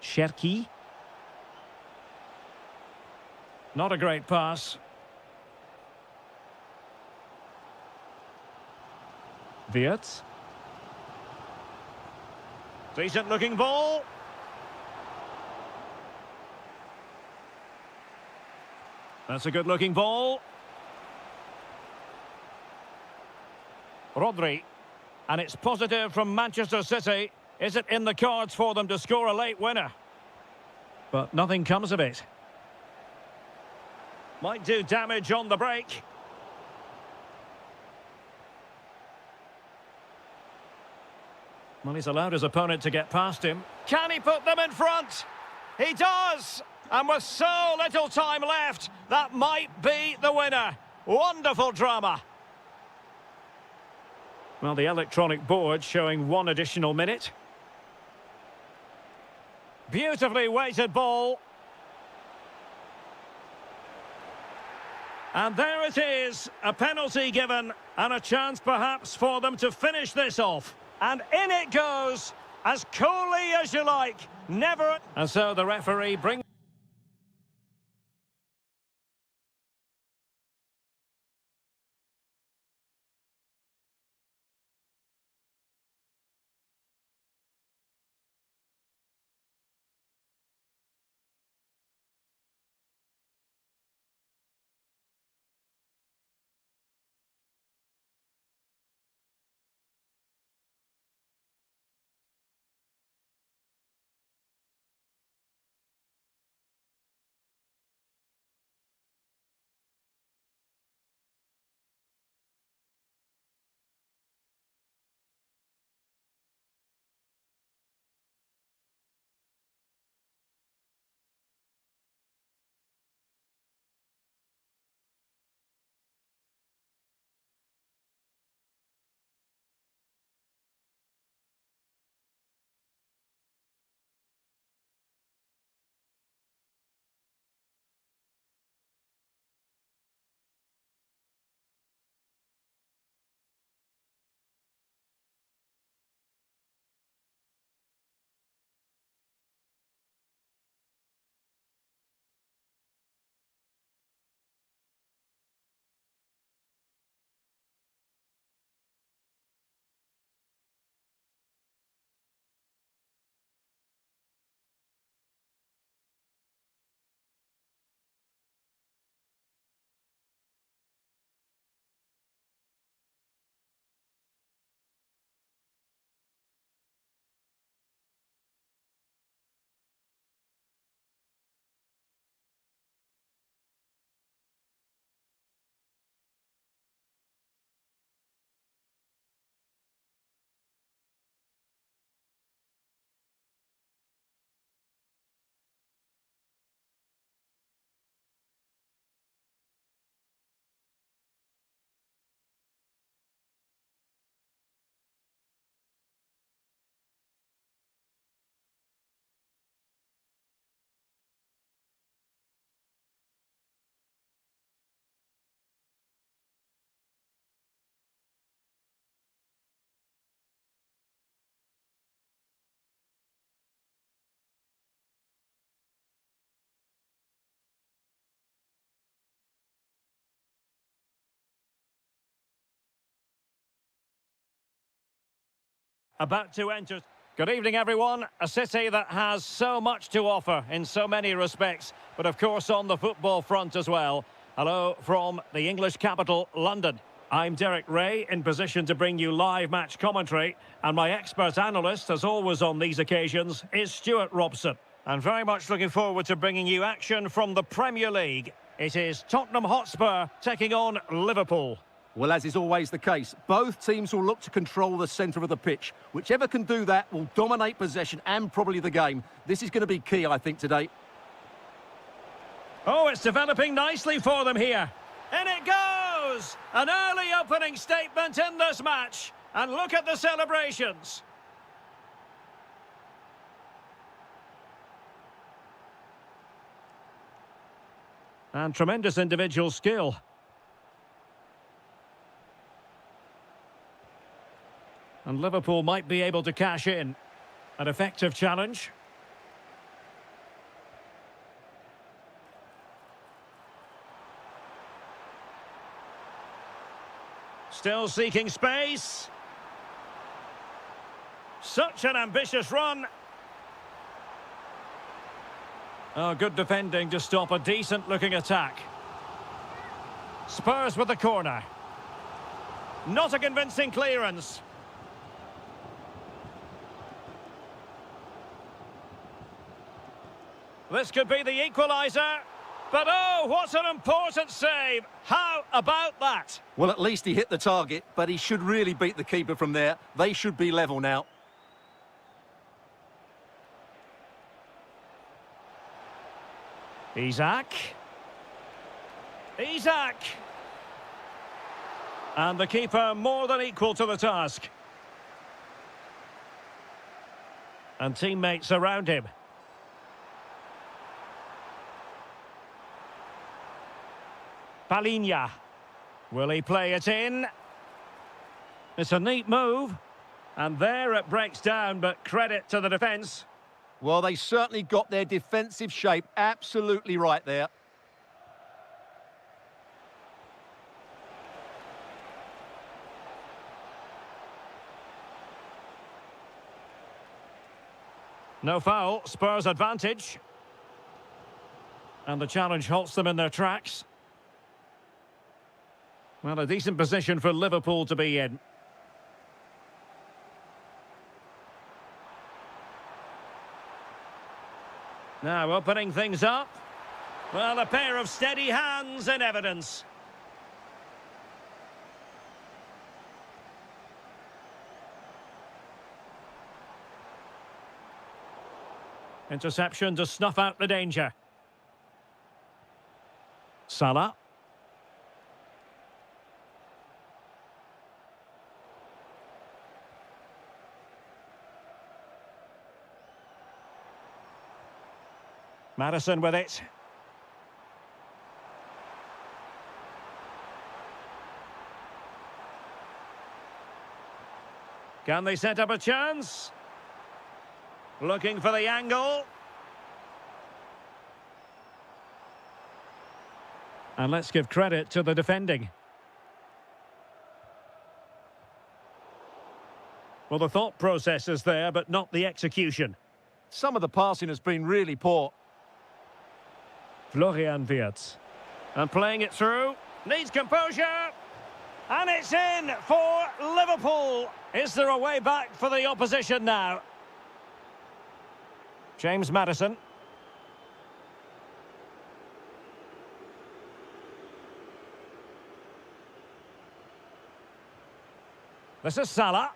A: Cherki. Not a great pass. Wirtz. Decent looking ball. That's a good looking ball. Rodri. And it's positive from Manchester City. Is it in the cards for them to score a late winner? But nothing comes of it. Might do damage on the break. Well, he's allowed his opponent to get past him. Can he put them in front? He does! And with so little time left, that might be the winner. Wonderful drama. Well, the electronic board showing 1 additional minute. Beautifully weighted ball. And there it is, a penalty given, and a chance perhaps for them to finish this off. And in it goes, as coolly as you like, never... And so the referee brings... about to enter. Good evening, everyone. A city that has so much to offer in so many respects, but of course on the football front as well. Hello from the English capital, London. I'm Derek Ray, in position to bring you live match commentary, and my expert analyst, as always on these occasions, is Stuart Robson. I'm very much looking forward to bringing you action from the Premier League. It is Tottenham Hotspur taking on Liverpool.
B: Well, as is always the case, both teams will look to control the centre of the pitch. Whichever can do that will dominate possession and probably the game. This is going to be key, I think, today.
A: Oh, it's developing nicely for them here. In it goes! An early opening statement in this match. And look at the celebrations. And tremendous individual skill. And Liverpool might be able to cash in. An effective challenge. Still seeking space. Such an ambitious run. Oh, good defending to stop a decent-looking attack. Spurs with the corner. Not a convincing clearance. This could be the equaliser. But oh, what an important save. How about that?
B: Well, at least he hit the target, but he should really beat the keeper from there. They should be level now.
A: Isak. And the keeper more than equal to the task. And teammates around him. Palinha. Will he play it in? It's a neat move. And there it breaks down, but credit to the defence.
B: Well, they certainly got their defensive shape absolutely right there.
A: No foul, Spurs advantage. And the challenge halts them in their tracks. Well, a decent position for Liverpool to be in. Now opening things up. Well, a pair of steady hands in evidence. Interception to snuff out the danger. Salah. Madison with it. Can they set up a chance? Looking for the angle. And let's give credit to the defending. Well, the thought process is there, but not the execution.
B: Some of the passing has been really poor.
A: Florian Wirtz. And playing it through. Needs composure. And it's in for Liverpool. Is there a way back for the opposition now? James Maddison. This is Salah.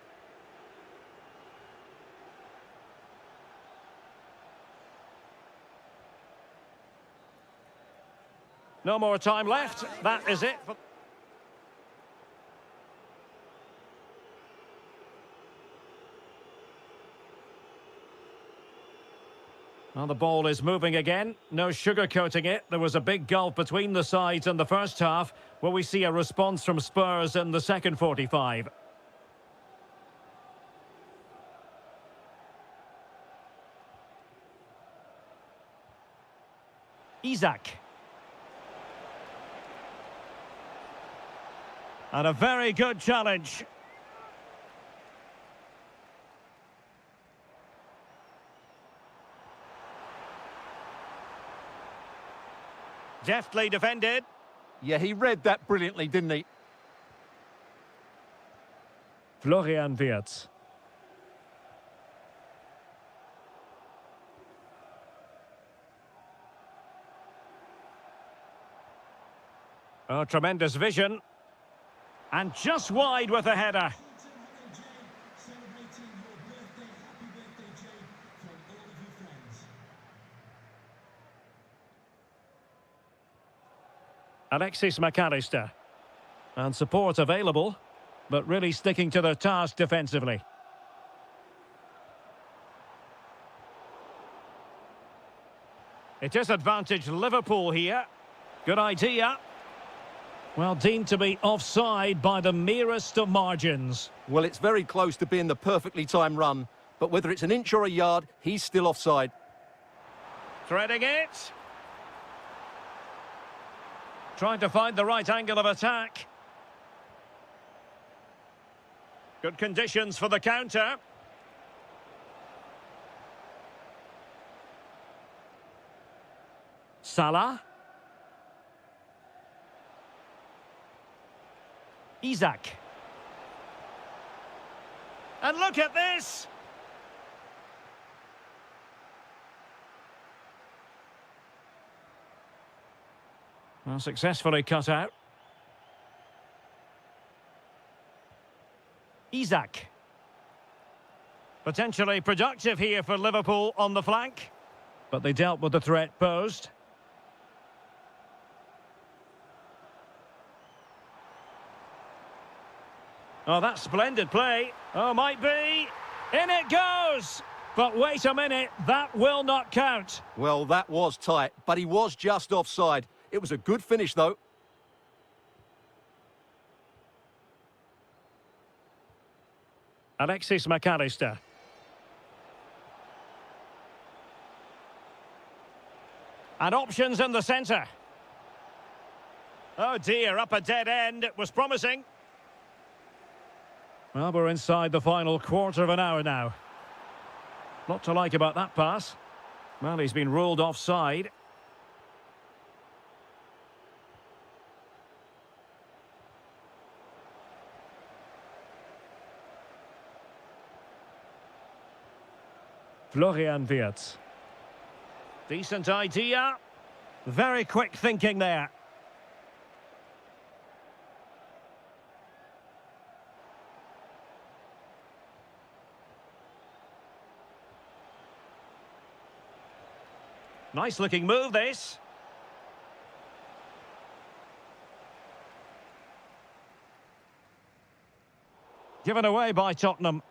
A: No more time left. That is it. Well, the ball is moving again. No sugarcoating it. There was a big gulf between the sides in the first half. Will we see a response from Spurs in the second 45? Isak. And a very good challenge. Deftly defended.
B: Yeah, he read that brilliantly, didn't he?
A: Florian Wirtz. Oh, tremendous vision. And just wide with the header. Alexis McAllister. And support available, but really sticking to their task defensively. It is advantage Liverpool here. Good idea. Well, deemed to be offside by the merest of margins.
B: Well, it's very close to being the perfectly timed run, but whether it's an inch or a yard, he's still offside.
A: Threading it. Trying to find the right angle of attack. Good conditions for the counter. Salah. Isaac. And look at this! Well, successfully cut out. Isaac. Potentially productive here for Liverpool on the flank. But they dealt with the threat posed. Oh, that's splendid play. Oh, might be. In it goes! But wait a minute, that will not count.
B: Well, that was tight, but he was just offside. It was a good finish, though.
A: Alexis McAllister. And options in the centre. Oh dear, up a dead end. It was promising. Well, we're inside the final quarter of an hour now. Lot to like about that pass. Well, he's been ruled offside. Florian Wirtz. Decent idea. Very quick thinking there. Nice looking move, this. Given away by Tottenham.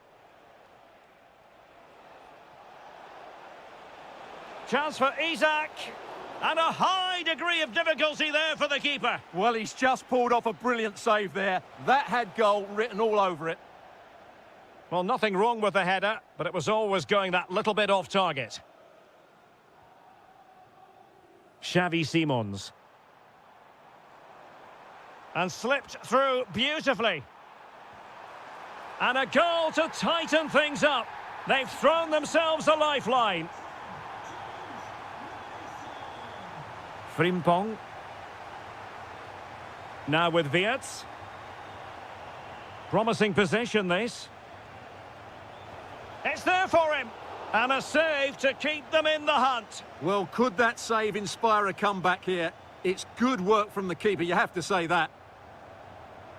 A: Chance for Isaac. And a high degree of difficulty there for the keeper.
B: Well, he's just pulled off a brilliant save there. That had goal written all over it.
A: Well, nothing wrong with the header, but it was always going that little bit off target. Xavi Simons. And slipped through beautifully. And a goal to tighten things up. They've thrown themselves a lifeline. Frimpong. Now with Wirtz. Promising possession, this. It's there for him. And a save to keep them in the hunt.
B: Well, could that save inspire a comeback here? It's good work from the keeper, you have to say that.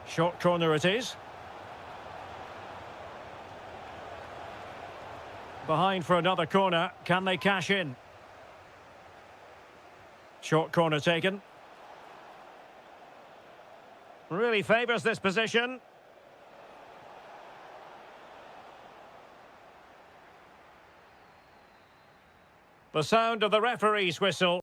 A: Short corner it is. Behind for another corner. Can they cash in? Short corner taken. Really favours this position. The sound of the referee's whistle.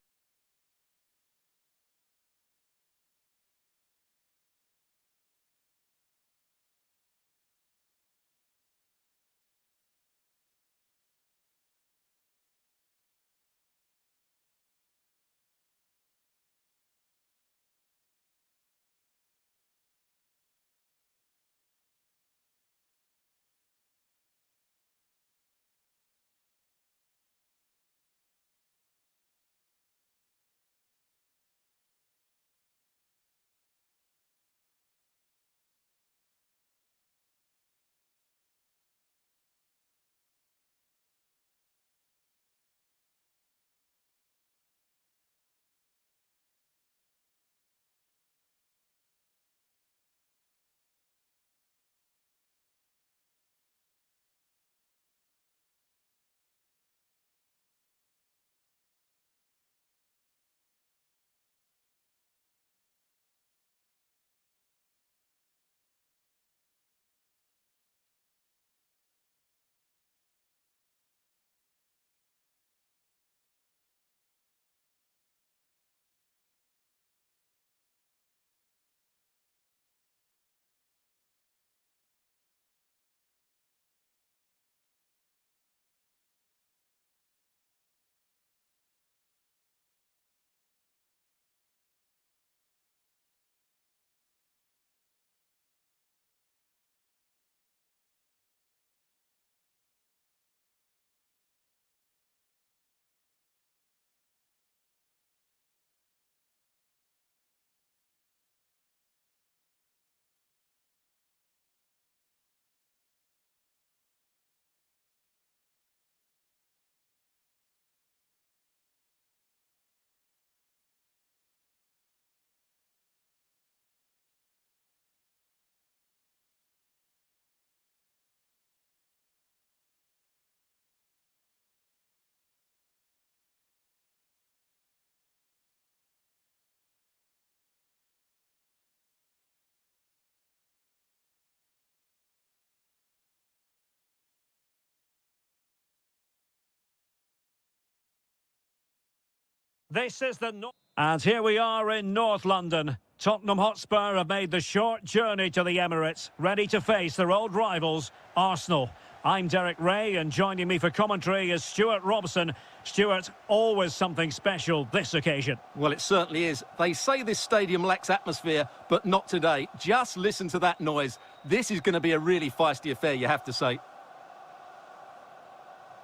A: This is the... And here we are in North London. Tottenham Hotspur have made the short journey to the Emirates, ready to face their old rivals, Arsenal. I'm Derek Ray, and joining me for commentary is Stuart Robson. Stuart, always something special this occasion.
B: Well, it certainly is. They say this stadium lacks atmosphere, but not today. Just listen to that noise. This is going to be a really feisty affair, you have to say.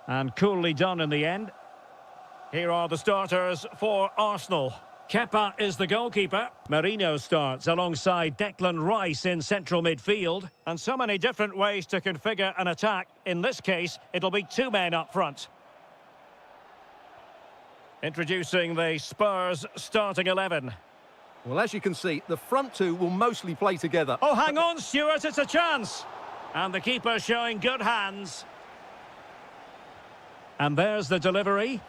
A: And coolly done in the end. Here are the starters for Arsenal. Kepa is the goalkeeper. Merino starts alongside Declan Rice in central midfield. And so many different ways to configure an attack. In this case, it'll be two men up front. Introducing the Spurs starting 11.
B: Well, as you can see, the front two will mostly play together.
A: Oh, hang on, Stuart, it's a chance. And the keeper showing good hands. And there's the delivery.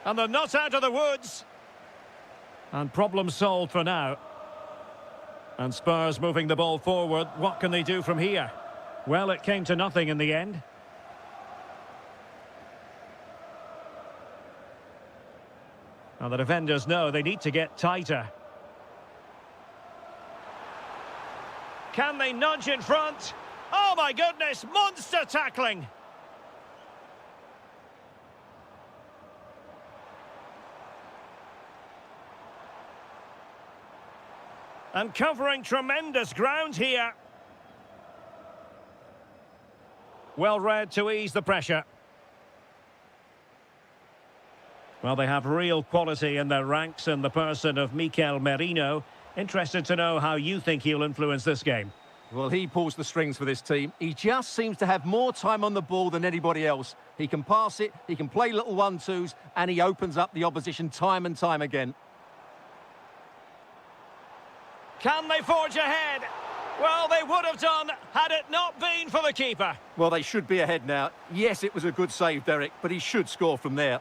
A: And they're not out of the woods. And problem solved for now. And Spurs moving the ball forward. What can they do from here? Well, it came to nothing in the end. Now the defenders know they need to get tighter. Can they nudge in front? Oh my goodness, monster tackling! And covering tremendous ground here. Well read to ease the pressure. Well, they have real quality in their ranks in the person of Mikel Merino. Interested to know how you think he'll influence this game.
B: Well, he pulls the strings for this team. He just seems to have more time on the ball than anybody else. He can pass it, he can play little 1-2s, and he opens up the opposition time and time again.
A: Can they forge ahead? Well, they would have done had it not been for the keeper.
B: Well, they should be ahead now. Yes, it was a good save, Derek, but he should score from there.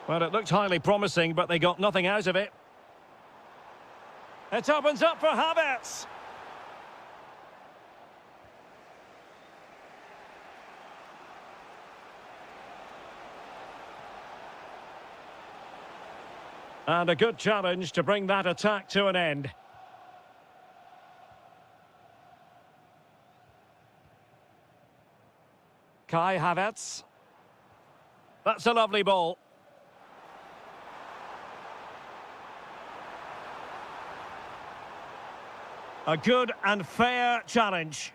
A: Well, it looked highly promising, but they got nothing out of it. It opens up for Havertz. And a good challenge to bring that attack to an end. Kai Havertz. That's a lovely ball. A good and fair challenge.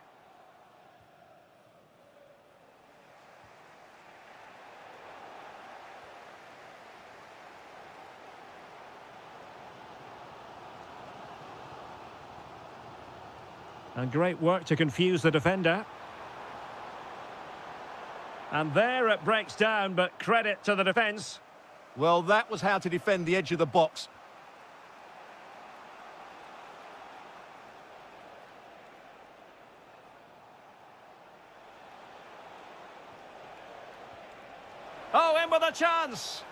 A: And great work to confuse the defender. And there it breaks down, but credit to the defence.
B: Well, that was how to defend the edge of the box.
A: Oh, in with a chance.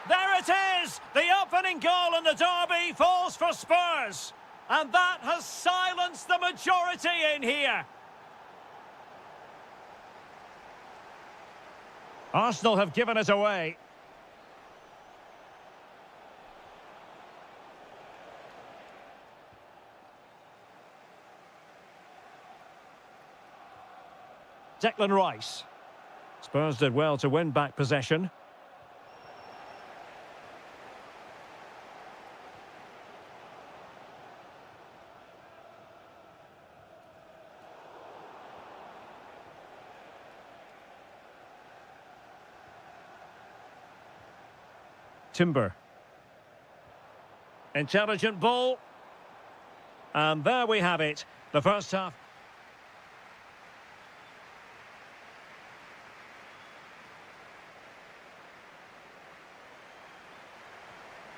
A: There it is! The opening goal in the derby falls for Spurs. And that has silenced the majority in here. Arsenal have given it away. Declan Rice. Spurs did well to win back possession. Timber. Intelligent ball. And there we have it. The first half.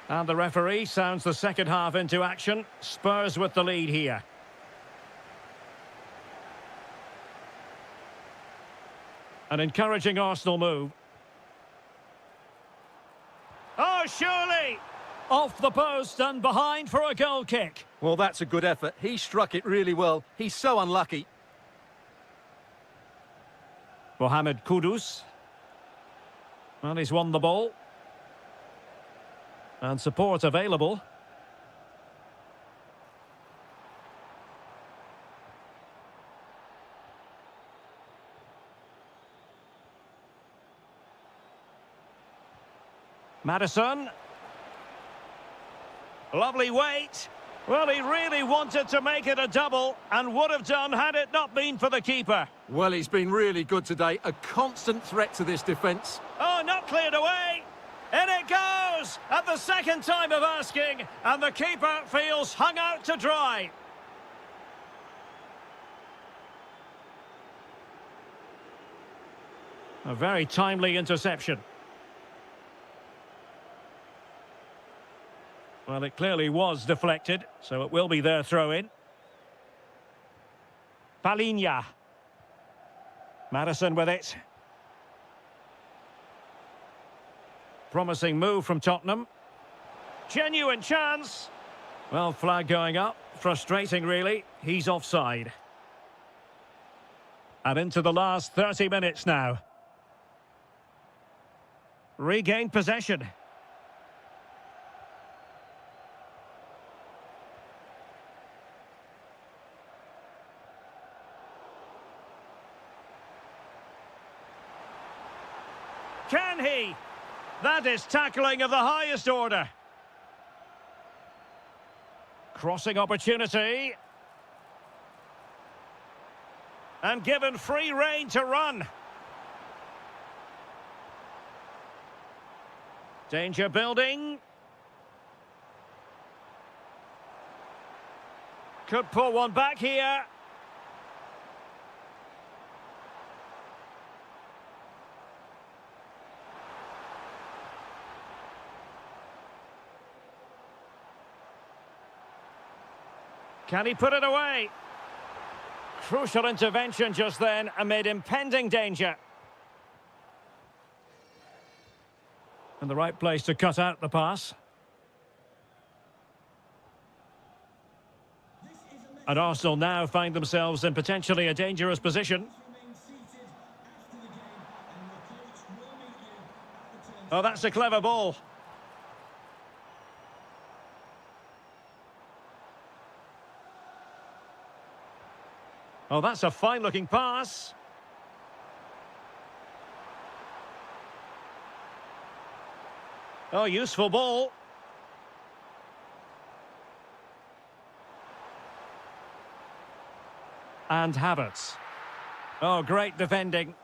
A: And the referee sounds the second half into action. Spurs with the lead here. An encouraging Arsenal move. Oh, surely! Off the post and behind for a goal kick.
B: Well, that's a good effort. He struck it really well. He's so unlucky.
A: Mohamed Kudus. Well, he's won the ball. And support available. Madison. Lovely weight. Well, he really wanted to make it a double and would have done had it not been for the keeper.
B: Well, he's been really good today. A constant threat to this defence.
A: Oh, not cleared away. In it goes at the second time of asking, and the keeper feels hung out to dry. A very timely interception. Well, it clearly was deflected, so it will be their throw-in. Palinha. Madison with it. Promising move from Tottenham. Genuine chance. Well, flag going up. Frustrating, really. He's offside. And into the last 30 minutes now. Regained possession. Can he? That is tackling of the highest order. Crossing opportunity. And given free rein to run. Danger building. Could pull one back here. Can he put it away? Crucial intervention just then amid impending danger. And the right place to cut out the pass. And Arsenal now find themselves in potentially a dangerous position. Oh, that's a clever ball. Oh, that's a fine-looking pass. Oh, useful ball. And Havertz. Oh, great defending.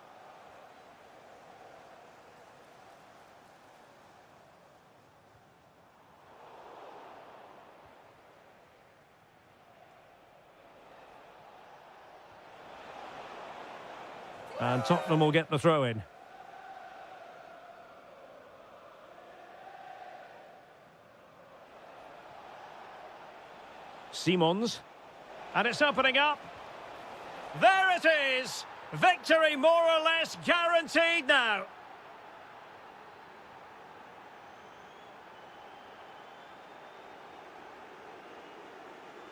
A: And Tottenham will get the throw-in. Simons. And it's opening up. There it is! Victory more or less guaranteed now.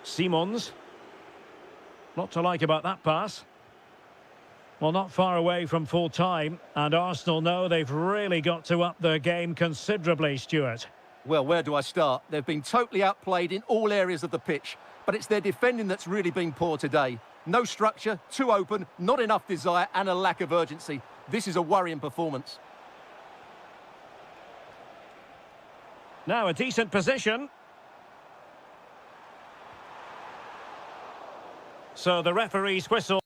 A: Simons. Not to like about that pass. Well, not far away from full time, and Arsenal know they've really got to up their game considerably, Stuart.
B: Well, where do I start? They've been totally outplayed in all areas of the pitch, but it's their defending that's really been poor today. No structure, too open, not enough desire, and a lack of urgency. This is a worrying performance.
A: Now a decent position. So the referee's whistle.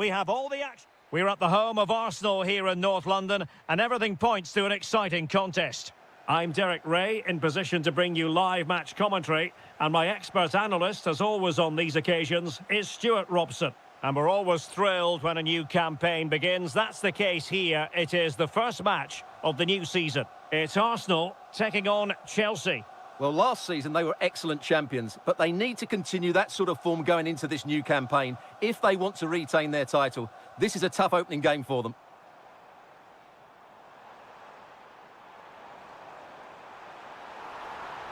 A: we have all the action. We're at the home of Arsenal here in North London, and everything points to an exciting contest. I'm Derek Ray, in position to bring you live match commentary, and my expert analyst, as always on these occasions, is Stuart Robson. And we're always thrilled when a new campaign begins. That's the case here. It is the first match of the new season. It's Arsenal taking on Chelsea.
B: Well, last season they were excellent champions, but they need to continue that sort of form going into this new campaign if they want to retain their title. This is a tough opening game for them.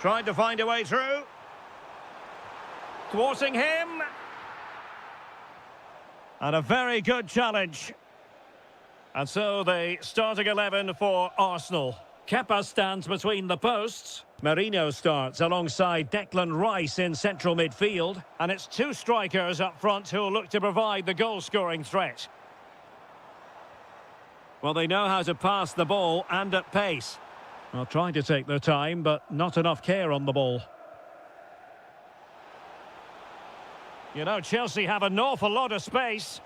A: Trying to find a way through. Thwarting him. And a very good challenge. And so the starting 11 for Arsenal. Kepa stands between the posts. Marino starts alongside Declan Rice in central midfield. And it's two strikers up front who'll look to provide the goal-scoring threat. Well, they know how to pass the ball and at pace. Well, trying to take their time, but not enough care on the ball. You know, Chelsea have an awful lot of space.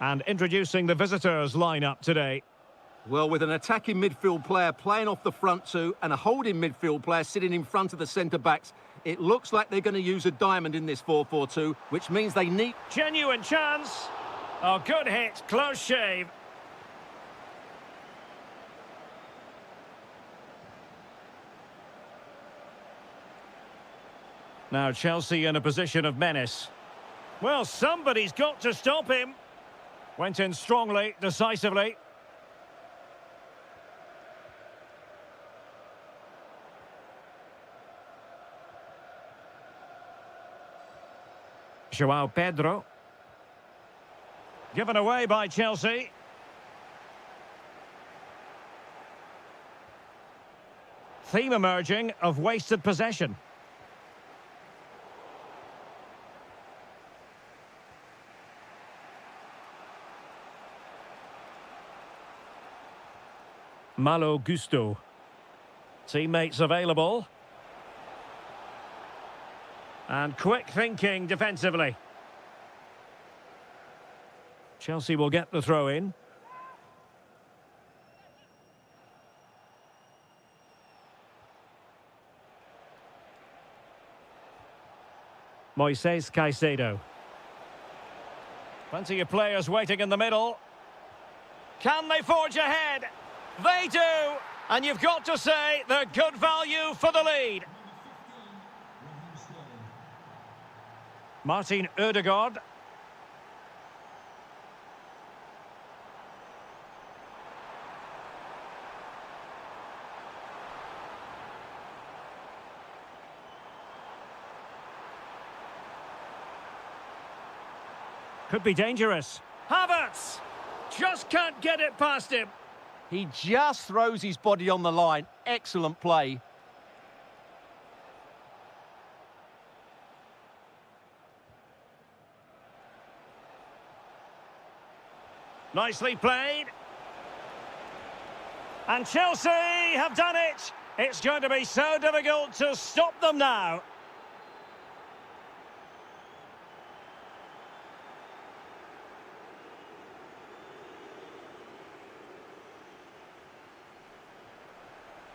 A: And introducing the visitors lineup today.
B: Well, with an attacking midfield player playing off the front two and a holding midfield player sitting in front of the centre-backs, it looks like they're going to use a diamond in this 4-4-2, which means they need...
A: Genuine chance. Oh, good hit. Close shave. Now Chelsea in a position of menace. Well, somebody's got to stop him. Went in strongly, decisively. João Pedro. Given away by Chelsea. Theme emerging of wasted possession. Malo Gusto. Teammates available. And quick thinking defensively. Chelsea will get the throw in. Moises Caicedo. Plenty of players waiting in the middle. Can they forge ahead? They do! And you've got to say they're good value for the lead. Martin Ødegaard. Could be dangerous. Havertz! Just can't get it past him.
B: He just throws his body on the line. Excellent play.
A: Nicely played. And Chelsea have done it. It's going to be so difficult to stop them now.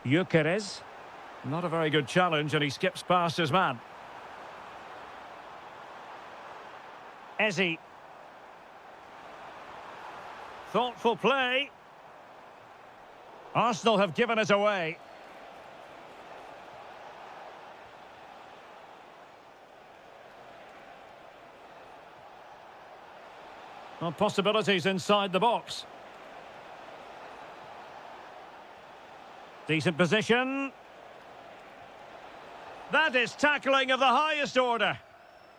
A: Gyökeres. Not a very good challenge, and he skips past his man. Eze. Thoughtful play. Arsenal have given it away. Well, possibilities inside the box. Decent position. That is tackling of the highest order.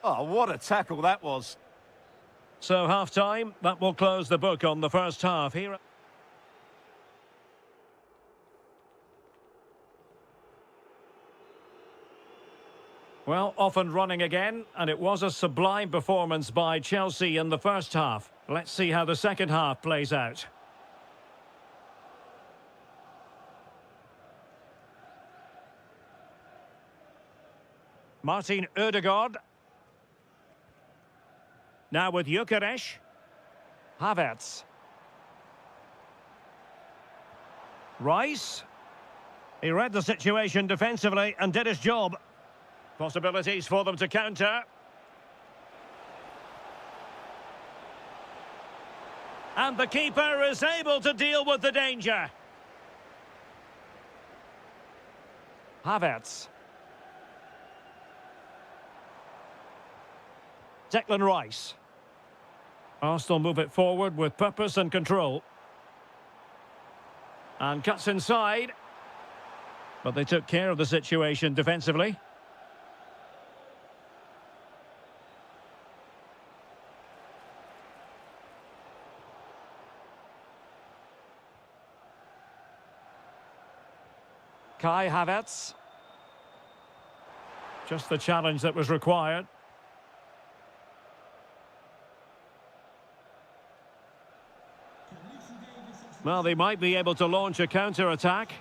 B: Oh, what a tackle that was.
A: So half-time, that will close the book on the first half here. Well, off and running again, and it was a sublime performance by Chelsea in the first half. Let's see how the second half plays out. Martin Ødegaard. Now with Gyökeres. Havertz. Rice. He read the situation defensively and did his job. Possibilities for them to counter. And the keeper is able to deal with the danger. Havertz. Declan Rice. Arsenal move it forward with purpose and control. And cuts inside. But they took care of the situation defensively. Kai Havertz. Just the challenge that was required. Well, they might be able to launch a counter-attack.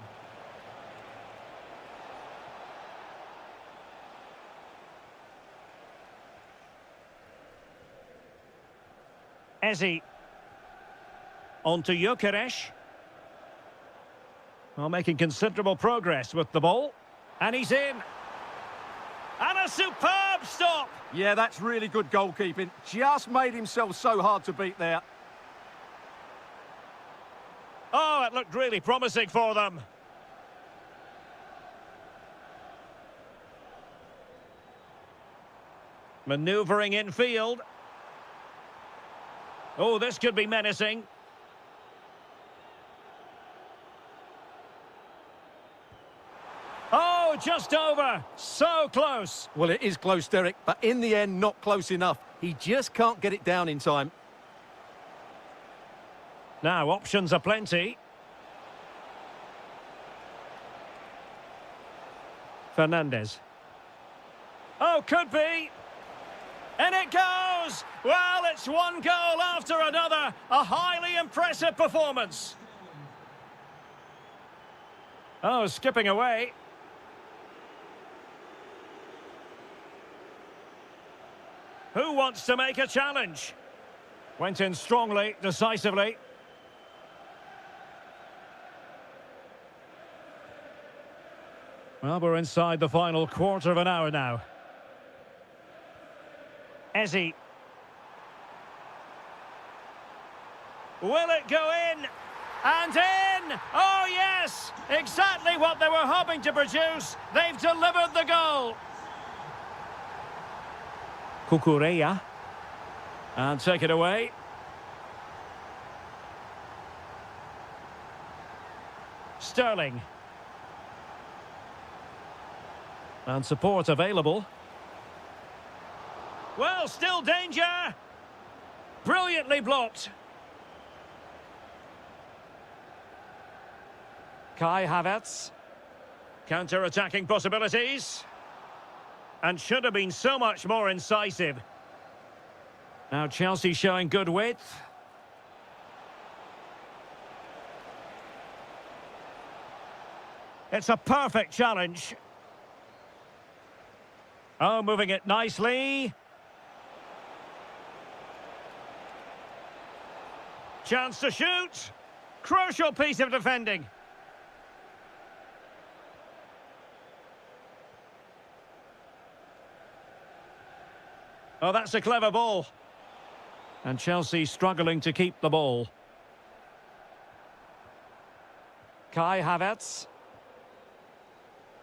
A: Eze. On to Gyökeres. Well, making considerable progress with the ball. And he's in. And a superb stop!
B: Yeah, that's really good goalkeeping. Just made himself so hard to beat there.
A: Oh, it looked really promising for them. Manoeuvring infield. Oh, this could be menacing. Oh, just over. So close.
B: Well, it is close, Derek, but in the end, not close enough. He just can't get it down in time.
A: Now, options are plenty. Fernandez. Oh, could be. And it goes! Well, it's one goal after another. A highly impressive performance. Oh, skipping away. Who wants to make a challenge? Went in strongly, decisively. Well, we're inside the final quarter of an hour now. Eze. Will it go in? And in! Oh, yes! Exactly what they were hoping to produce. They've delivered the goal. Kukureya. And take it away. Sterling. And support available. Well, still danger. Brilliantly blocked. Kai Havertz. Counter-attacking possibilities. And should have been so much more incisive. Now Chelsea showing good width. It's a perfect challenge. Oh, moving it nicely. Chance to shoot. Crucial piece of defending. Oh, that's a clever ball. And Chelsea struggling to keep the ball. Kai Havertz.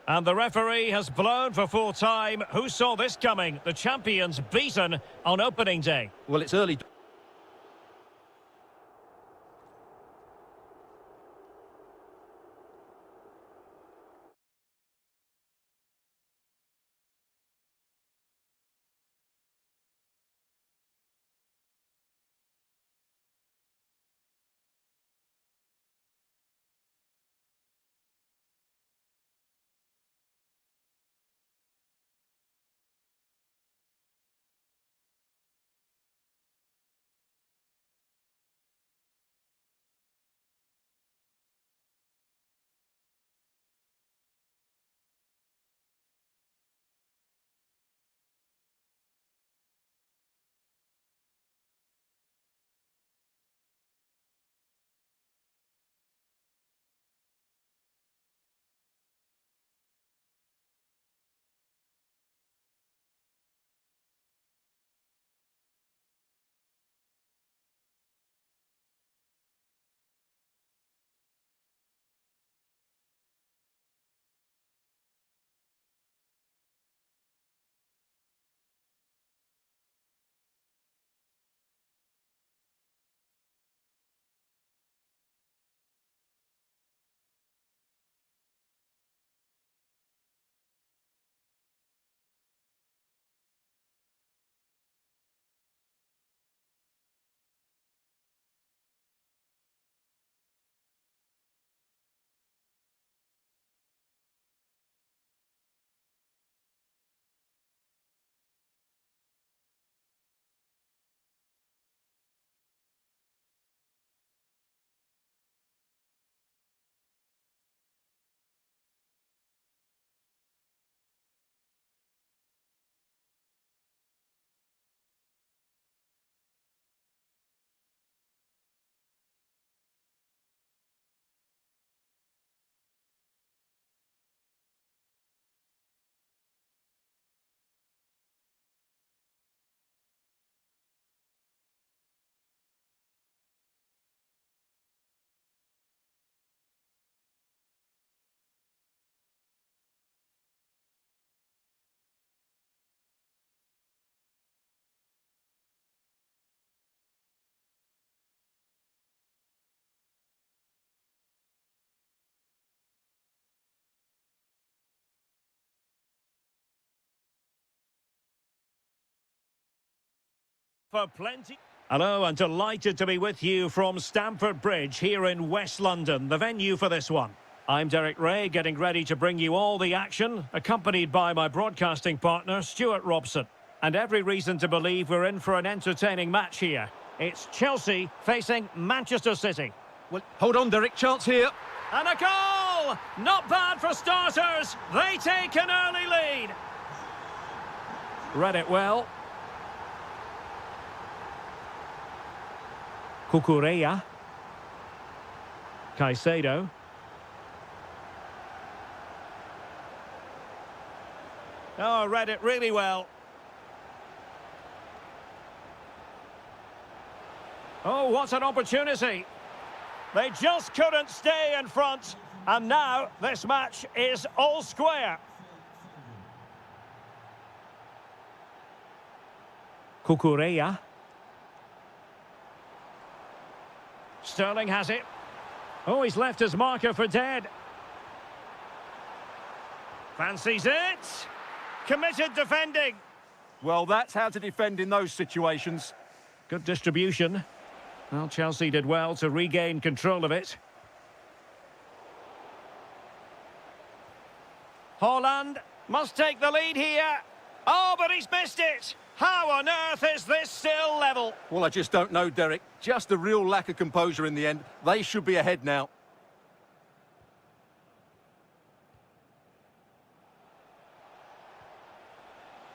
A: And the referee has blown for full time. Who saw this coming? The champions beaten on opening day.
B: Well, it's early.
A: For plenty. Hello, and delighted to be with you from Stamford Bridge here in West London, the venue for this one. I'm Derek Ray, getting ready to bring you all the action, accompanied by my broadcasting partner, Stuart Robson. And every reason to believe we're in for an entertaining match here. It's Chelsea facing Manchester City.
B: Well, hold on, Derek. Chance here.
A: And a goal! Not bad for starters. They take an early lead. Read it well. Cucurella. Caicedo. Oh, read it really well. Oh, what an opportunity. They just couldn't stay in front. And now this match is all square. Cucurella. Sterling has it. Oh, he's left his marker for dead. Fancies it. Committed defending.
B: Well, that's how to defend in those situations.
A: Good distribution. Well, Chelsea did well to regain control of it. Haaland must take the lead here. Oh, but he's missed it. How on earth is this still level?
B: Well, I just don't know, Derek. Just a real lack of composure in the end. They should be ahead now.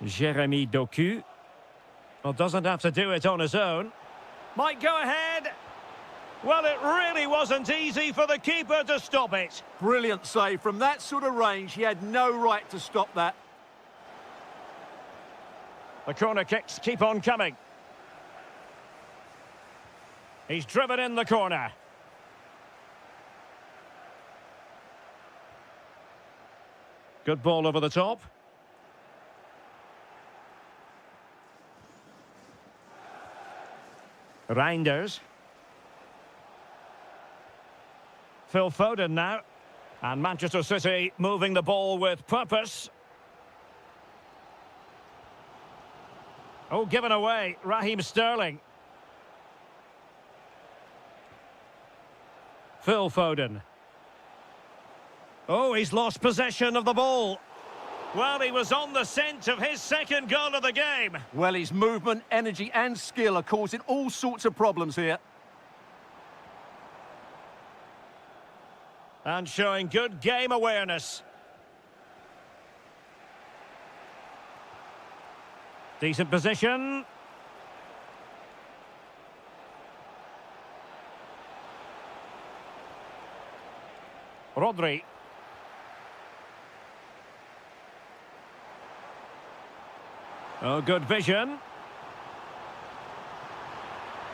A: Jeremy Doku. Well, doesn't have to do it on his own. Might go ahead. Well, it really wasn't easy for the keeper to stop it.
B: Brilliant save. From that sort of range, he had no right to stop that.
A: The corner kicks keep on coming. He's driven in the corner. Good ball over the top. Reinders. Phil Foden now. And Manchester City moving the ball with purpose. Oh, given away. Raheem Sterling. Phil Foden. Oh, he's lost possession of the ball. Well, he was on the scent of his second goal of the game.
B: Well, his movement, energy and skill are causing all sorts of problems here.
A: And showing good game awareness. Decent position. Rodri. Oh, good vision.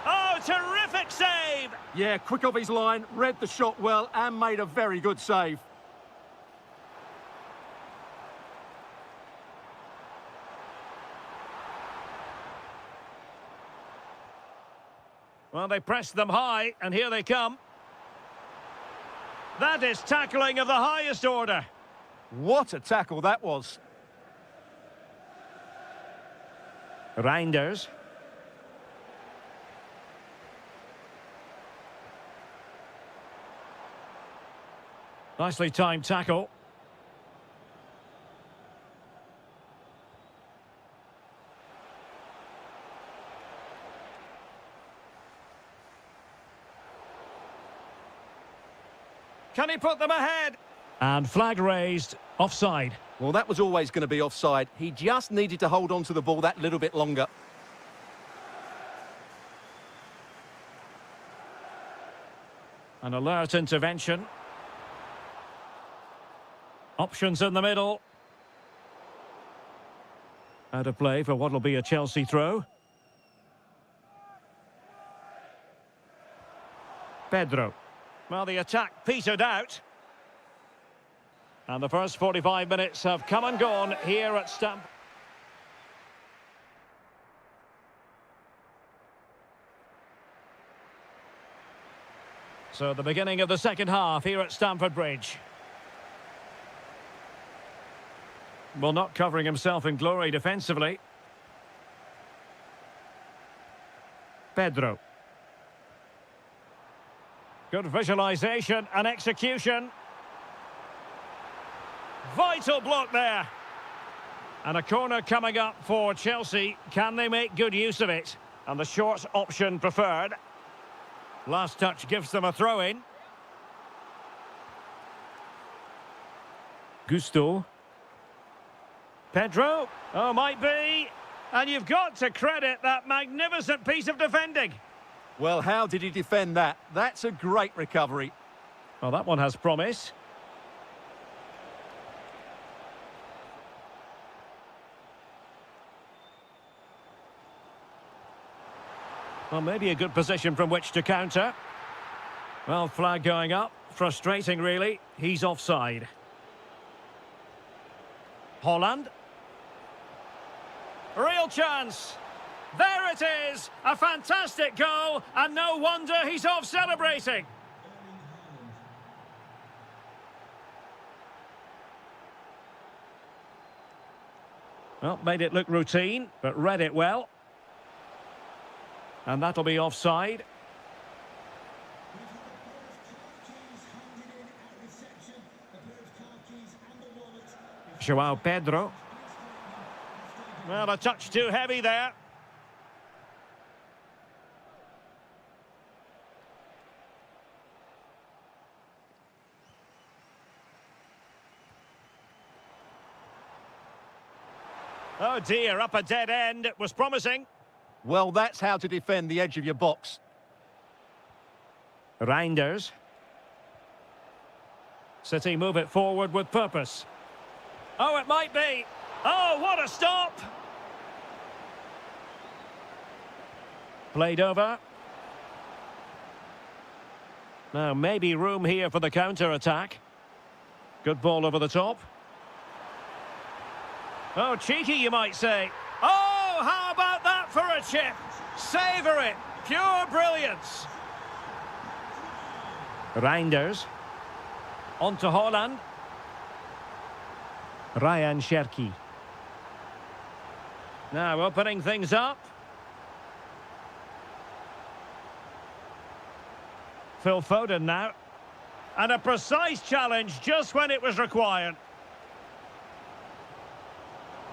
A: Oh, terrific save!
B: Yeah, quick off his line, read the shot well and made a very good save.
A: Well, they pressed them high, and here they come. That is tackling of the highest order.
B: What a tackle that was.
A: Reinders. Nicely timed tackle. Can he put them ahead? And flag raised, offside.
B: Well, that was always going to be offside. He just needed to hold on to the ball that little bit longer.
A: An alert intervention. Options in the middle. Out of play for what will be a Chelsea throw. Pedro. Well, the attack petered out. And the first 45 minutes have come and gone here at Stamford. So the beginning of the second half here at Stamford Bridge. Well, not covering himself in glory defensively. Pedro. Good visualisation and execution. Vital block there. And a corner coming up for Chelsea. Can they make good use of it? And the short option preferred. Last touch gives them a throw-in. Gusto. Pedro. Oh, might be. And you've got to credit that magnificent piece of defending.
B: Well, how did he defend that? That's a great recovery.
A: Well, that one has promise. Well, maybe a good position from which to counter. Well, flag going up. Frustrating, really. He's offside. Holland. Real chance. There it is. A fantastic goal. And no wonder he's off celebrating. Well, made it look routine, but read it well. And that'll be offside. João Pedro. Well, a touch too heavy there. Oh dear, up a dead end. It was promising.
B: Well, that's how to defend the edge of your box.
A: Reinders. City move it forward with purpose. Oh, it might be. Oh, what a stop! Played over. Now, maybe room here for the counter-attack. Good ball over the top. Oh, cheeky, you might say. Oh, how about that for a chip? Savour it. Pure brilliance. Reinders. On to Holland. Ryan Cherki. Now opening things up. Phil Foden now. And a precise challenge just when it was required.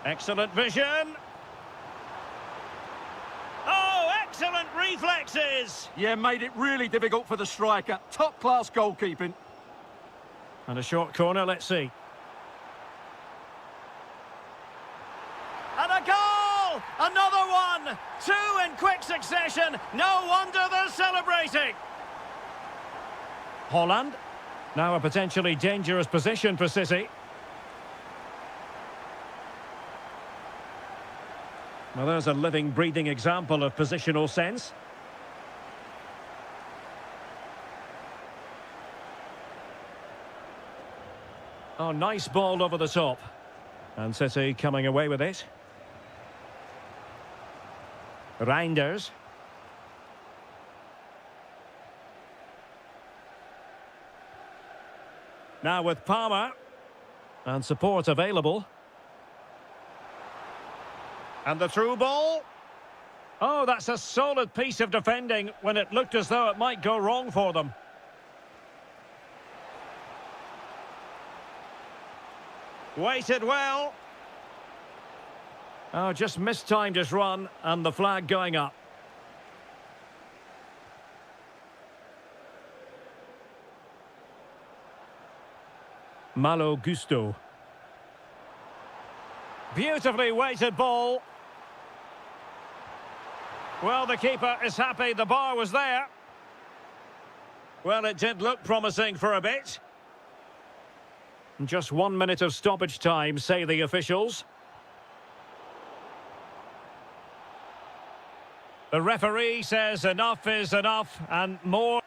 A: Excellent vision. Oh, excellent reflexes.
B: Yeah, made it really difficult for the striker. Top-class goalkeeping.
A: And a short corner, let's see. And a goal! Another one! Two in quick succession. No wonder they're celebrating. Holland. Now a potentially dangerous position for City. Well, there's a living, breathing example of positional sense. Oh, nice ball over the top. And City coming away with it. Reinders. Now with Palmer. And support available. And the through ball. Oh, that's a solid piece of defending when it looked as though it might go wrong for them. Waited well. Oh, just mistimed his run and the flag going up. Malo Gusto. Beautifully weighted ball. Well, the keeper is happy the bar was there. Well, it did look promising for a bit. Just 1 minute of stoppage time, say the officials. The referee says enough is enough and more.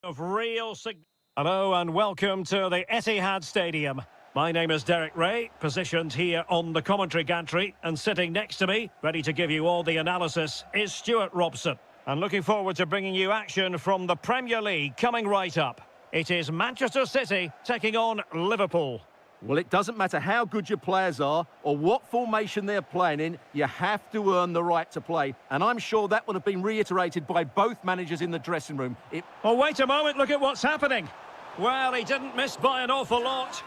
A: Hello and welcome to the Etihad Stadium. My name is Derek Ray, positioned here on the commentary gantry, and sitting next to me, ready to give you all the analysis, is Stuart Robson. And looking forward to bringing you action from the Premier League coming right up. It is Manchester City taking on Liverpool.
B: Well, it doesn't matter how good your players are or what formation they're playing in, you have to earn the right to play. And I'm sure that would have been reiterated by both managers in the dressing room.
A: Oh, wait a moment, look at what's happening. Well, he didn't miss by an awful lot.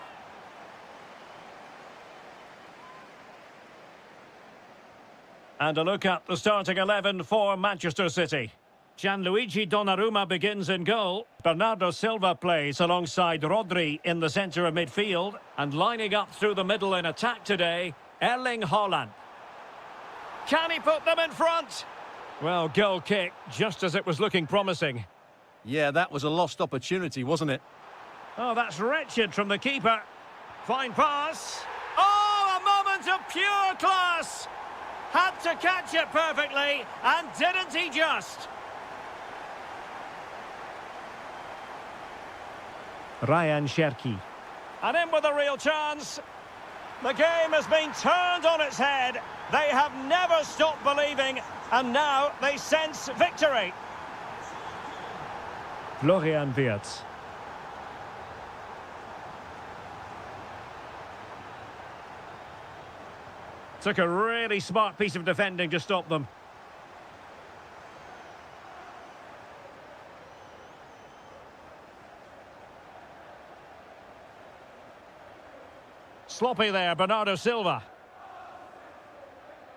A: And a look at the starting 11 for Manchester City. Gianluigi Donnarumma begins in goal. Bernardo Silva plays alongside Rodri in the centre of midfield. And lining up through the middle in attack today, Erling Haaland. Can he put them in front? Well, goal kick, just as it was looking promising.
B: Yeah, that was a lost opportunity, wasn't it?
A: Oh, that's wretched from the keeper. Fine pass. Oh, a moment of pure class! Had to catch it perfectly, and didn't he just? Ryan Cherki. And in with a real chance. The game has been turned on its head. They have never stopped believing, and now they sense victory. Florian Wirtz. Took a really smart piece of defending to stop them. Sloppy there, Bernardo Silva.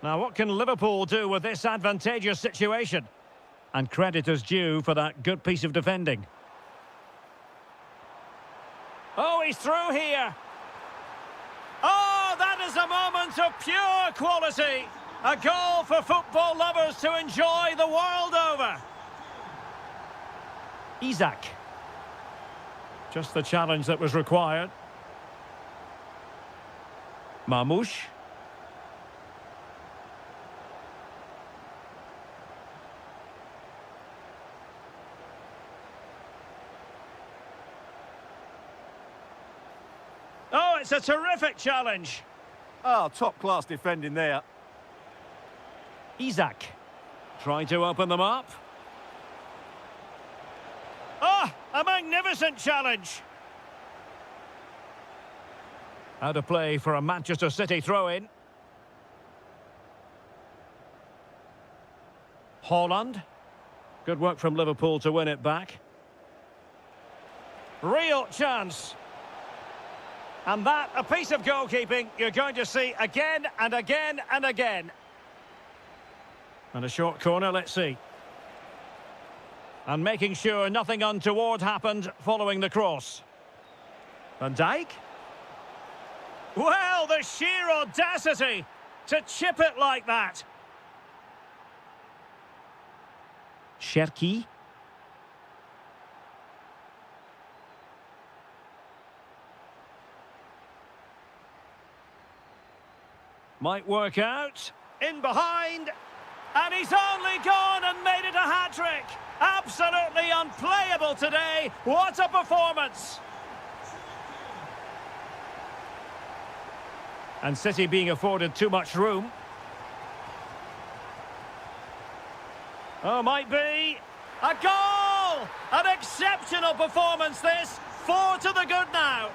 A: Now, what can Liverpool do with this advantageous situation? And credit is due for that good piece of defending. Oh, he's through here. Oh, that is a moment of pure quality. A goal for football lovers to enjoy the world over. Isak. Just the challenge that was required. Marmoush. Oh, it's a terrific challenge.
B: Oh, top-class defending there.
A: Isak. Trying to open them up. Oh, a magnificent challenge. Out of play for a Manchester City throw-in. Haaland. Good work from Liverpool to win it back. Real chance. And that, a piece of goalkeeping you're going to see again and again and again. And a short corner, let's see. And making sure nothing untoward happened following the cross. Van Dijk. Well, the sheer audacity to chip it like that. Cherki. Might work out. In behind. And he's only gone and made it a hat-trick. Absolutely unplayable today. What a performance. And City being afforded too much room. Oh, might be. A goal! An exceptional performance this. 4 to the good now.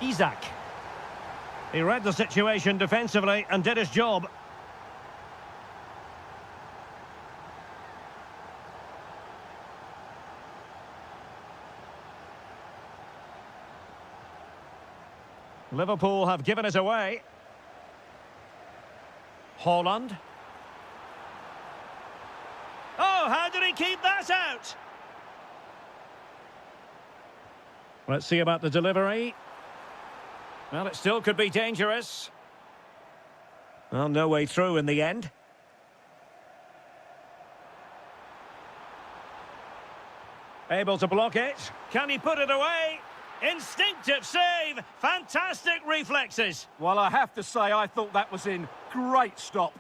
A: Isak. He read the situation defensively and did his job. Liverpool have given it away. Haaland. Oh, how did he keep that out? Let's see about the delivery. Well, it still could be dangerous. Well, no way through in the end. Able to block it. Can he put it away? Instinctive save. Fantastic reflexes.
B: Well, I have to say, I thought that was in. Great stop.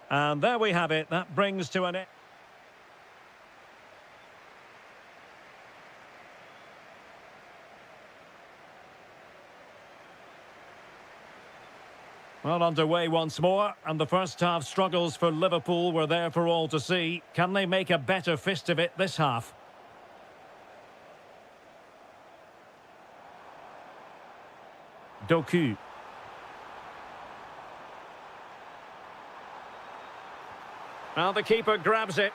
A: And there we have it. That brings to an end. Well, underway once more, and the first half struggles for Liverpool were there for all to see. Can they make a better fist of it this half? Doku. Well, the keeper grabs it.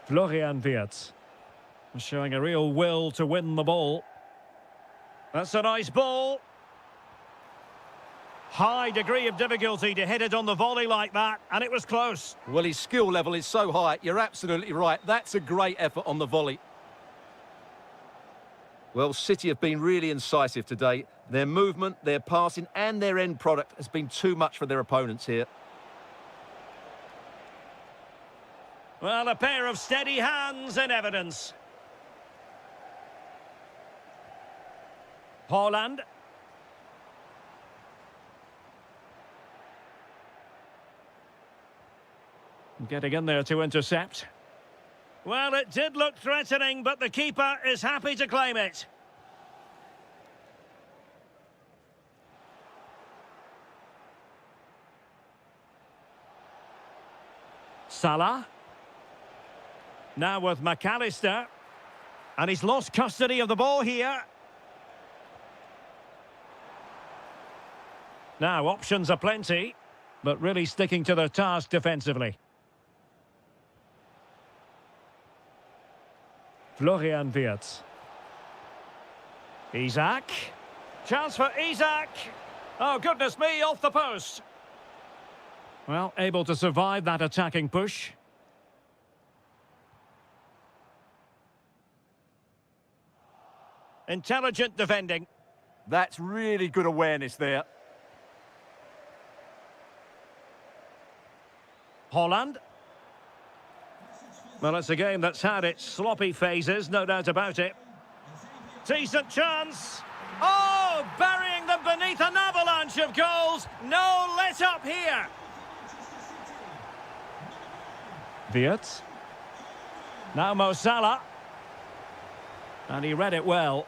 A: Florian Wirtz. Showing a real will to win the ball. That's a nice ball. High degree of difficulty to hit it on the volley like that, and it was close.
B: Well, his skill level is so high, you're absolutely right. That's a great effort on the volley. Well, City have been really incisive today. Their movement, their passing, and their end product has been too much for their opponents here.
A: Well, a pair of steady hands in evidence. Haaland. Getting in there to intercept. Well, it did look threatening, but the keeper is happy to claim it. Salah. Now with McAllister. And he's lost custody of the ball here. Now, options are plenty, but really sticking to their task defensively. Florian Wirtz. Isak. Chance for Isak. Oh, goodness me, off the post. Well, able to survive that attacking push. Intelligent defending.
B: That's really good awareness there.
A: Haaland. Well, it's a game that's had its sloppy phases, no doubt about it. Decent chance. Oh, burying them beneath an avalanche of goals. No let up here. Wirtz. Now Mo Salah. And he read it well.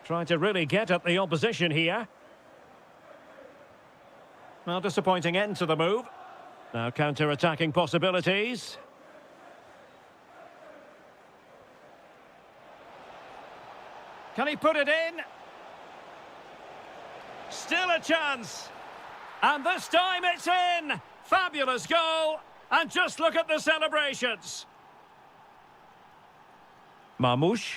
A: Trying to really get at the opposition here. Well, disappointing end to the move. Now counter-attacking possibilities. Can he put it in? Still a chance. And this time it's in. Fabulous goal. And just look at the celebrations. Marmoush.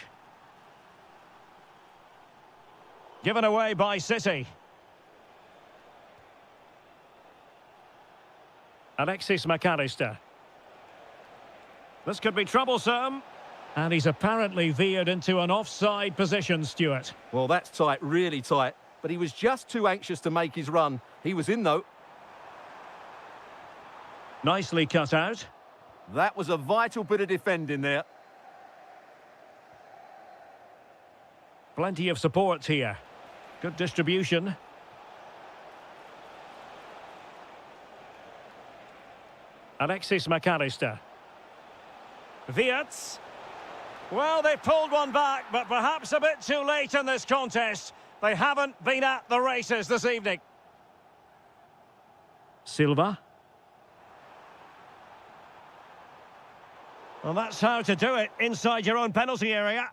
A: Given away by City. Alexis McAllister. This could be troublesome. And he's apparently veered into an offside position, Stuart.
B: Well, that's tight, really tight. But he was just too anxious to make his run. He was in, though.
A: Nicely cut out.
B: That was a vital bit of defending there.
A: Plenty of support here. Good distribution. Alexis McAllister. Wirtz. Well, they pulled one back, but perhaps a bit too late in this contest. They haven't been at the races this evening. Silva. Well, that's how to do it inside your own penalty area.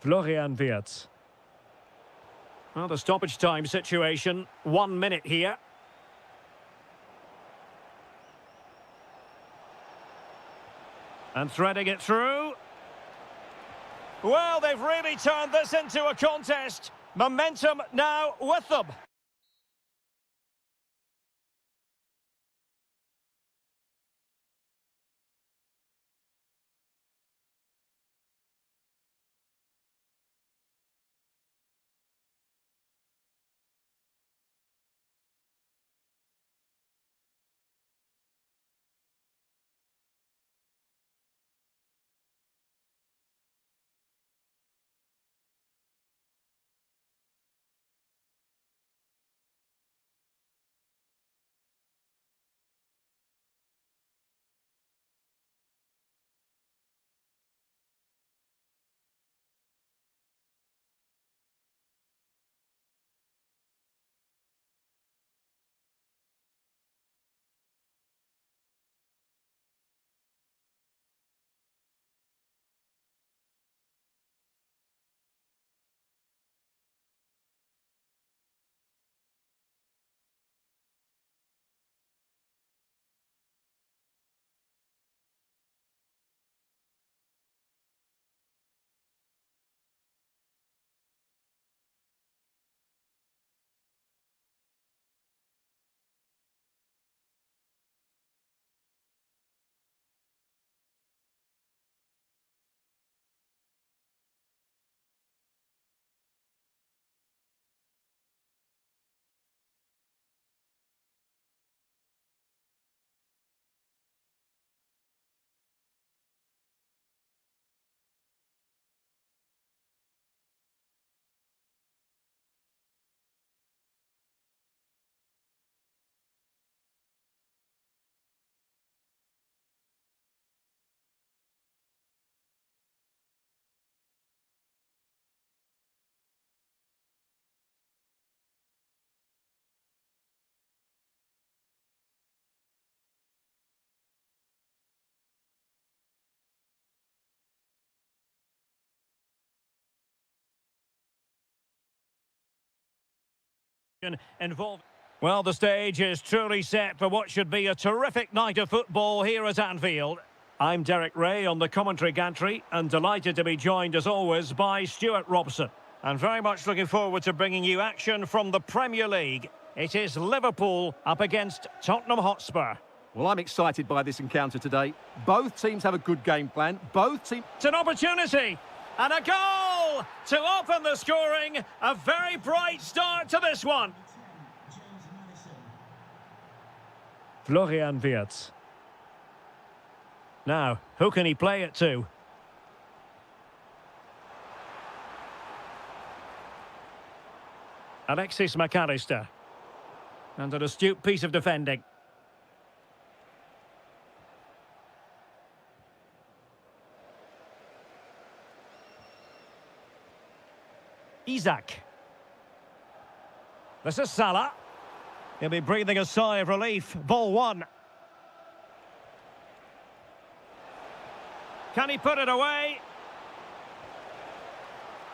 A: Florian Wirtz. Well, the stoppage time situation, 1 minute here. And threading it through. Well, they've really turned this into a contest. Momentum now with them. involved. Well, the stage is truly set for what should be a terrific night of football here at Anfield. I'm Derek Ray on the commentary gantry and delighted to be joined as always by Stuart Robson. And very much looking forward to bringing you action from the Premier League. It is Liverpool up against Tottenham Hotspur.
B: Well, I'm excited by this encounter today. Both teams have a good game plan. Both teams...
A: It's an opportunity and a goal to open the scoring. A very bright start to this one. Florian Wirtz. Now, who can he play it to? Alexis McAllister. And an astute piece of defending. Isak. This is Salah. He'll be breathing a sigh of relief. Ball one. Can he put it away?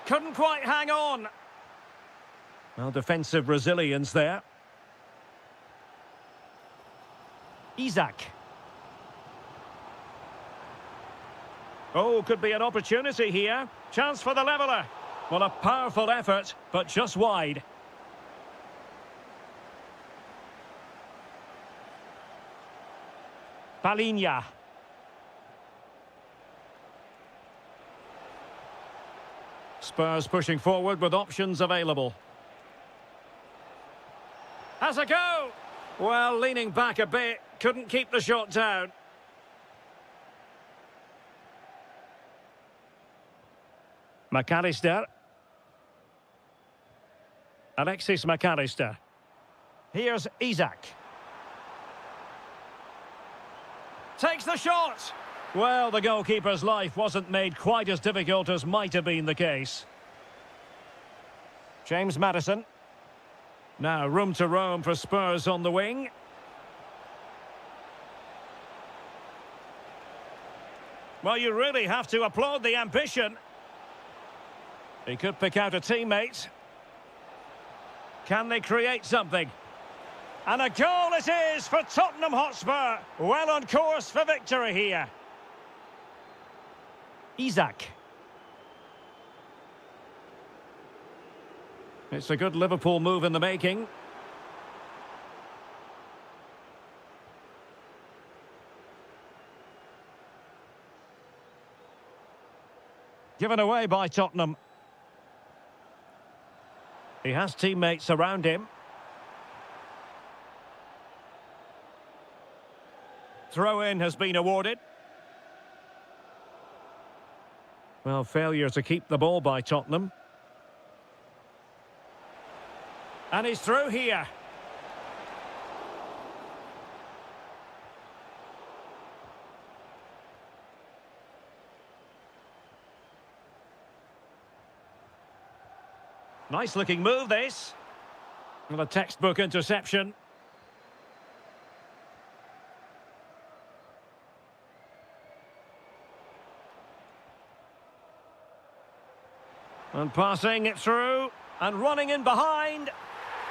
A: Couldn't quite hang on. Well, defensive resilience there. Isak. Oh, could be an opportunity here. Chance for the leveller. Well, a powerful effort, but just wide. Palinha. Spurs pushing forward with options available. Has a go! Well, leaning back a bit, couldn't keep the shot down. McAllister. Alexis McAllister. Here's Isak. Takes the shot! Well, the goalkeeper's life wasn't made quite as difficult as might have been the case. James Maddison. Now, room to roam for Spurs on the wing. Well, you really have to applaud the ambition. He could pick out a teammate. Can they create something? And a goal it is for Tottenham Hotspur. Well on course for victory here. Isak. It's a good Liverpool move in the making. Given away by Tottenham. He has teammates around him. Throw-in has been awarded. Well, failure to keep the ball by Tottenham. And he's through here. Nice looking move, this. Well, a textbook interception. And passing it through. And running in behind.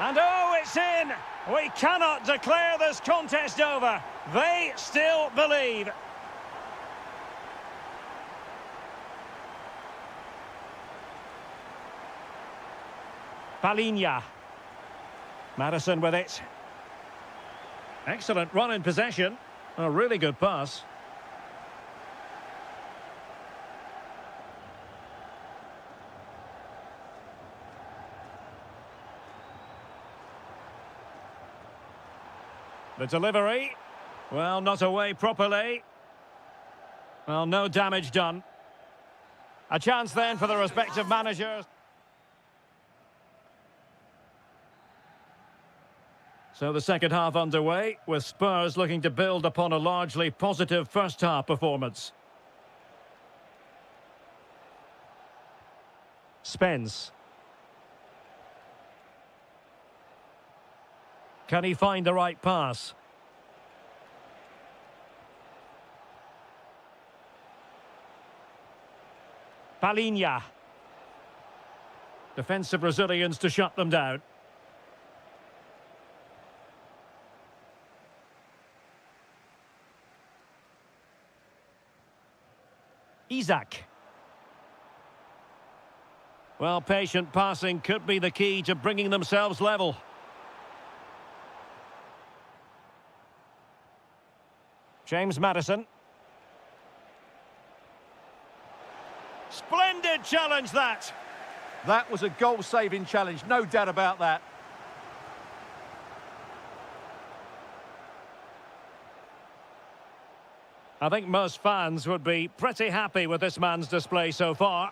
A: And oh, it's in! We cannot declare this contest over. They still believe. Palinha. Maddison with it. Excellent run in possession. A really good pass. The delivery. Well, not away properly. Well, no damage done. A chance then for the respective managers. So the second half underway, with Spurs looking to build upon a largely positive first-half performance. Spence. Can he find the right pass? Palinha. Defensive resilience to shut them down. Isaac. Well, patient passing could be the key to bringing themselves level. James Maddison. Splendid challenge, that.
B: That was a goal-saving challenge, no doubt about that.
A: I think most fans would be pretty happy with this man's display so far.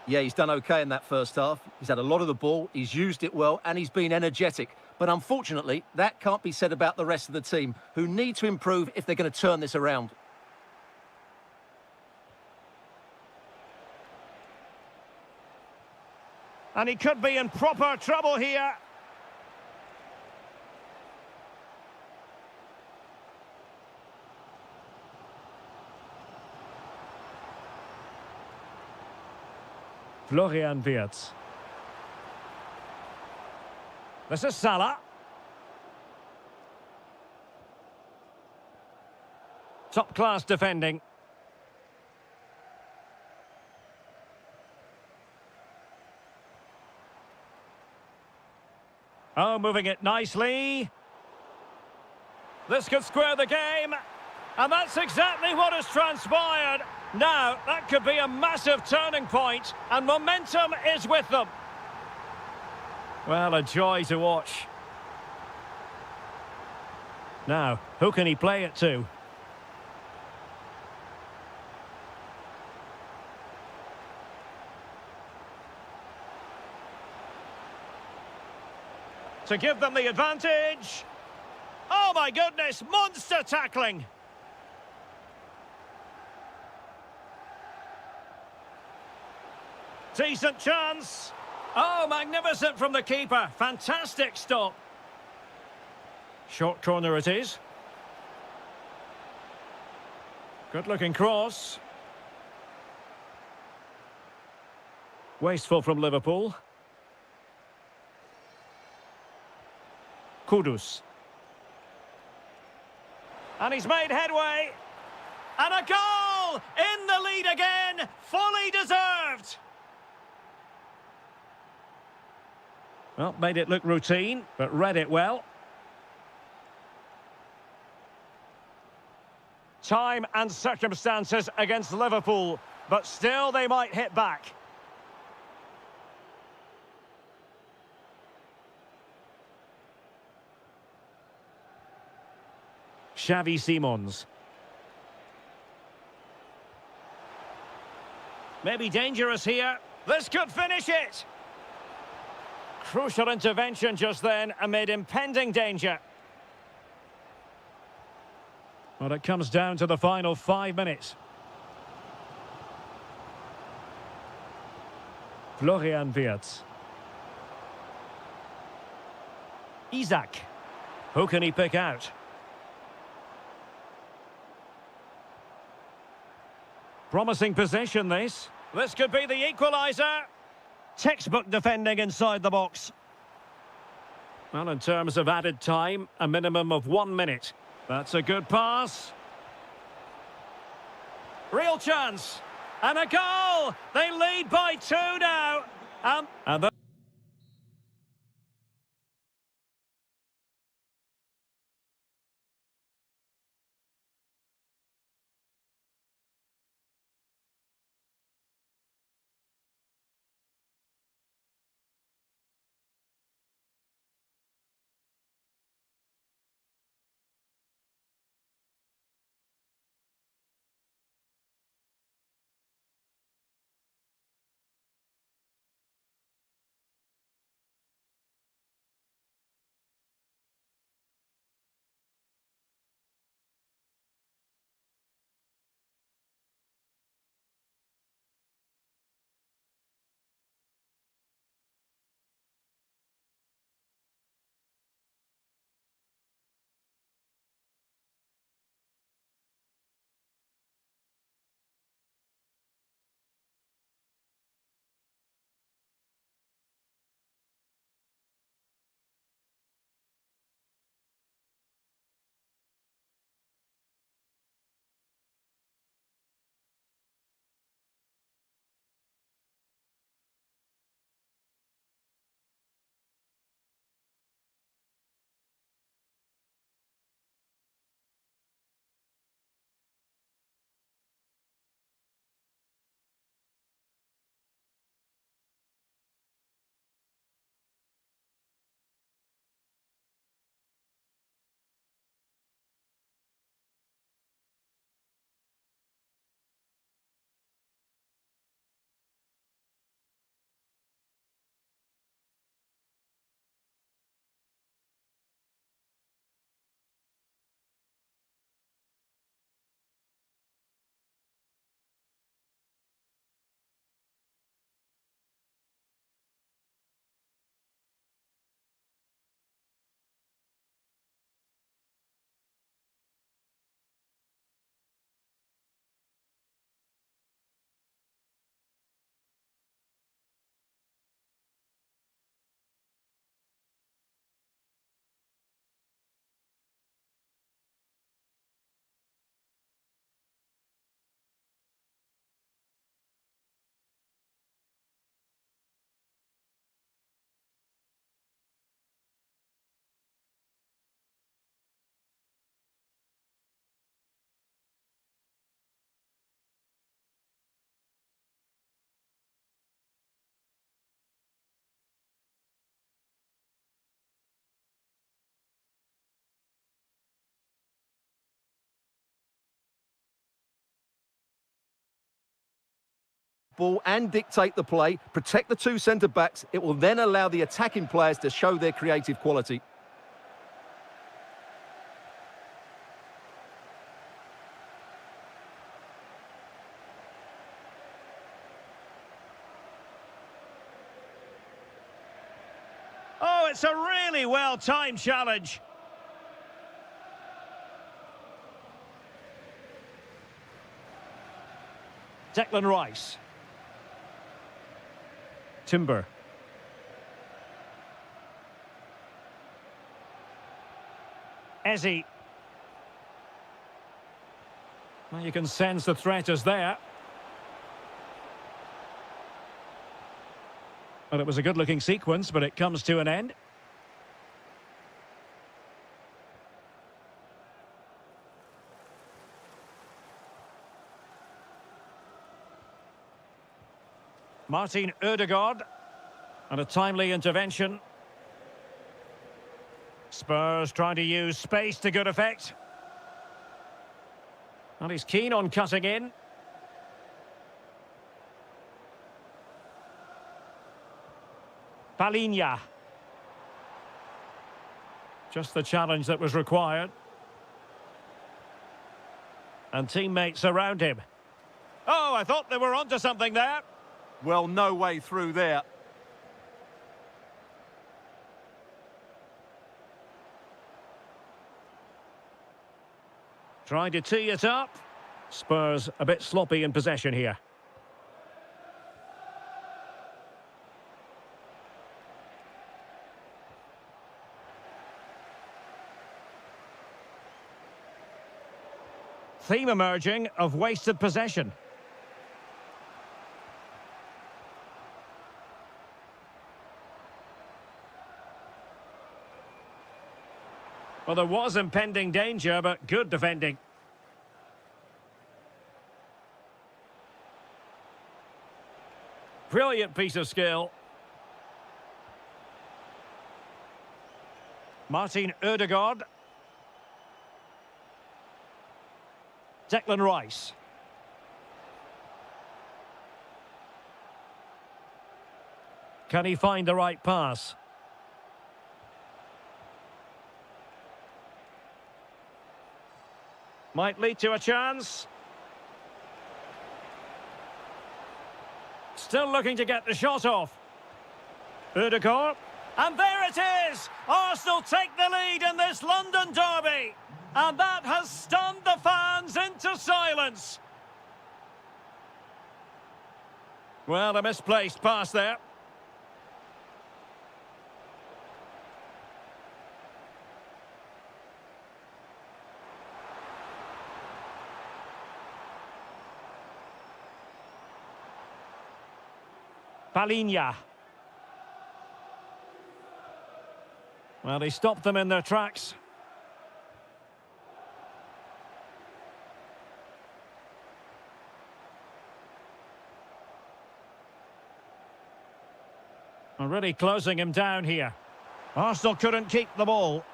B: Yeah, he's done okay in that first half. He's had a lot of the ball, he's used it well, and he's been energetic. But unfortunately, that can't be said about the rest of the team, who need to improve if they're going to turn this around.
A: And he could be in proper trouble here. Florian Wirtz. This is Salah. Top-class defending. Oh, moving it nicely. This could square the game. And that's exactly what has transpired. Now, that could be a massive turning point, and momentum is with them. Well, a joy to watch. Now, who can he play it to? To give them the advantage. Oh my goodness, monster tackling. Decent chance. Oh, magnificent from the keeper. Fantastic stop. Short corner it is. Good looking cross. Wasteful from Liverpool. Kudus. And he's made headway. And a goal! In the lead again! Fully deserved! Well, made it look routine, but read it well. Time and circumstances against Liverpool, but still they might hit back. Xavi Simons. Maybe dangerous here. This could finish it. Crucial intervention just then amid impending danger. Well, it comes down to the final 5 minutes. Florian Wirtz. Isaac. Who can he pick out? Promising possession, this. This could be the equaliser. Textbook defending inside the box. Well, in terms of added time, a minimum of 1 minute. That's a good pass. Real chance. And a goal! They lead by 2 now. And
B: ball and dictate the play, protect the two centre-backs. It will then allow the attacking players to show their creative quality.
A: Oh, it's a really well-timed challenge. Declan Rice. Timber. Ezzy. Well, you can sense the threat is there. Well, it was a good-looking sequence, but it comes to an end. Martin Ødegaard, and a timely intervention. Spurs trying to use space to good effect. And he's keen on cutting in. Palinha. Just the challenge that was required. And teammates around him. Oh, I thought they were onto something there.
B: Well, no way through there.
A: Trying to tee it up. Spurs a bit sloppy in possession here. Theme emerging of wasted possession. Well, there was impending danger, but good defending. Brilliant piece of skill. Martin Ødegaard. Declan Rice. Can he find the right pass? Might lead to a chance. Still looking to get the shot off. Ødegaard. And there it is! Arsenal take the lead in this London derby. And that has stunned the fans into silence. Well, a misplaced pass there. Palinha. Well, he stopped them in their tracks. Really closing him down here. Arsenal couldn't keep the ball.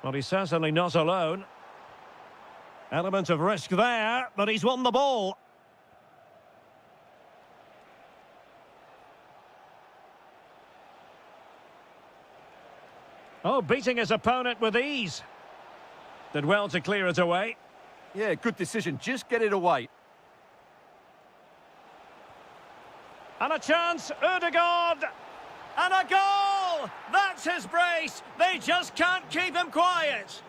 A: Well, he's certainly not alone. Element of risk there, but he's won the ball. Oh, beating his opponent with ease. Did well to clear it away.
B: Yeah, good decision. Just get it away.
A: And a chance, Ødegaard! And a goal! That's his brace! They just can't keep him quiet!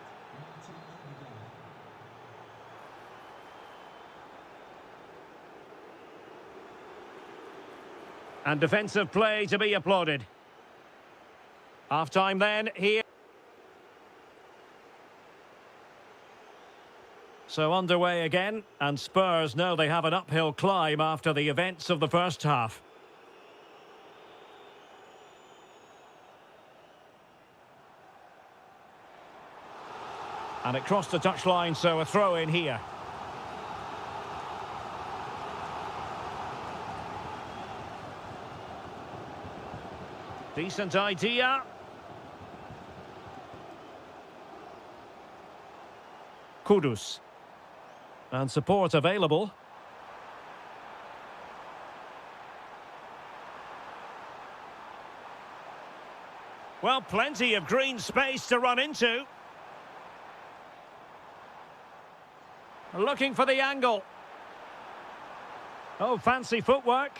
A: And defensive play to be applauded. Half-time then, here. So underway again, and Spurs know they have an uphill climb after the events of the first half. And it crossed the touchline, so a throw in here. Decent idea. Kudus. And support available. Well, plenty of green space to run into. Looking for the angle. Oh, fancy footwork.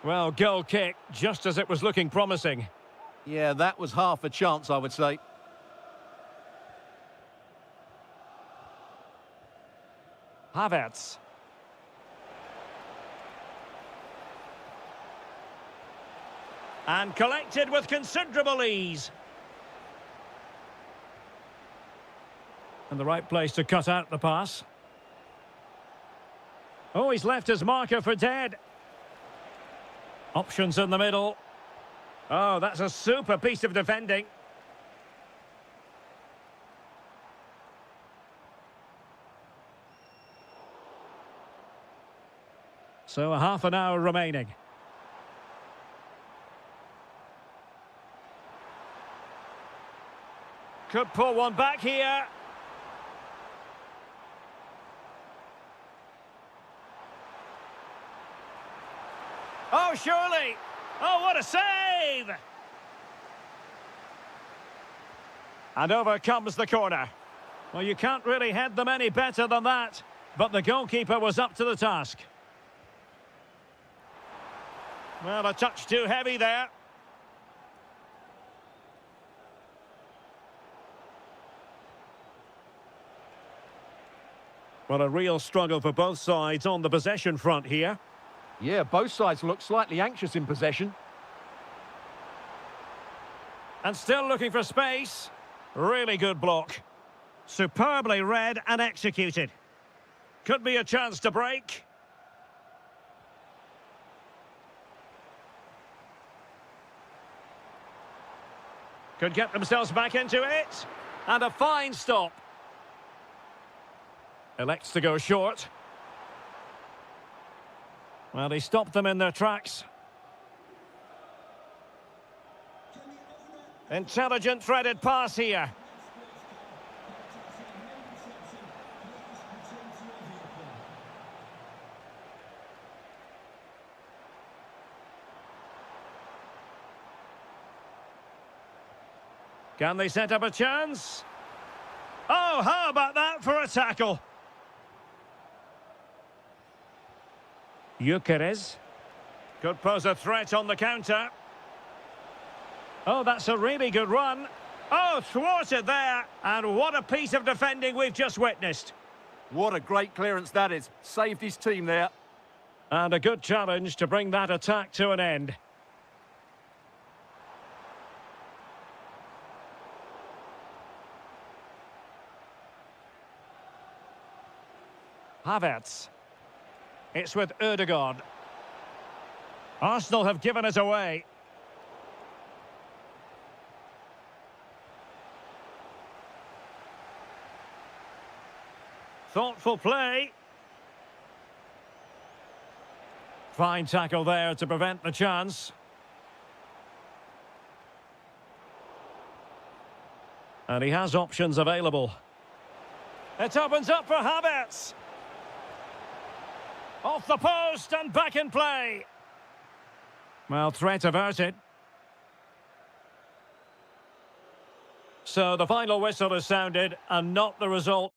A: Well, goal kick, just as it was looking promising.
B: Yeah, that was half a chance, I would say.
A: Havertz. And collected with considerable ease. And the right place to cut out the pass. Oh, he's left his marker for dead. Options in the middle. Oh, that's a super piece of defending. So a half an hour remaining. Could pull one back here. Oh, surely. Oh, what a save! And over comes the corner. Well, you can't really head them any better than that. But the goalkeeper was up to the task. Well, a touch too heavy there. Well, a real struggle for both sides on the possession front here.
B: Yeah, both sides look slightly anxious in possession.
A: And still looking for space. Really good block. Superbly read and executed. Could be a chance to break. Could get themselves back into it. And a fine stop. Elects to go short. Well, he stopped them in their tracks. Intelligent threaded pass here. Can they set up a chance? Oh, how about that for a tackle? Gyökeres. Could pose a threat on the counter. Oh, that's a really good run. Oh, thwarted there. And what a piece of defending we've just witnessed.
B: What a great clearance that is. Saved his team there.
A: And a good challenge to bring that attack to an end. Havertz. It's with Ødegaard. Arsenal have given it away. Thoughtful play. Fine tackle there to prevent the chance. And he has options available. It opens up for Havertz. Off the post and back in play. Well, threat averted. So the final whistle is sounded and not the result